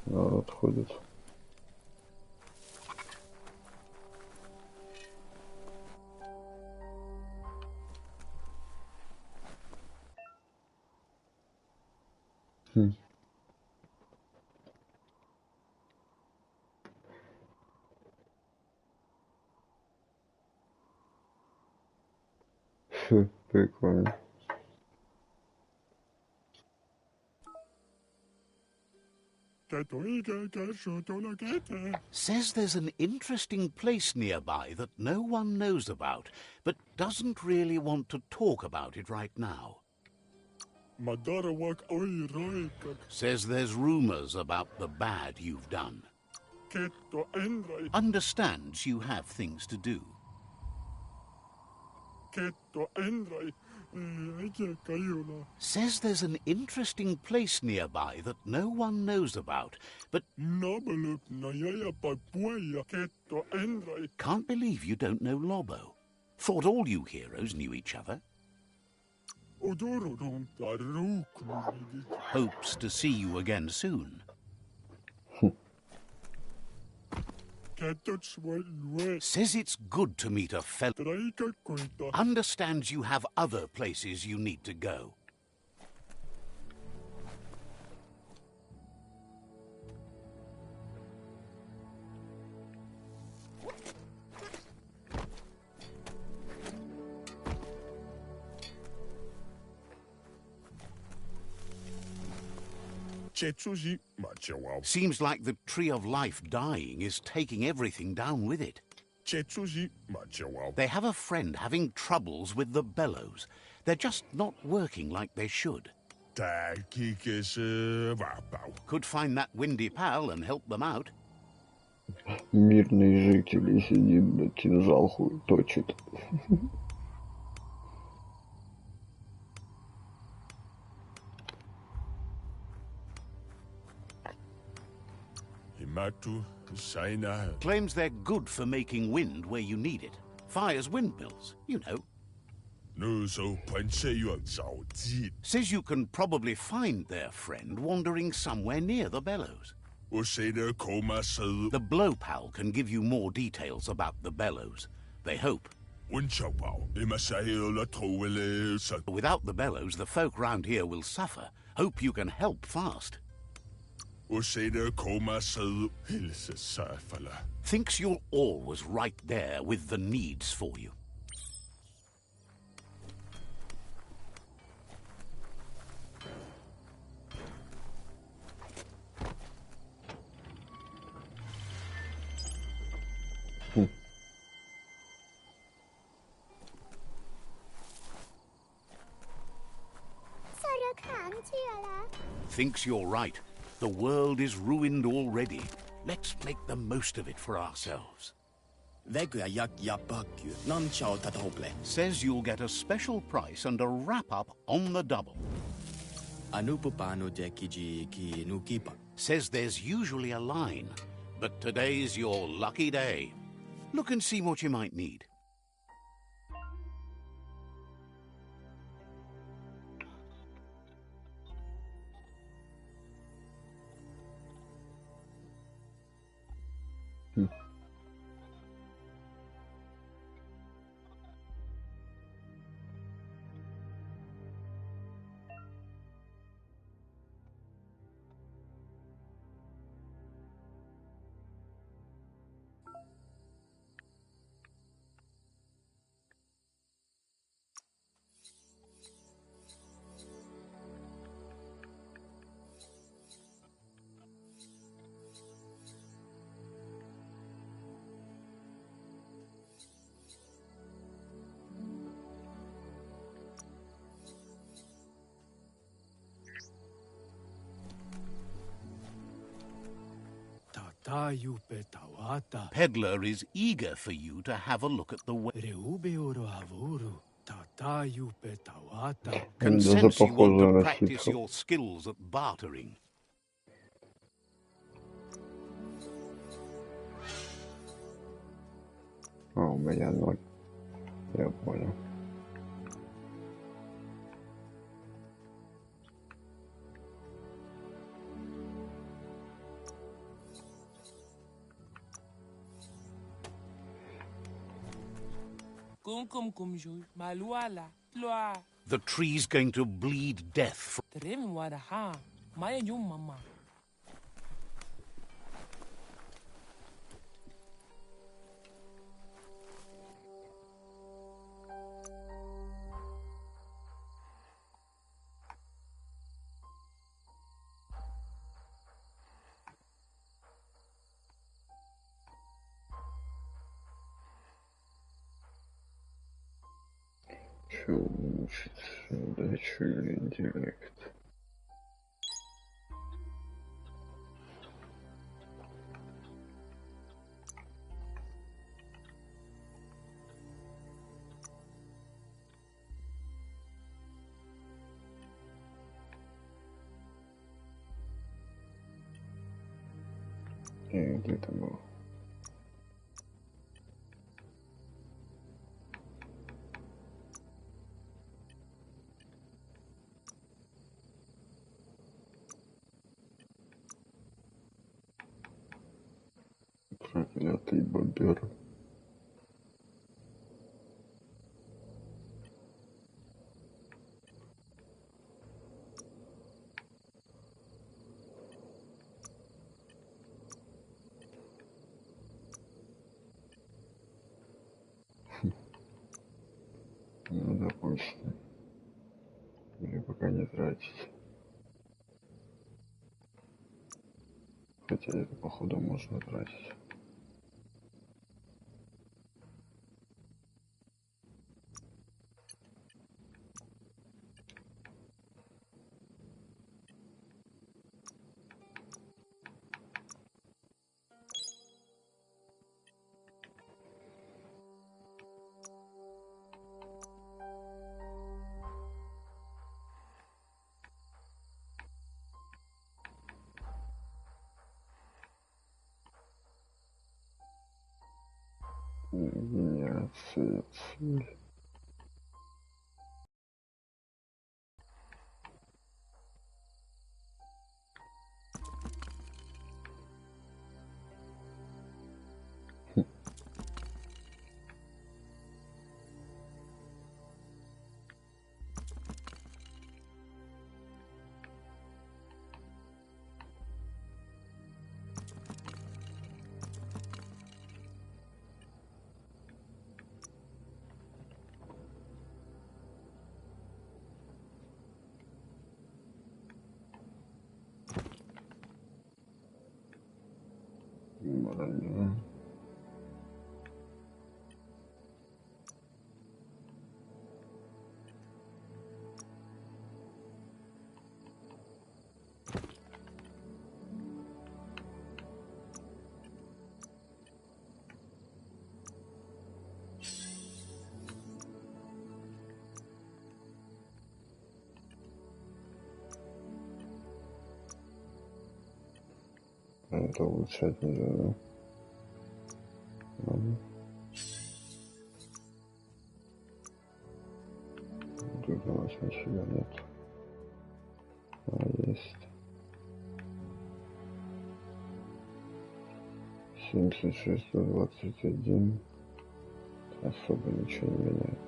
Народ ходит. Прикольно. Says there's an interesting place nearby that no one knows about, but doesn't really want to talk about it right now. Says there's rumors about the bad you've done. Understands you have things to do. Says there's an interesting place nearby that no one knows about, but can't believe you don't know Lobo. Thought all you heroes knew each other. Hopes to see you again soon. Says it's good to meet a fellow. Understands you have other places you need to go. Seems like the Tree of Life dying is taking everything down with it. They have a friend having troubles with the bellows. They're just not working like they should. Could find that windy pal and help them out. Мирный житель сидит, да кинжал хуй точит. Claims they're good for making wind where you need it. Fires windmills, you know. Says you can probably find their friend wandering somewhere near the bellows. The blow pal can give you more details about the bellows. They hope. Without the bellows, the folk round here will suffer. Hope you can help fast. Thinks you're always right there with the needs for you. Thinks you're right. The world is ruined already. Let's make the most of it for ourselves. Says you'll get a special price and a wrap-up on the double. Says there's usually a line, but today's your lucky day. Look and see what you might need. Peddler is eager for you to have a look at the way. Can Даже sense you want похоже to на practice ситхов. your skills at bartering. А, у меня 0. Я понял. The tree's going to bleed death. Че улучшить? Удачу или интеллект? Где это было? Проклятый бобер. Ну, допустим. Или пока не тратить. Хотя это, походу, можно тратить. Генерация цель. Броня. Это улучшать нельзя, да? Ладно. Тут у нас ничего нет. А есть. 76, 121. Особо ничего не меняет.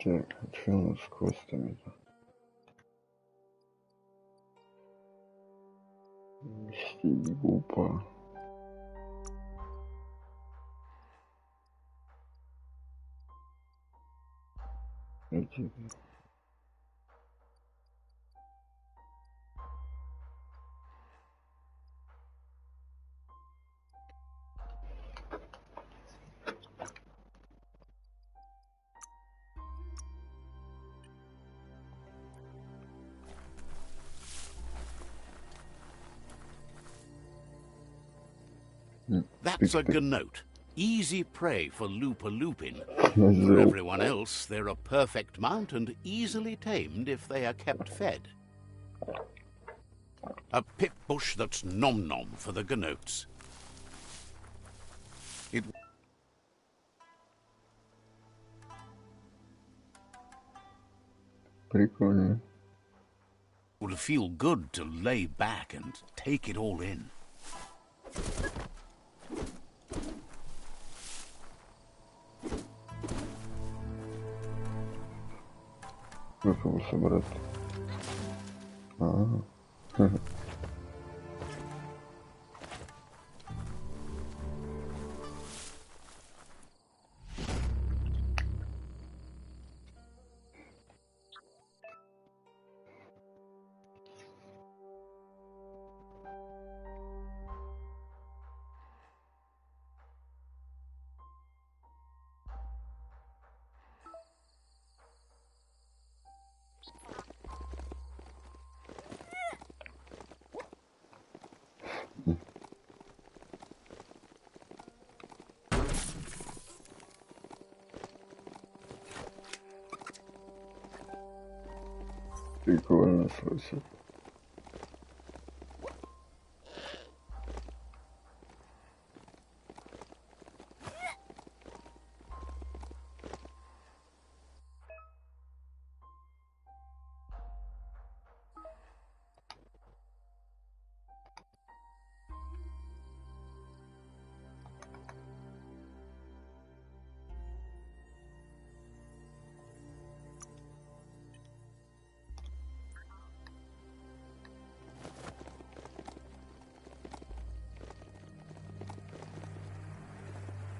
Так, а что у нас с квестами-то? Мстить глупо. Эти... That's a ganote. Easy prey for Looper-Lupin. For everyone else, they're a perfect mount and easily tamed if they are kept fed. A pip bush that's nom-nom for the ganotes. It Прикольно. would feel good to lay back and take it all in. Как его собрать? Ага. Прикольно, слушай.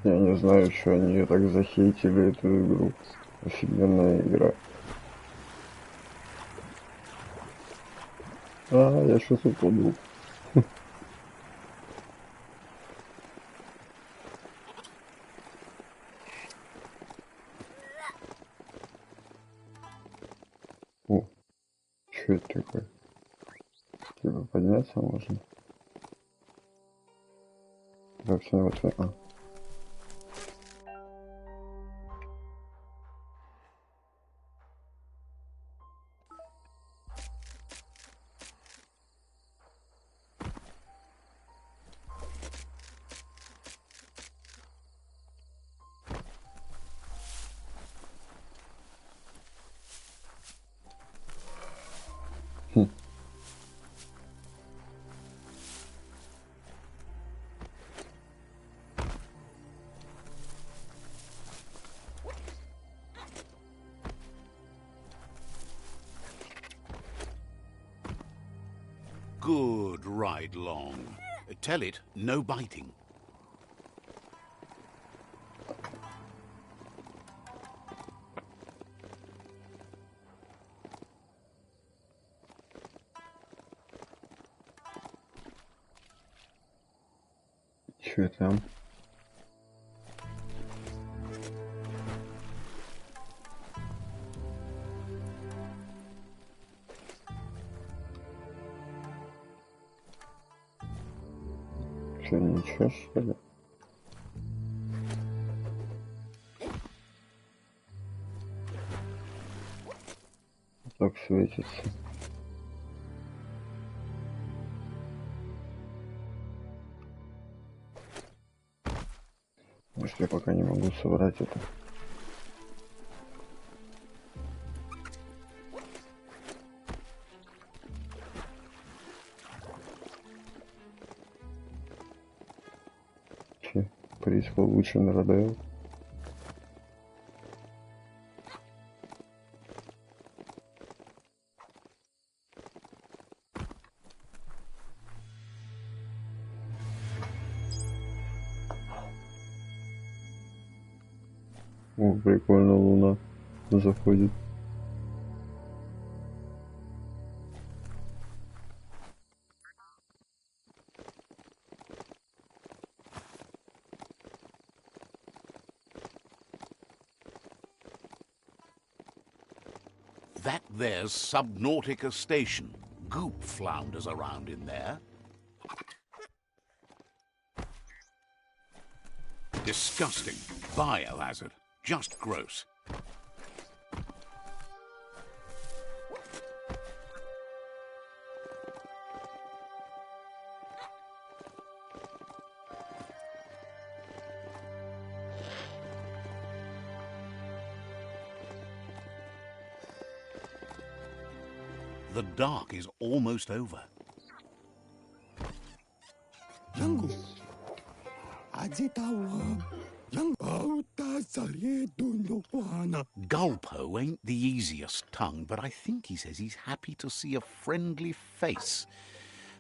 Я не знаю, что они её так захейтили, эту игру. Офигенная игра. Я что-то подумал. О, что это такое? Типа подняться можно? Как с него Good ride long. Tell it, no biting. Что там? Что, ничего, что ли? Так светится. Может, я пока не могу собрать это. Приз получен, Родео. О, прикольно, луна заходит. That there's Subnautica Station. Goop flounders around in there. Disgusting. Biohazard. Just gross. The dark is almost over. Gulpo ain't the easiest tongue, but I think he says he's happy to see a friendly face.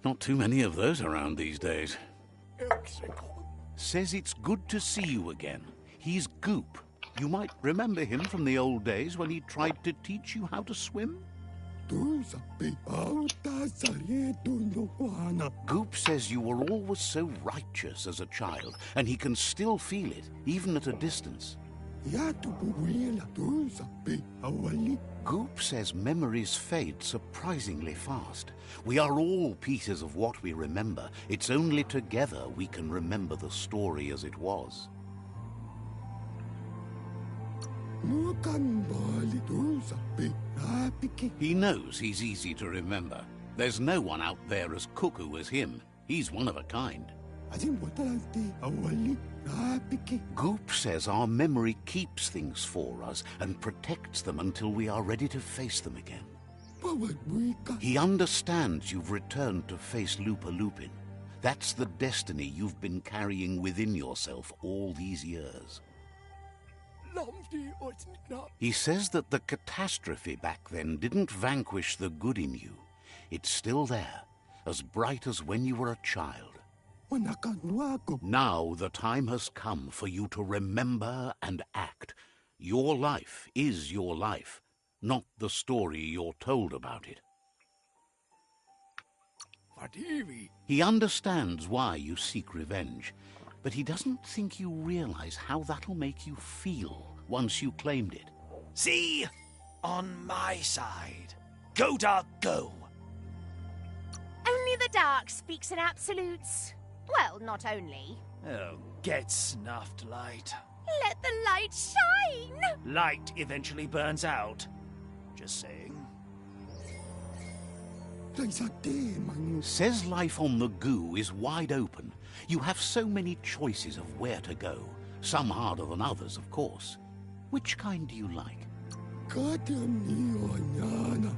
Not too many of those around these days. Says it's good to see you again. He's Goop. You might remember him from the old days when he tried to teach you how to swim. Goop says you were always so righteous as a child, and he can still feel it, even at a distance. Goop says memories fade surprisingly fast. We are all pieces of what we remember. It's only together we can remember the story as it was. He knows he's easy to remember. There's no one out there as cuckoo as him. He's one of a kind. Goop says our memory keeps things for us and protects them until we are ready to face them again. He understands you've returned to face Lupa Lupin. That's the destiny you've been carrying within yourself all these years. He says that the catastrophe back then didn't vanquish the good in you. It's still there, as bright as when you were a child. Now the time has come for you to remember and act. Your life is your life, not the story you're told about it. He understands why you seek revenge, but he doesn't think you realize how that'll make you feel once you claimed it. See? On my side. Go, dark, go. Only the dark speaks in absolutes. Well, not only. Oh, get snuffed, light. Let the light shine! Light eventually burns out. Just saying. Says life on the goo is wide open. You have so many choices of where to go. Some harder than others, of course. Which kind do you like?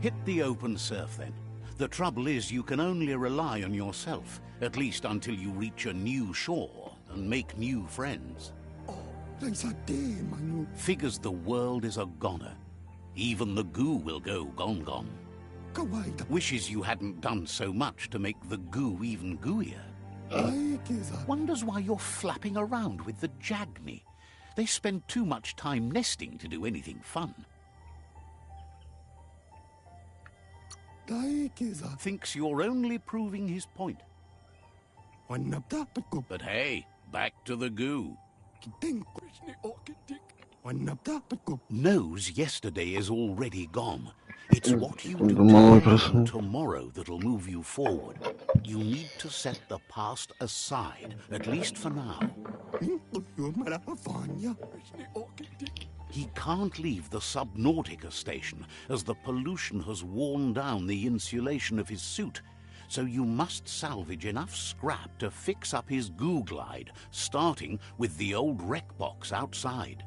Hit the open surf, then. The trouble is you can only rely on yourself, at least until you reach a new shore and make new friends. Figures the world is a goner. Even the goo will go gone. Wishes you hadn't done so much to make the goo even gooier. Wonders why you're flapping around with the Jagni. They spend too much time nesting to do anything fun. Thinks you're only proving his point. But hey, back to the goo. Knows yesterday is already gone. It's what you do today and tomorrow that'll move you forward. You need to set the past aside, at least for now. He can't leave the Subnautica station, as the pollution has worn down the insulation of his suit. So you must salvage enough scrap to fix up his goo glide, starting with the old wreck box outside.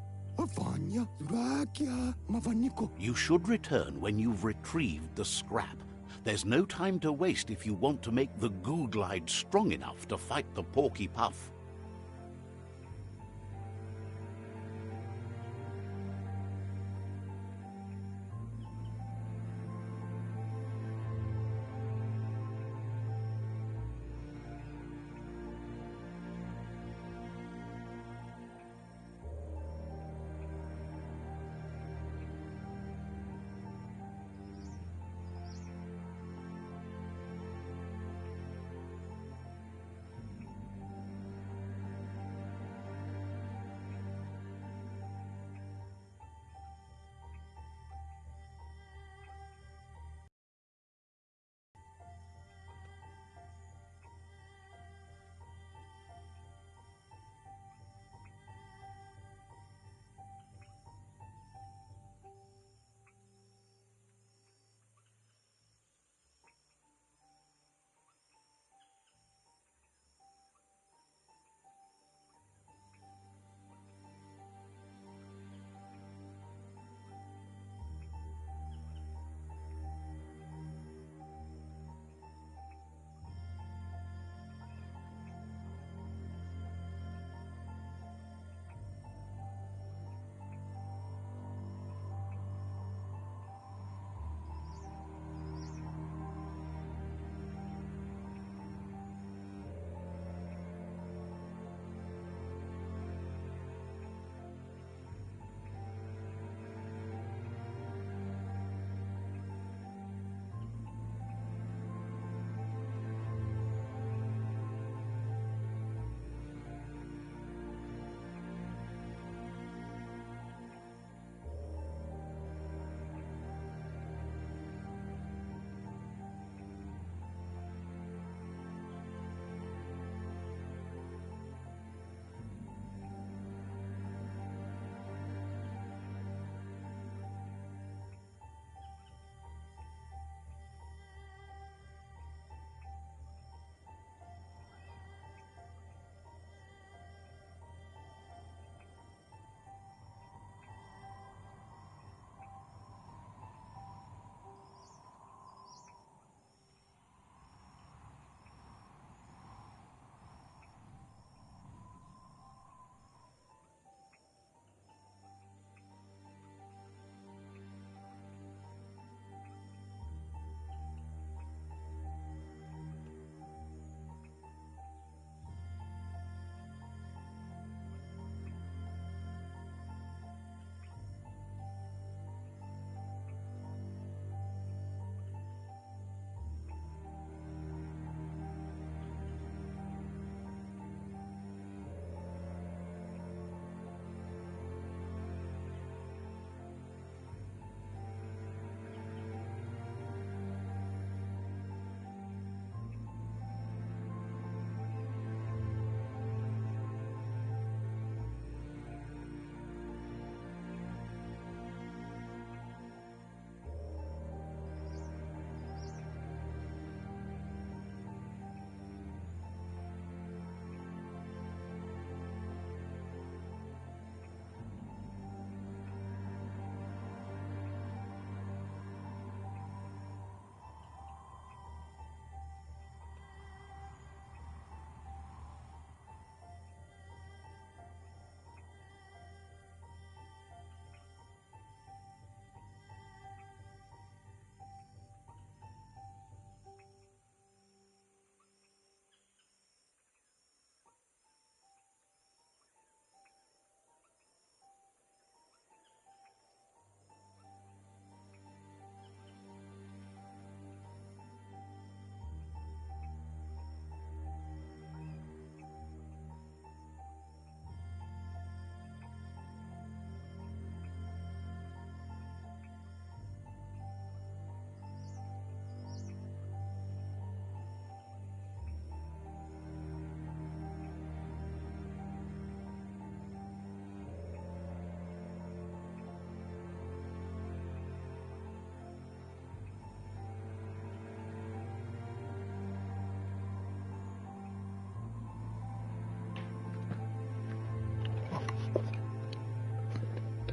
You should return when you've retrieved the scrap. There's no time to waste if you want to make the goo glide strong enough to fight the Porky Puff.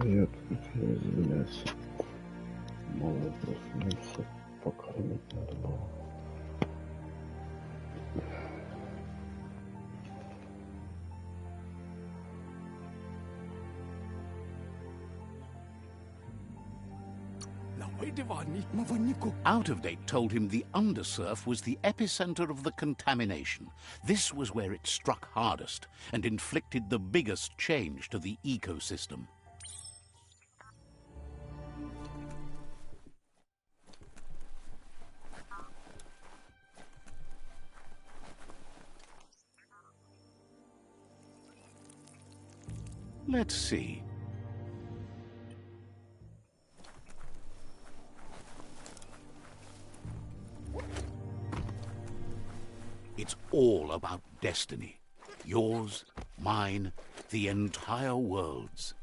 Привет, я извиняюсь. Мало проснулся, покормить надо было. Out-of-date told him the undersurf was the epicenter of the contamination. This was where it struck hardest and inflicted the biggest change to the ecosystem. Let's see. It's all about destiny. Yours, mine, the entire world's.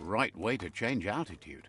Right way to change altitude.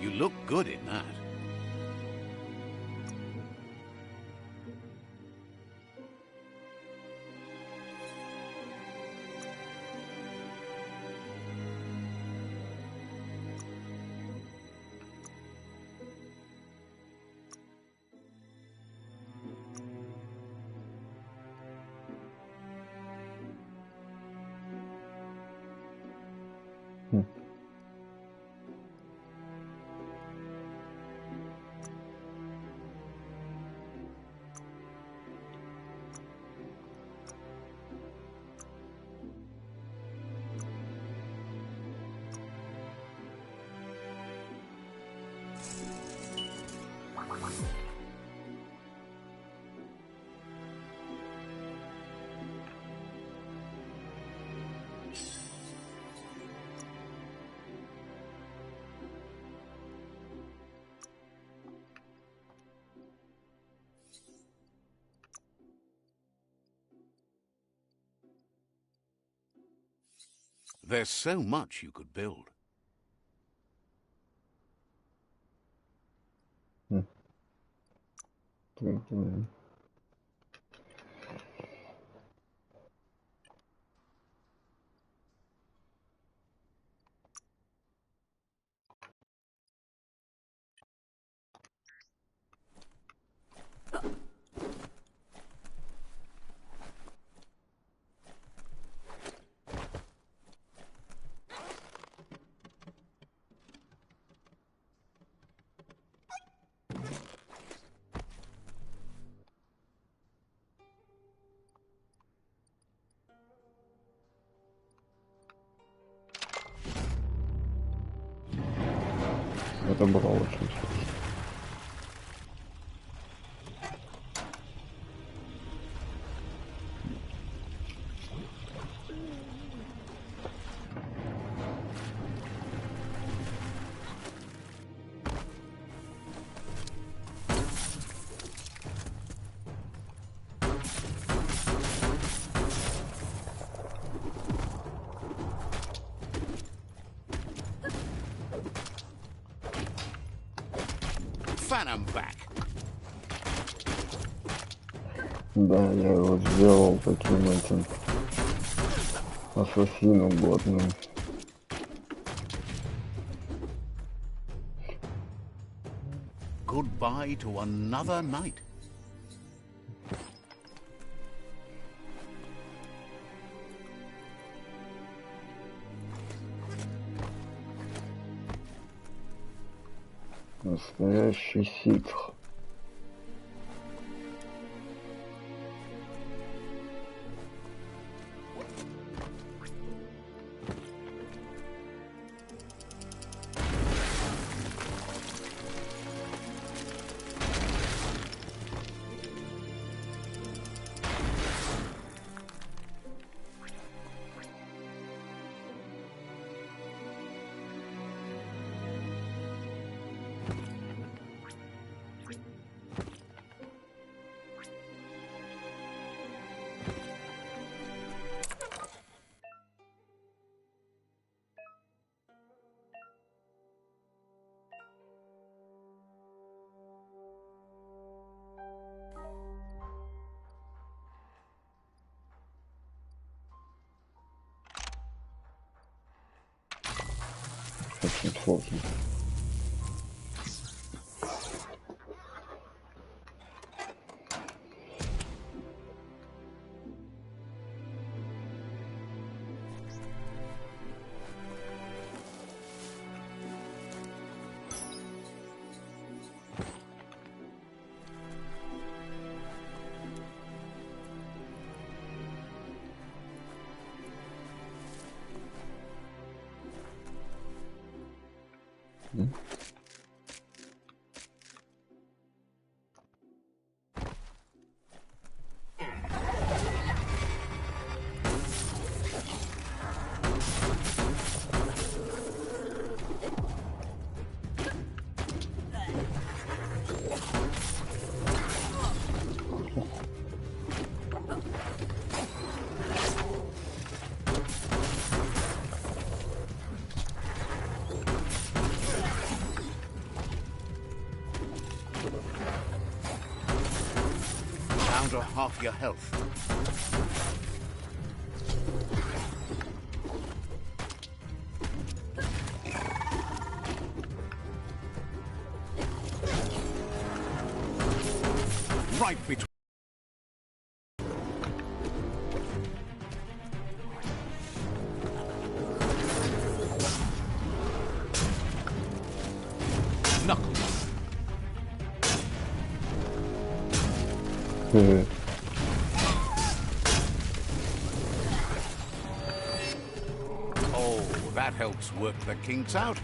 You look good in that. There's so much you could build. Это было очень сложно. Да, я его сделал таким этим ассасином годным. Goodbye to another night. Настоящий ситх. Очень сложно. Down to half your health. Right between. Knuckles. Oh, that helps work the kinks out.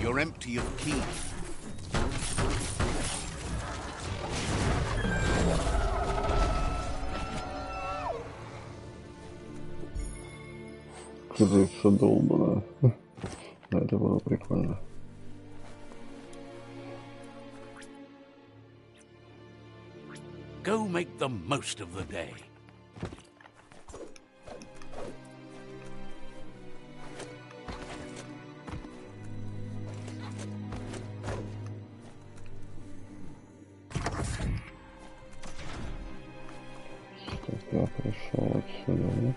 You're empty of ki. Крыса долбаная. Это было прикольно. Go make the most of the day. Я пришел отсюда, да?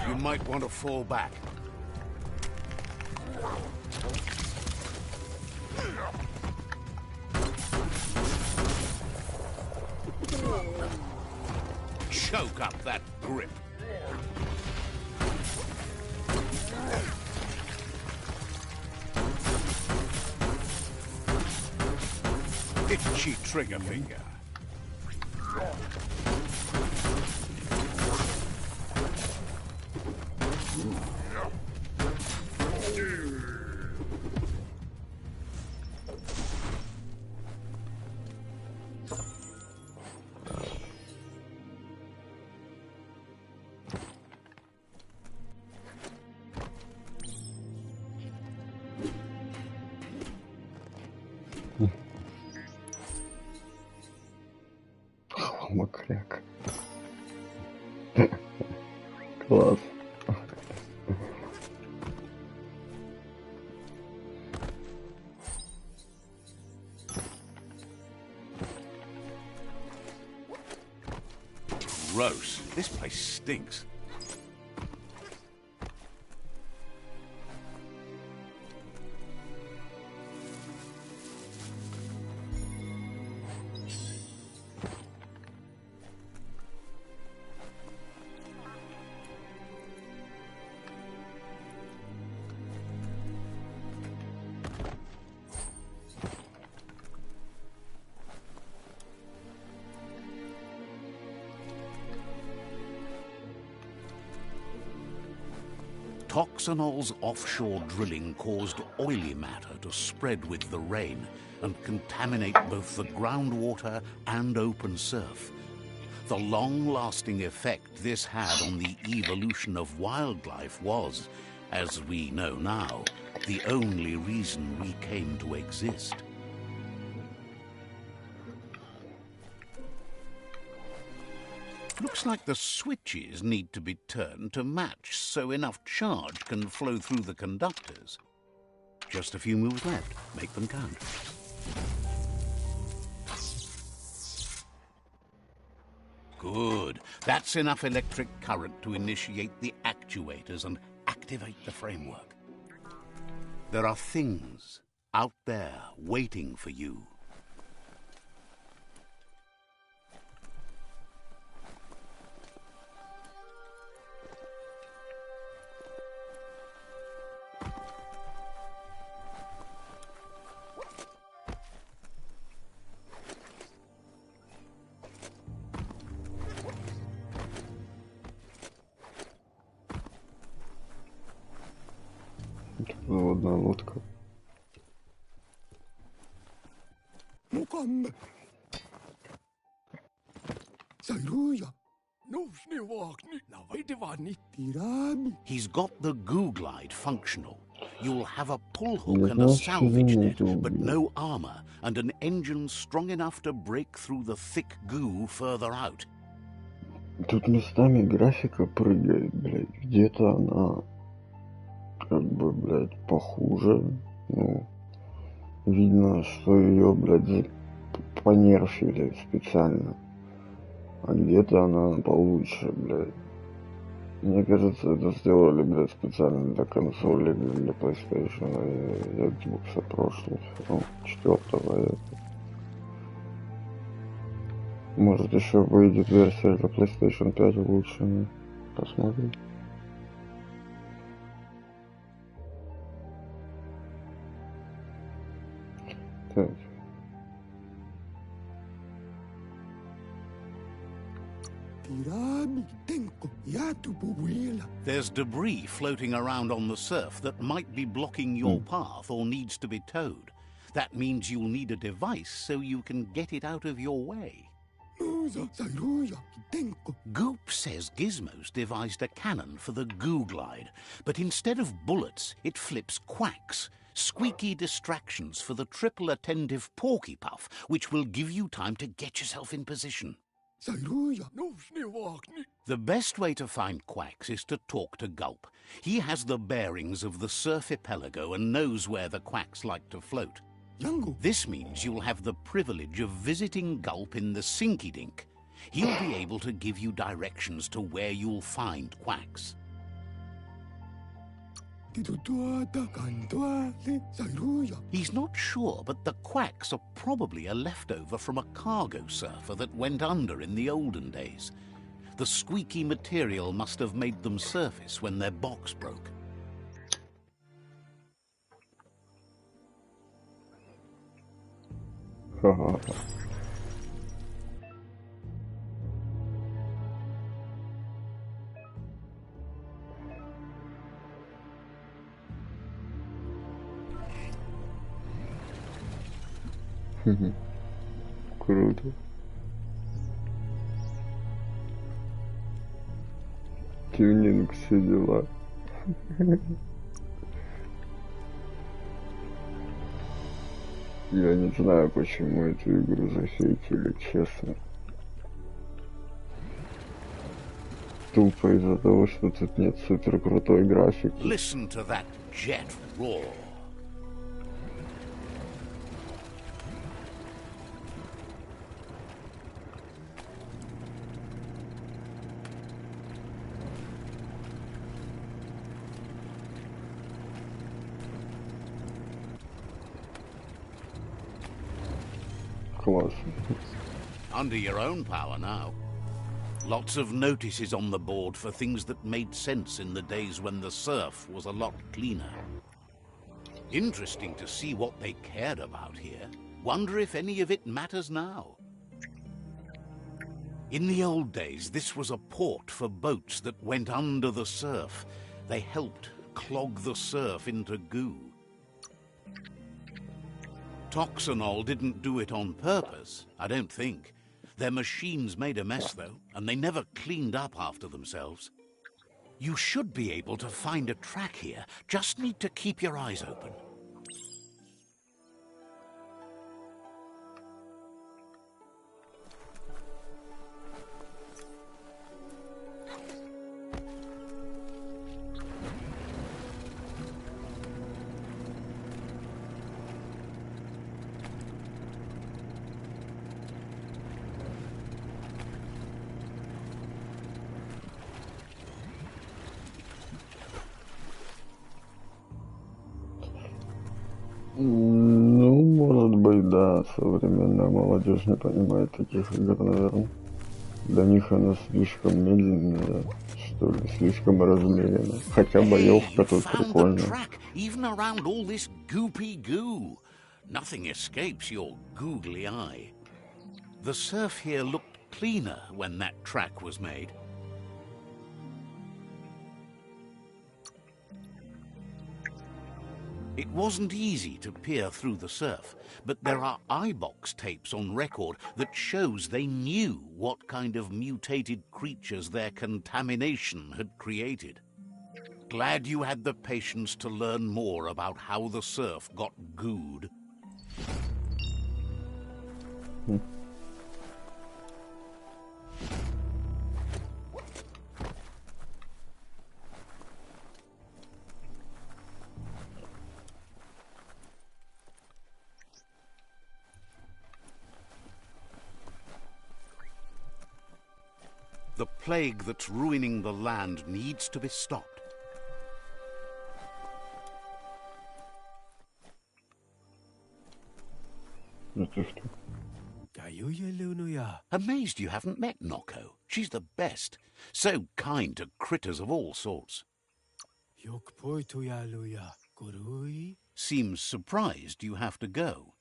You might want to fall back. Choke up that grip. Itchy trigger finger. Макряк. Класс. Gross. This place stinks. Toxanol's offshore drilling caused oily matter to spread with the rain and contaminate both the groundwater and open surf. The long-lasting effect this had on the evolution of wildlife was, as we know now, the only reason we came to exist. Looks like the switches need to be turned to match so enough charge can flow through the conductors. Just a few moves left. Make them count. Good. That's enough electric current to initiate the actuators and activate the framework. There are things out there waiting for you. Заводная лодка. He's got the goo glide functional. You'll have a pull hook and a salvage net, but no armor, and an engine strong enough to break through the thick goo further out. Тут местами графика прыгает, блядь. Где-то она как бы, блядь, похуже. Ну, видно, что ее, блядь, понерфили специально. А где-то она получше, блядь. Мне кажется, это сделали, блядь, специально для консоли, для PlayStation и Xbox прошлых, ну, 4-го. Может, еще выйдет версия для PlayStation 5 улучшенная. Посмотрим. Так. There's debris floating around on the surf that might be blocking your path or needs to be towed. That means you'll need a device so you can get it out of your way. Goop says Gizmo's devised a cannon for the Goo Glide, but instead of bullets, it flips quacks. Squeaky distractions for the triple attentive Porky Puff, which will give you time to get yourself in position. The best way to find quacks is to talk to Gulp. He has the bearings of the surf archipelago and knows where the quacks like to float. This means you'll have the privilege of visiting Gulp in the Sinky Dink. He'll be able to give you directions to where you'll find quacks. He's not sure, but the quacks are probably a leftover from a cargo surfer that went under in the olden days. The squeaky material must have made them surface when their box broke. Круто. Тюнинг, все дела. Я не знаю, почему эту игру захейтили, честно. Тупо из-за того, что тут нет супер крутой графики. Listen to that jet roar. Классно. Under your own power now. Lots of notices on the board for things that made sense in the days when the surf was a lot cleaner. Interesting to see what they cared about here. Wonder if any of it matters now. In the old days, this was a port for boats that went under the surf. They helped clog the surf into goo. Toxanol didn't do it on purpose, I don't think. Their machines made a mess, though, and they never cleaned up after themselves. You should be able to find a track here. Just need to keep your eyes open. Ну, может быть, да, современная молодежь не понимает таких игр, наверное. Для них она слишком медленная, что ли, слишком размеренная. Хотя боевка тут прикольная. Even around all this goopy goo. Nothing escapes your googly eye. The surf here looked cleaner when that track was made. It wasn't easy to peer through the surf, but there are iBox tapes on record that shows they knew what kind of mutated creatures their contamination had created. Glad you had the patience to learn more about how the surf got gooed. The plague that's ruining the land needs to be stopped. Amazed you haven't met Noko. She's the best. So kind to critters of all sorts. Seems surprised you have to go.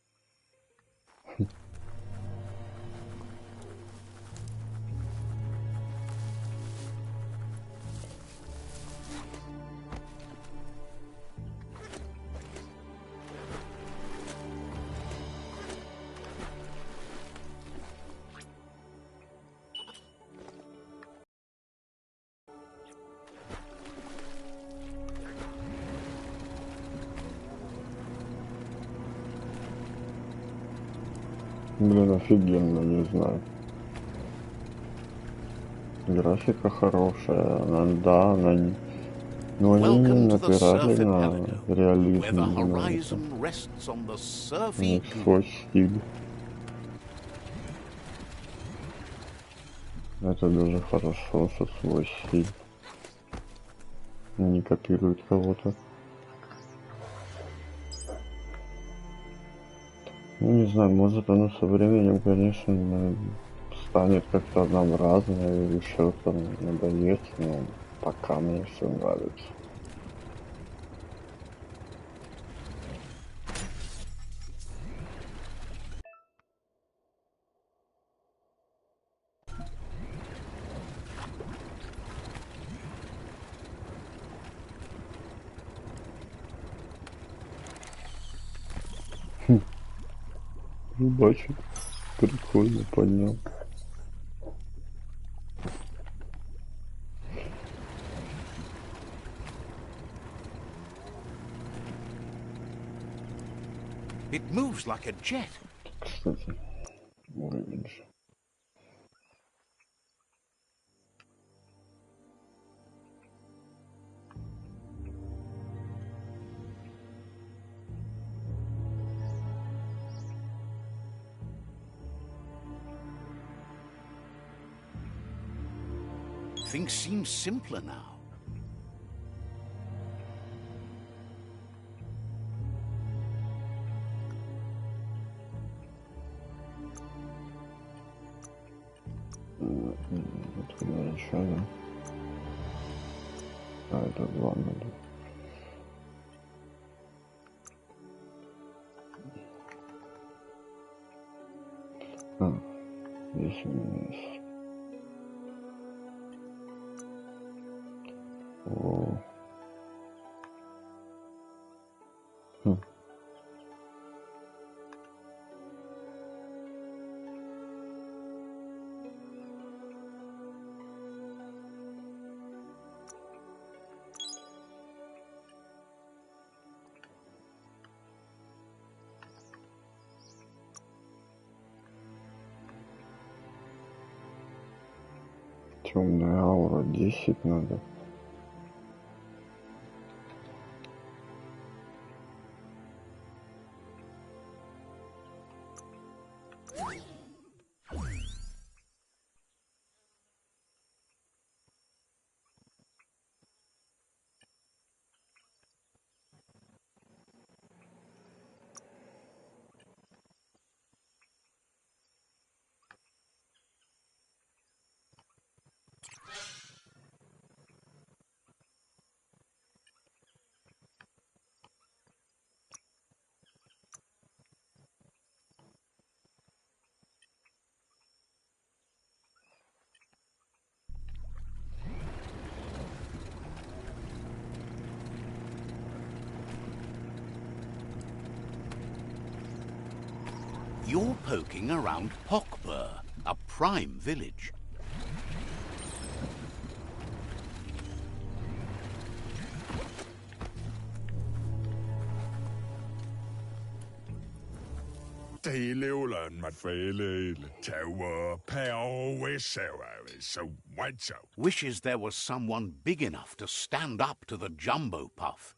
Блин, офигенно, не знаю. Графика хорошая, да, она... Но они не напирали на реализм немного. У них свой стиль. Это даже хорошо, что свой стиль. Не копируют кого-то. Ну, не знаю, может оно со временем, конечно, станет как-то однообразно или что-то надоест, но пока мне все нравится. Рыбачик прикольно поднял. It moves like a jet. Кстати, уровень же. Things seem simpler now. Это начало. А, это два надо. А, здесь у меня есть. О. Темная аура 10 надо. You're poking around Hokbur, a prime village. Wishes there was someone big enough to stand up to the jumbo puff.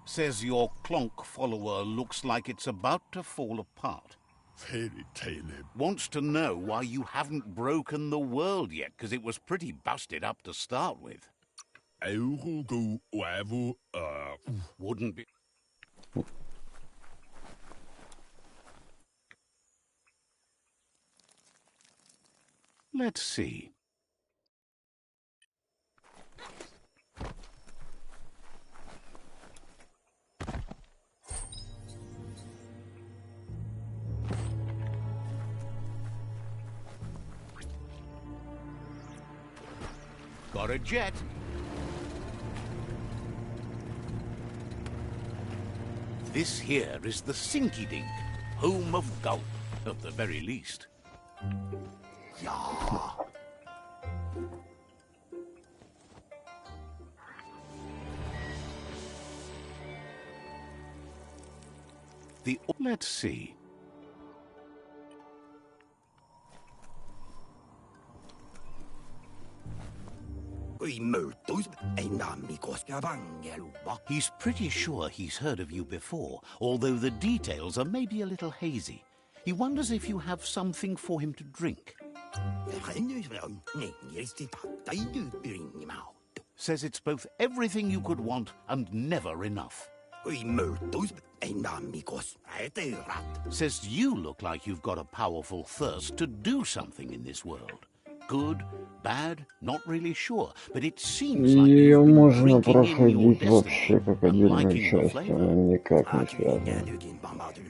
Says your clonk follower looks like it's about to fall apart. Wants to know why you haven't broken the world yet, because it was pretty busted up to start with. Wouldn't be... Let's see. Got a jet. This here is the Sinky Dink, home of Gulp, at the very least. Yeah. Let's see. He's pretty sure he's heard of you before, although the details are maybe a little hazy. He wonders if you have something for him to drink. Says it's both everything you could want and never enough. Says you look like you've got a powerful thirst to do something in this world. Good, bad, not really sure, but it seems like Ее you've been можно drinking in your проходить вообще как destiny and отдельную liking the часть, flavor. она никак не связана.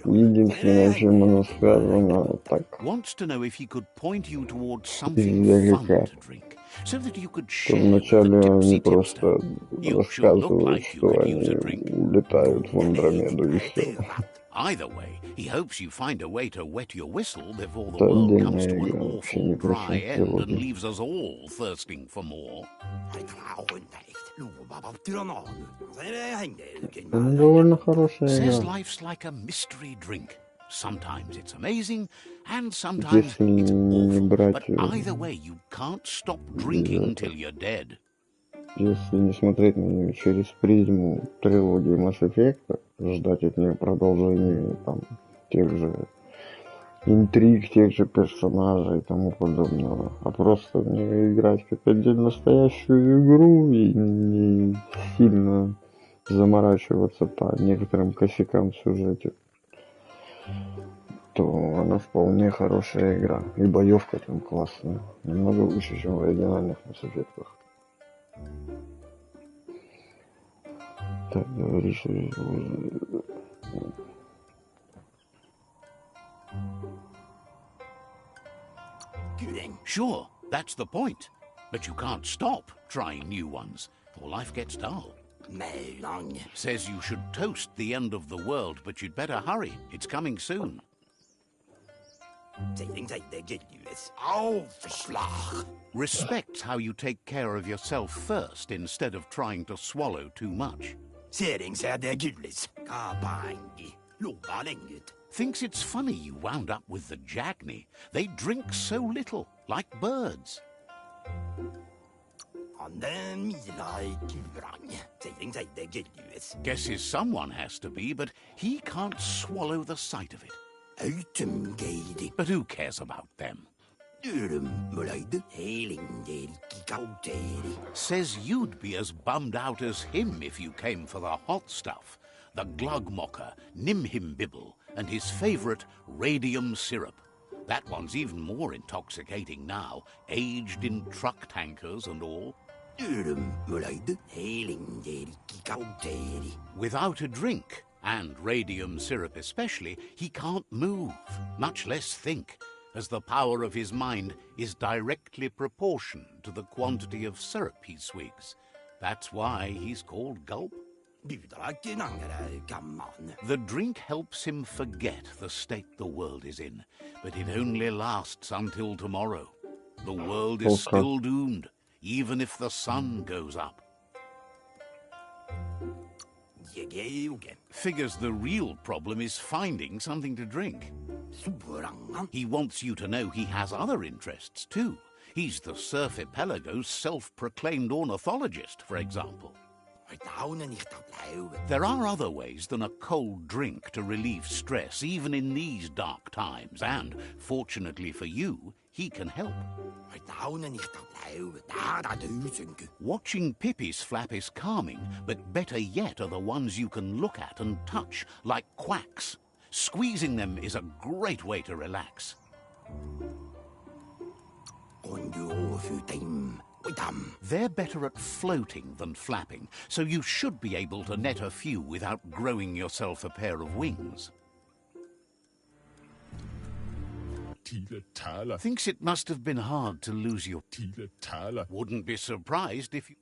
Единственное, чем она связана, так, Wants to know if he could point you towards something fun издалека. to drink, so that you could То share with the вначале они tipsy просто tipster. You sure look рассказывают, like you что could они use a drink. улетают в Андромеду и все. Either way, he hopes you find a way to wet your whistle before the Это world comes отдельная to an игра, вообще awful не dry причем end and сегодня. leaves us all thirsting for more. Ну, довольно хорошая Says игра. life's like a mystery drink. Sometimes it's amazing, and sometimes Если it's не awful. брать, But either way, you can't stop drinking till you're dead. если не смотреть на нее через призму трилогии Mass Effect, ждать от нее продолжения там тех же интриг, тех же персонажей и тому подобного, а просто в нее играть как отдельно настоящую игру и не сильно заморачиваться по некоторым косякам в сюжете, то она вполне хорошая игра. И боевка там классная. Намного лучше, чем в оригинальных Mass Effect'ах. Так, говоришь, Sure, that's the point. But you can't stop trying new ones, or life gets dull. Says you should toast the end of the world, but you'd better hurry. It's coming soon. Respects how you take care of yourself first instead of trying to swallow too much. Thinks it's funny you wound up with the Jagni. They drink so little, like birds. Guesses someone has to be, but he can't swallow the sight of it. But who cares about them? Says you'd be as bummed out as him if you came for the hot stuff. The Glugmocker, Nimhimbibble, and his favourite radium syrup. That one's even more intoxicating now, aged in truck tankers and all. Without a drink, and radium syrup especially, he can't move, much less think, as the power of his mind is directly proportioned to the quantity of syrup he swigs. That's why he's called Gulp. The drink helps him forget the state the world is in, but it only lasts until tomorrow. The world is still doomed, even if the sun goes up. Figures the real problem is finding something to drink. He wants you to know he has other interests too. He's the Surfipelago's self-proclaimed ornithologist, for example. There are other ways than a cold drink to relieve stress, even in these dark times, and, fortunately for you, he can help. Watching Pippi's flap is calming, but better yet are the ones you can look at and touch, like quacks. Squeezing them is a great way to relax. They're better at floating than flapping, so you should be able to net a few without growing yourself a pair of wings. Thinks it must have been hard to lose your... Wouldn't be surprised if you...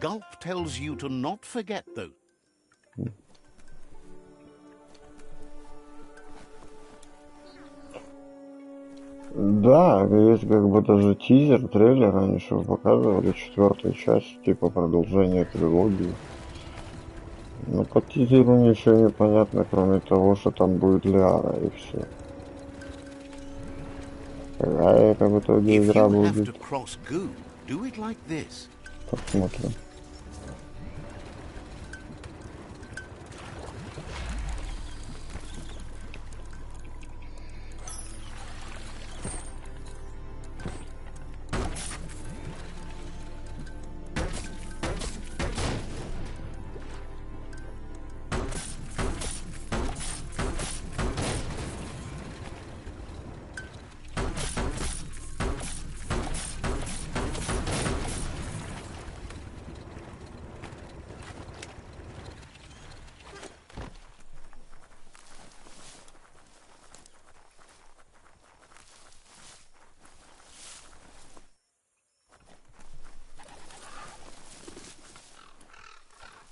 Gulp tells you to not forget those. Да, есть как бы даже тизер, трейлер, они что показывали, 4-ю часть, типа продолжение трилогии. Но по тизеру ничего не понятно, кроме того, что там будет Лиара, и все. Какая это в итоге игра будет? Посмотрим.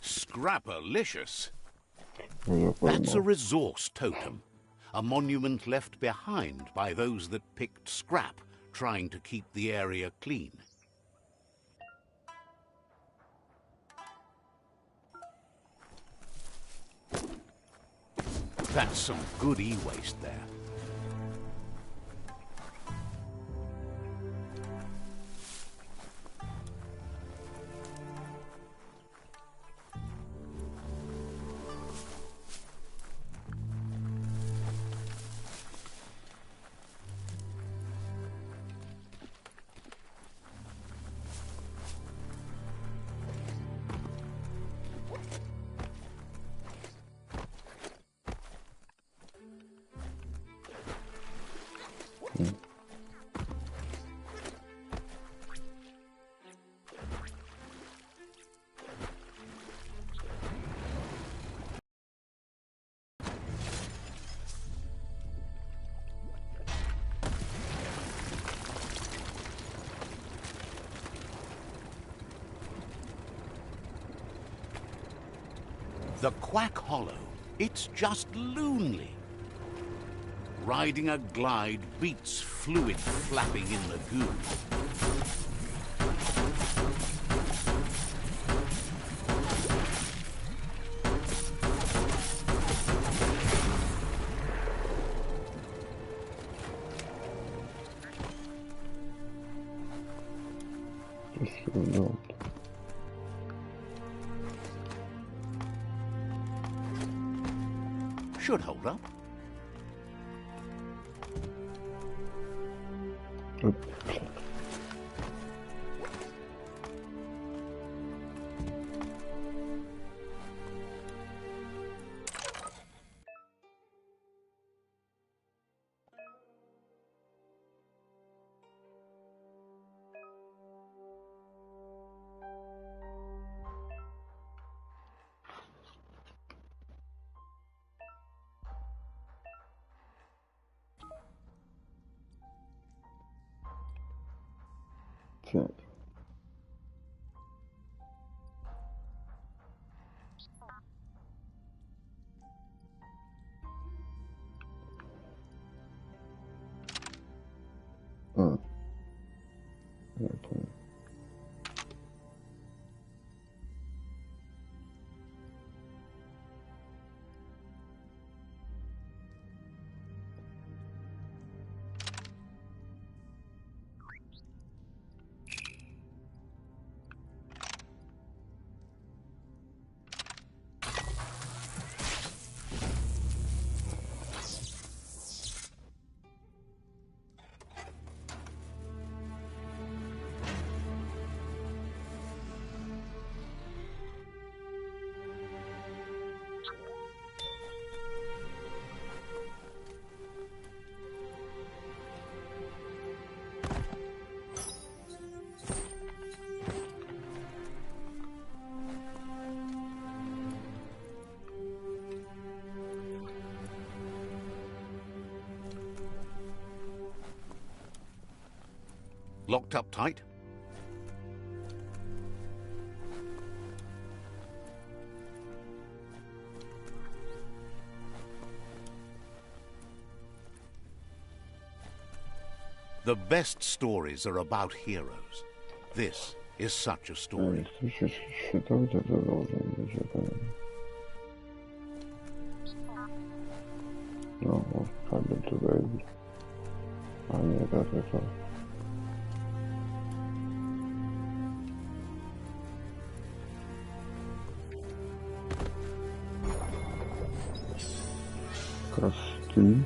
Scrapalicious. That's a resource totem, a monument left behind by those that picked scrap, trying to keep the area clean. That's some good e-waste there. The Quack Hollow, it's just lonely. Riding a glide beats fluid flapping in the goo. Should hold up. Так. Я понял. Locked up tight? The best stories are about heroes. This is such a story. Что-то вот это должен быть, это... Ну, вот, кабель туда идет. А нет, это... Красоты.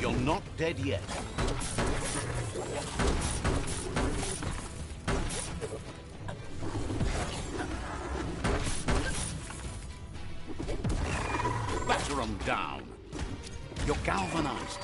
You're not dead yet. Batter them down. You're galvanized.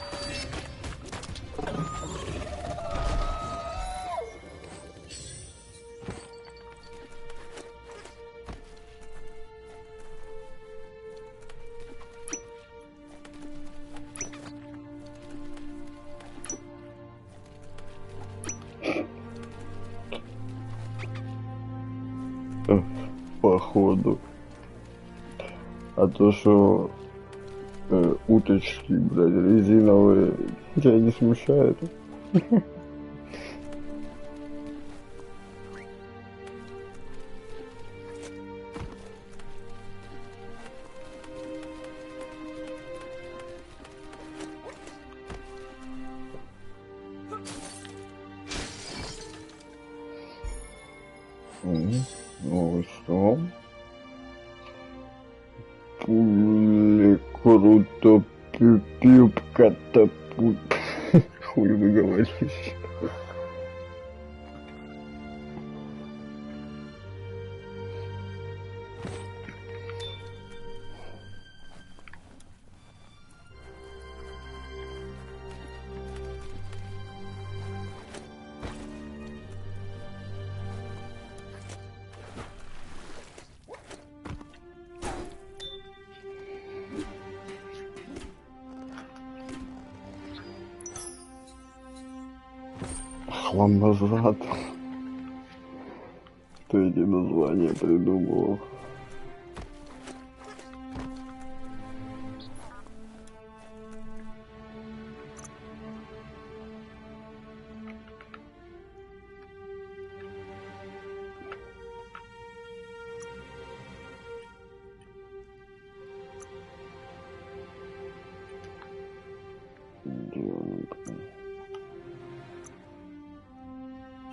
Походу. А то, что уточки, блядь, резиновые, тебя не смущает? Новый Русском. Пули круто пип катапульт. Хуй вы говорите. Хламбазад. Кто эти названия придумывал?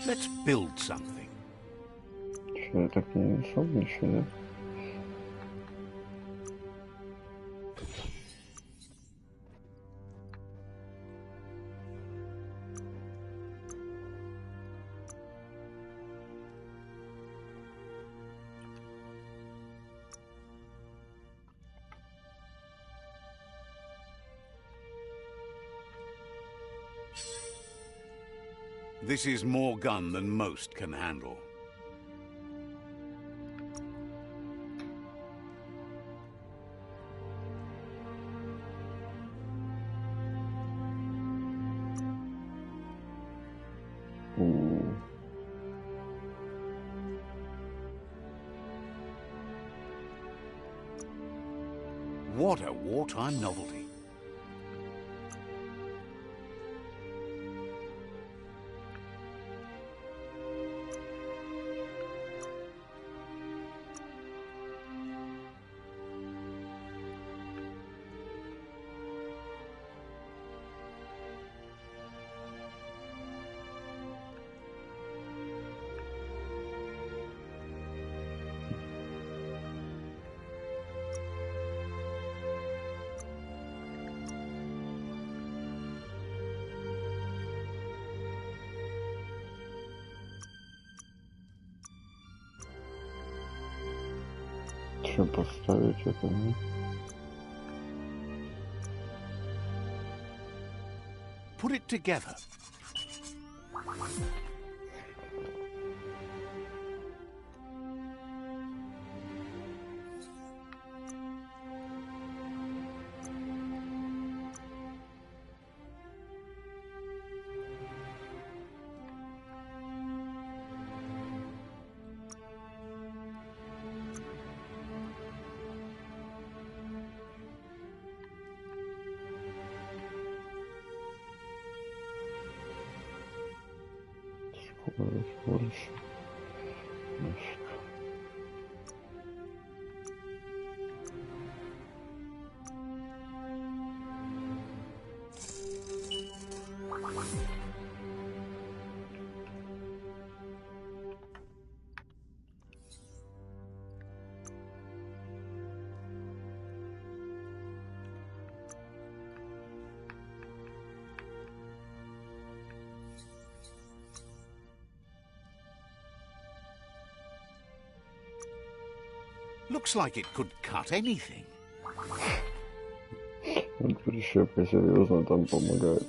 Let's build something. Что я так не нашел ничего, нет? This is more gun than most can handle. What a wartime novelty. Что поставить это, ну? Put it together. Больше. Нафиг. Looks like it could cut anything. Прищепка серьезно там помогает.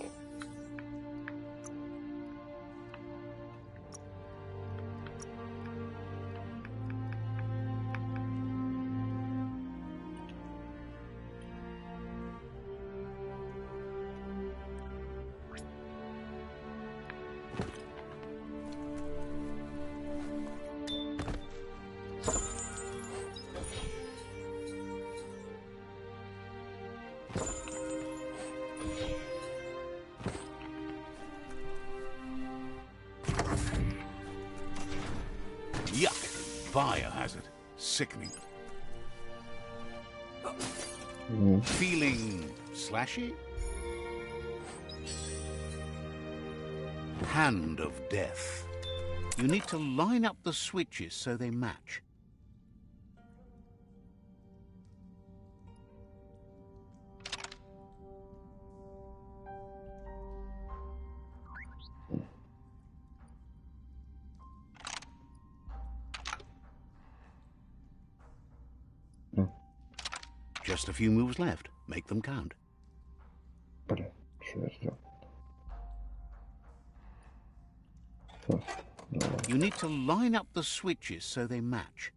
Yuck. Biohazard. Sickening. Feeling slashy? Hand of Death. You need to line up the switches so they match. Just a few moves left. Make them count. Блин, что я сделал? Всё, давай. You need to line up the switches so they match.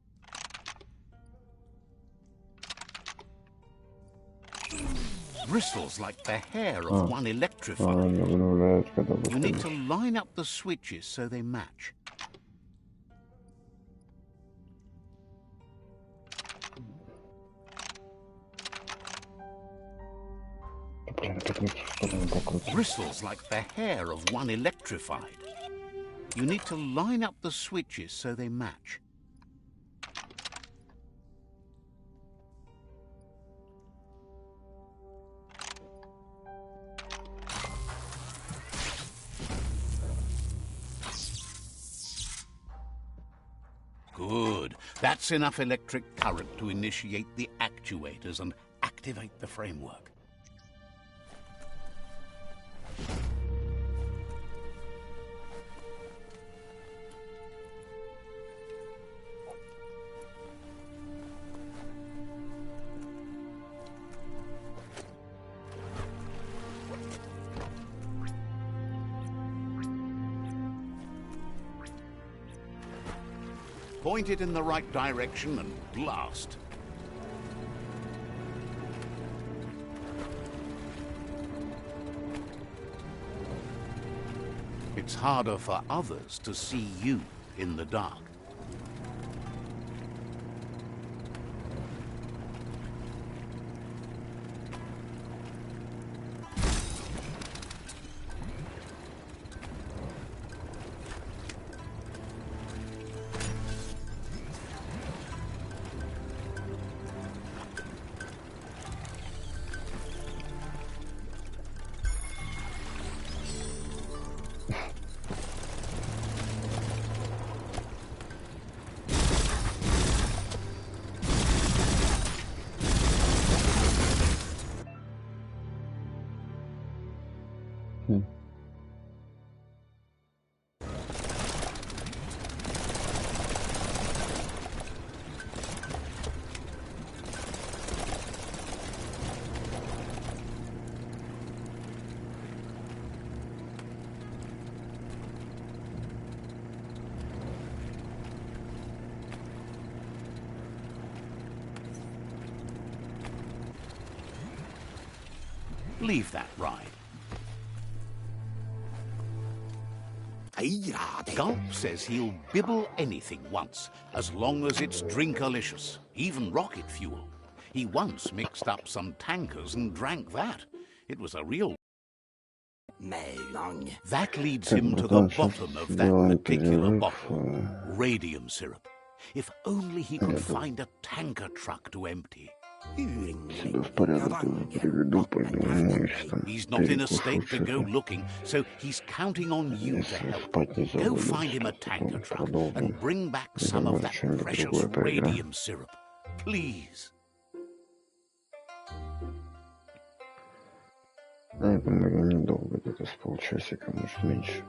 Bristles like the hair of one electrified. Обновляет, когда You need to выходишь. line up the switches so they match. Блин, опять не потом покрутить. Bristles like the hair of one electrified. You need to line up the switches so they match. Good. That's enough electric current to initiate the actuators and activate the framework. point it in the right direction and blast. It's harder for others to see you in the dark. Leave that ride. Gulp says he'll bibble anything once, as long as it's drinkalicious, even rocket fuel. He once mixed up some tankers and drank that. It was a real... That leads him to the bottom of that particular bottle, radium syrup. If only he could find a tanker truck to empty. He's not in a state to go looking, so he's counting on you to help. Go find him a tanker truck and bring back some of that precious radium syrup. Please. Я думаю, недолго, где-то с полчасика, может меньше.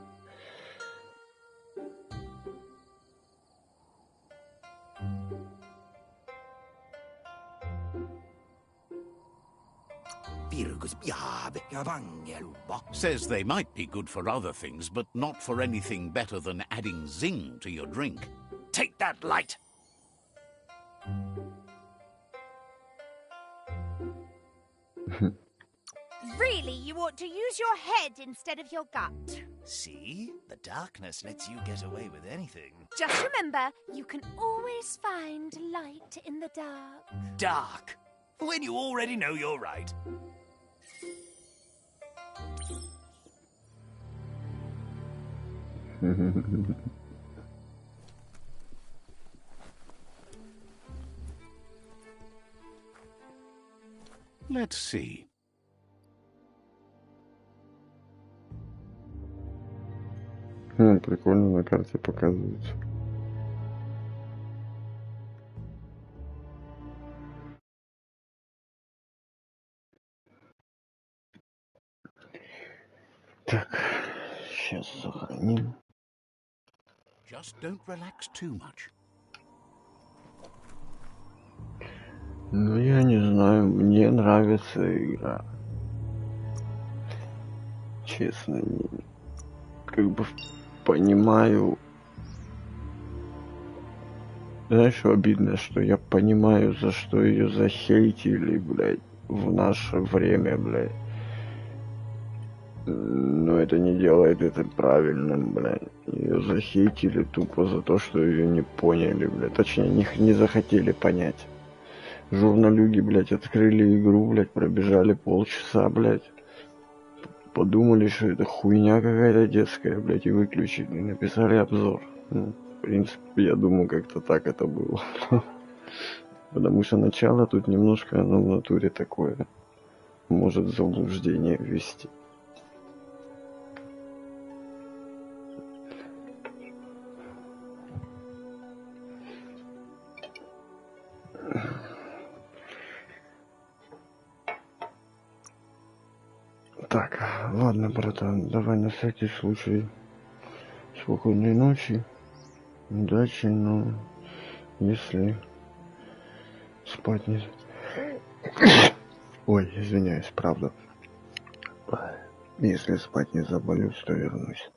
Says they might be good for other things, but not for anything better than adding zing to your drink. Take that light! Really, you ought to use your head instead of your gut. See? The darkness lets you get away with anything. Just remember, you can always find light in the dark. Dark? When you already know you're right. Let's see. Прикольно на карте показывается. Так, сейчас сохраним. Just don't relax too much. Ну, я не знаю, мне нравится игра. Честно, как бы понимаю. Знаешь, что обидно, что я понимаю, за что ее захейтили, блядь, в наше время, блядь. Но это не делает это правильным, блядь. Ее захейтили тупо за то, что ее не поняли, блядь. Точнее, не захотели понять. Журналюги, блядь, открыли игру, блядь, пробежали полчаса, блядь. Подумали, что это хуйня какая-то детская, блядь, и выключили. И написали обзор. Ну, в принципе, я думаю, как-то так это было. Потому что начало тут немножко, оно в натуре такое. Может в заблуждение ввести. Так, ладно, братан, давай на всякий случай спокойной ночи, удачи, но если спать не... Ой, извиняюсь, правда. Если спать не заболюсь, то вернусь.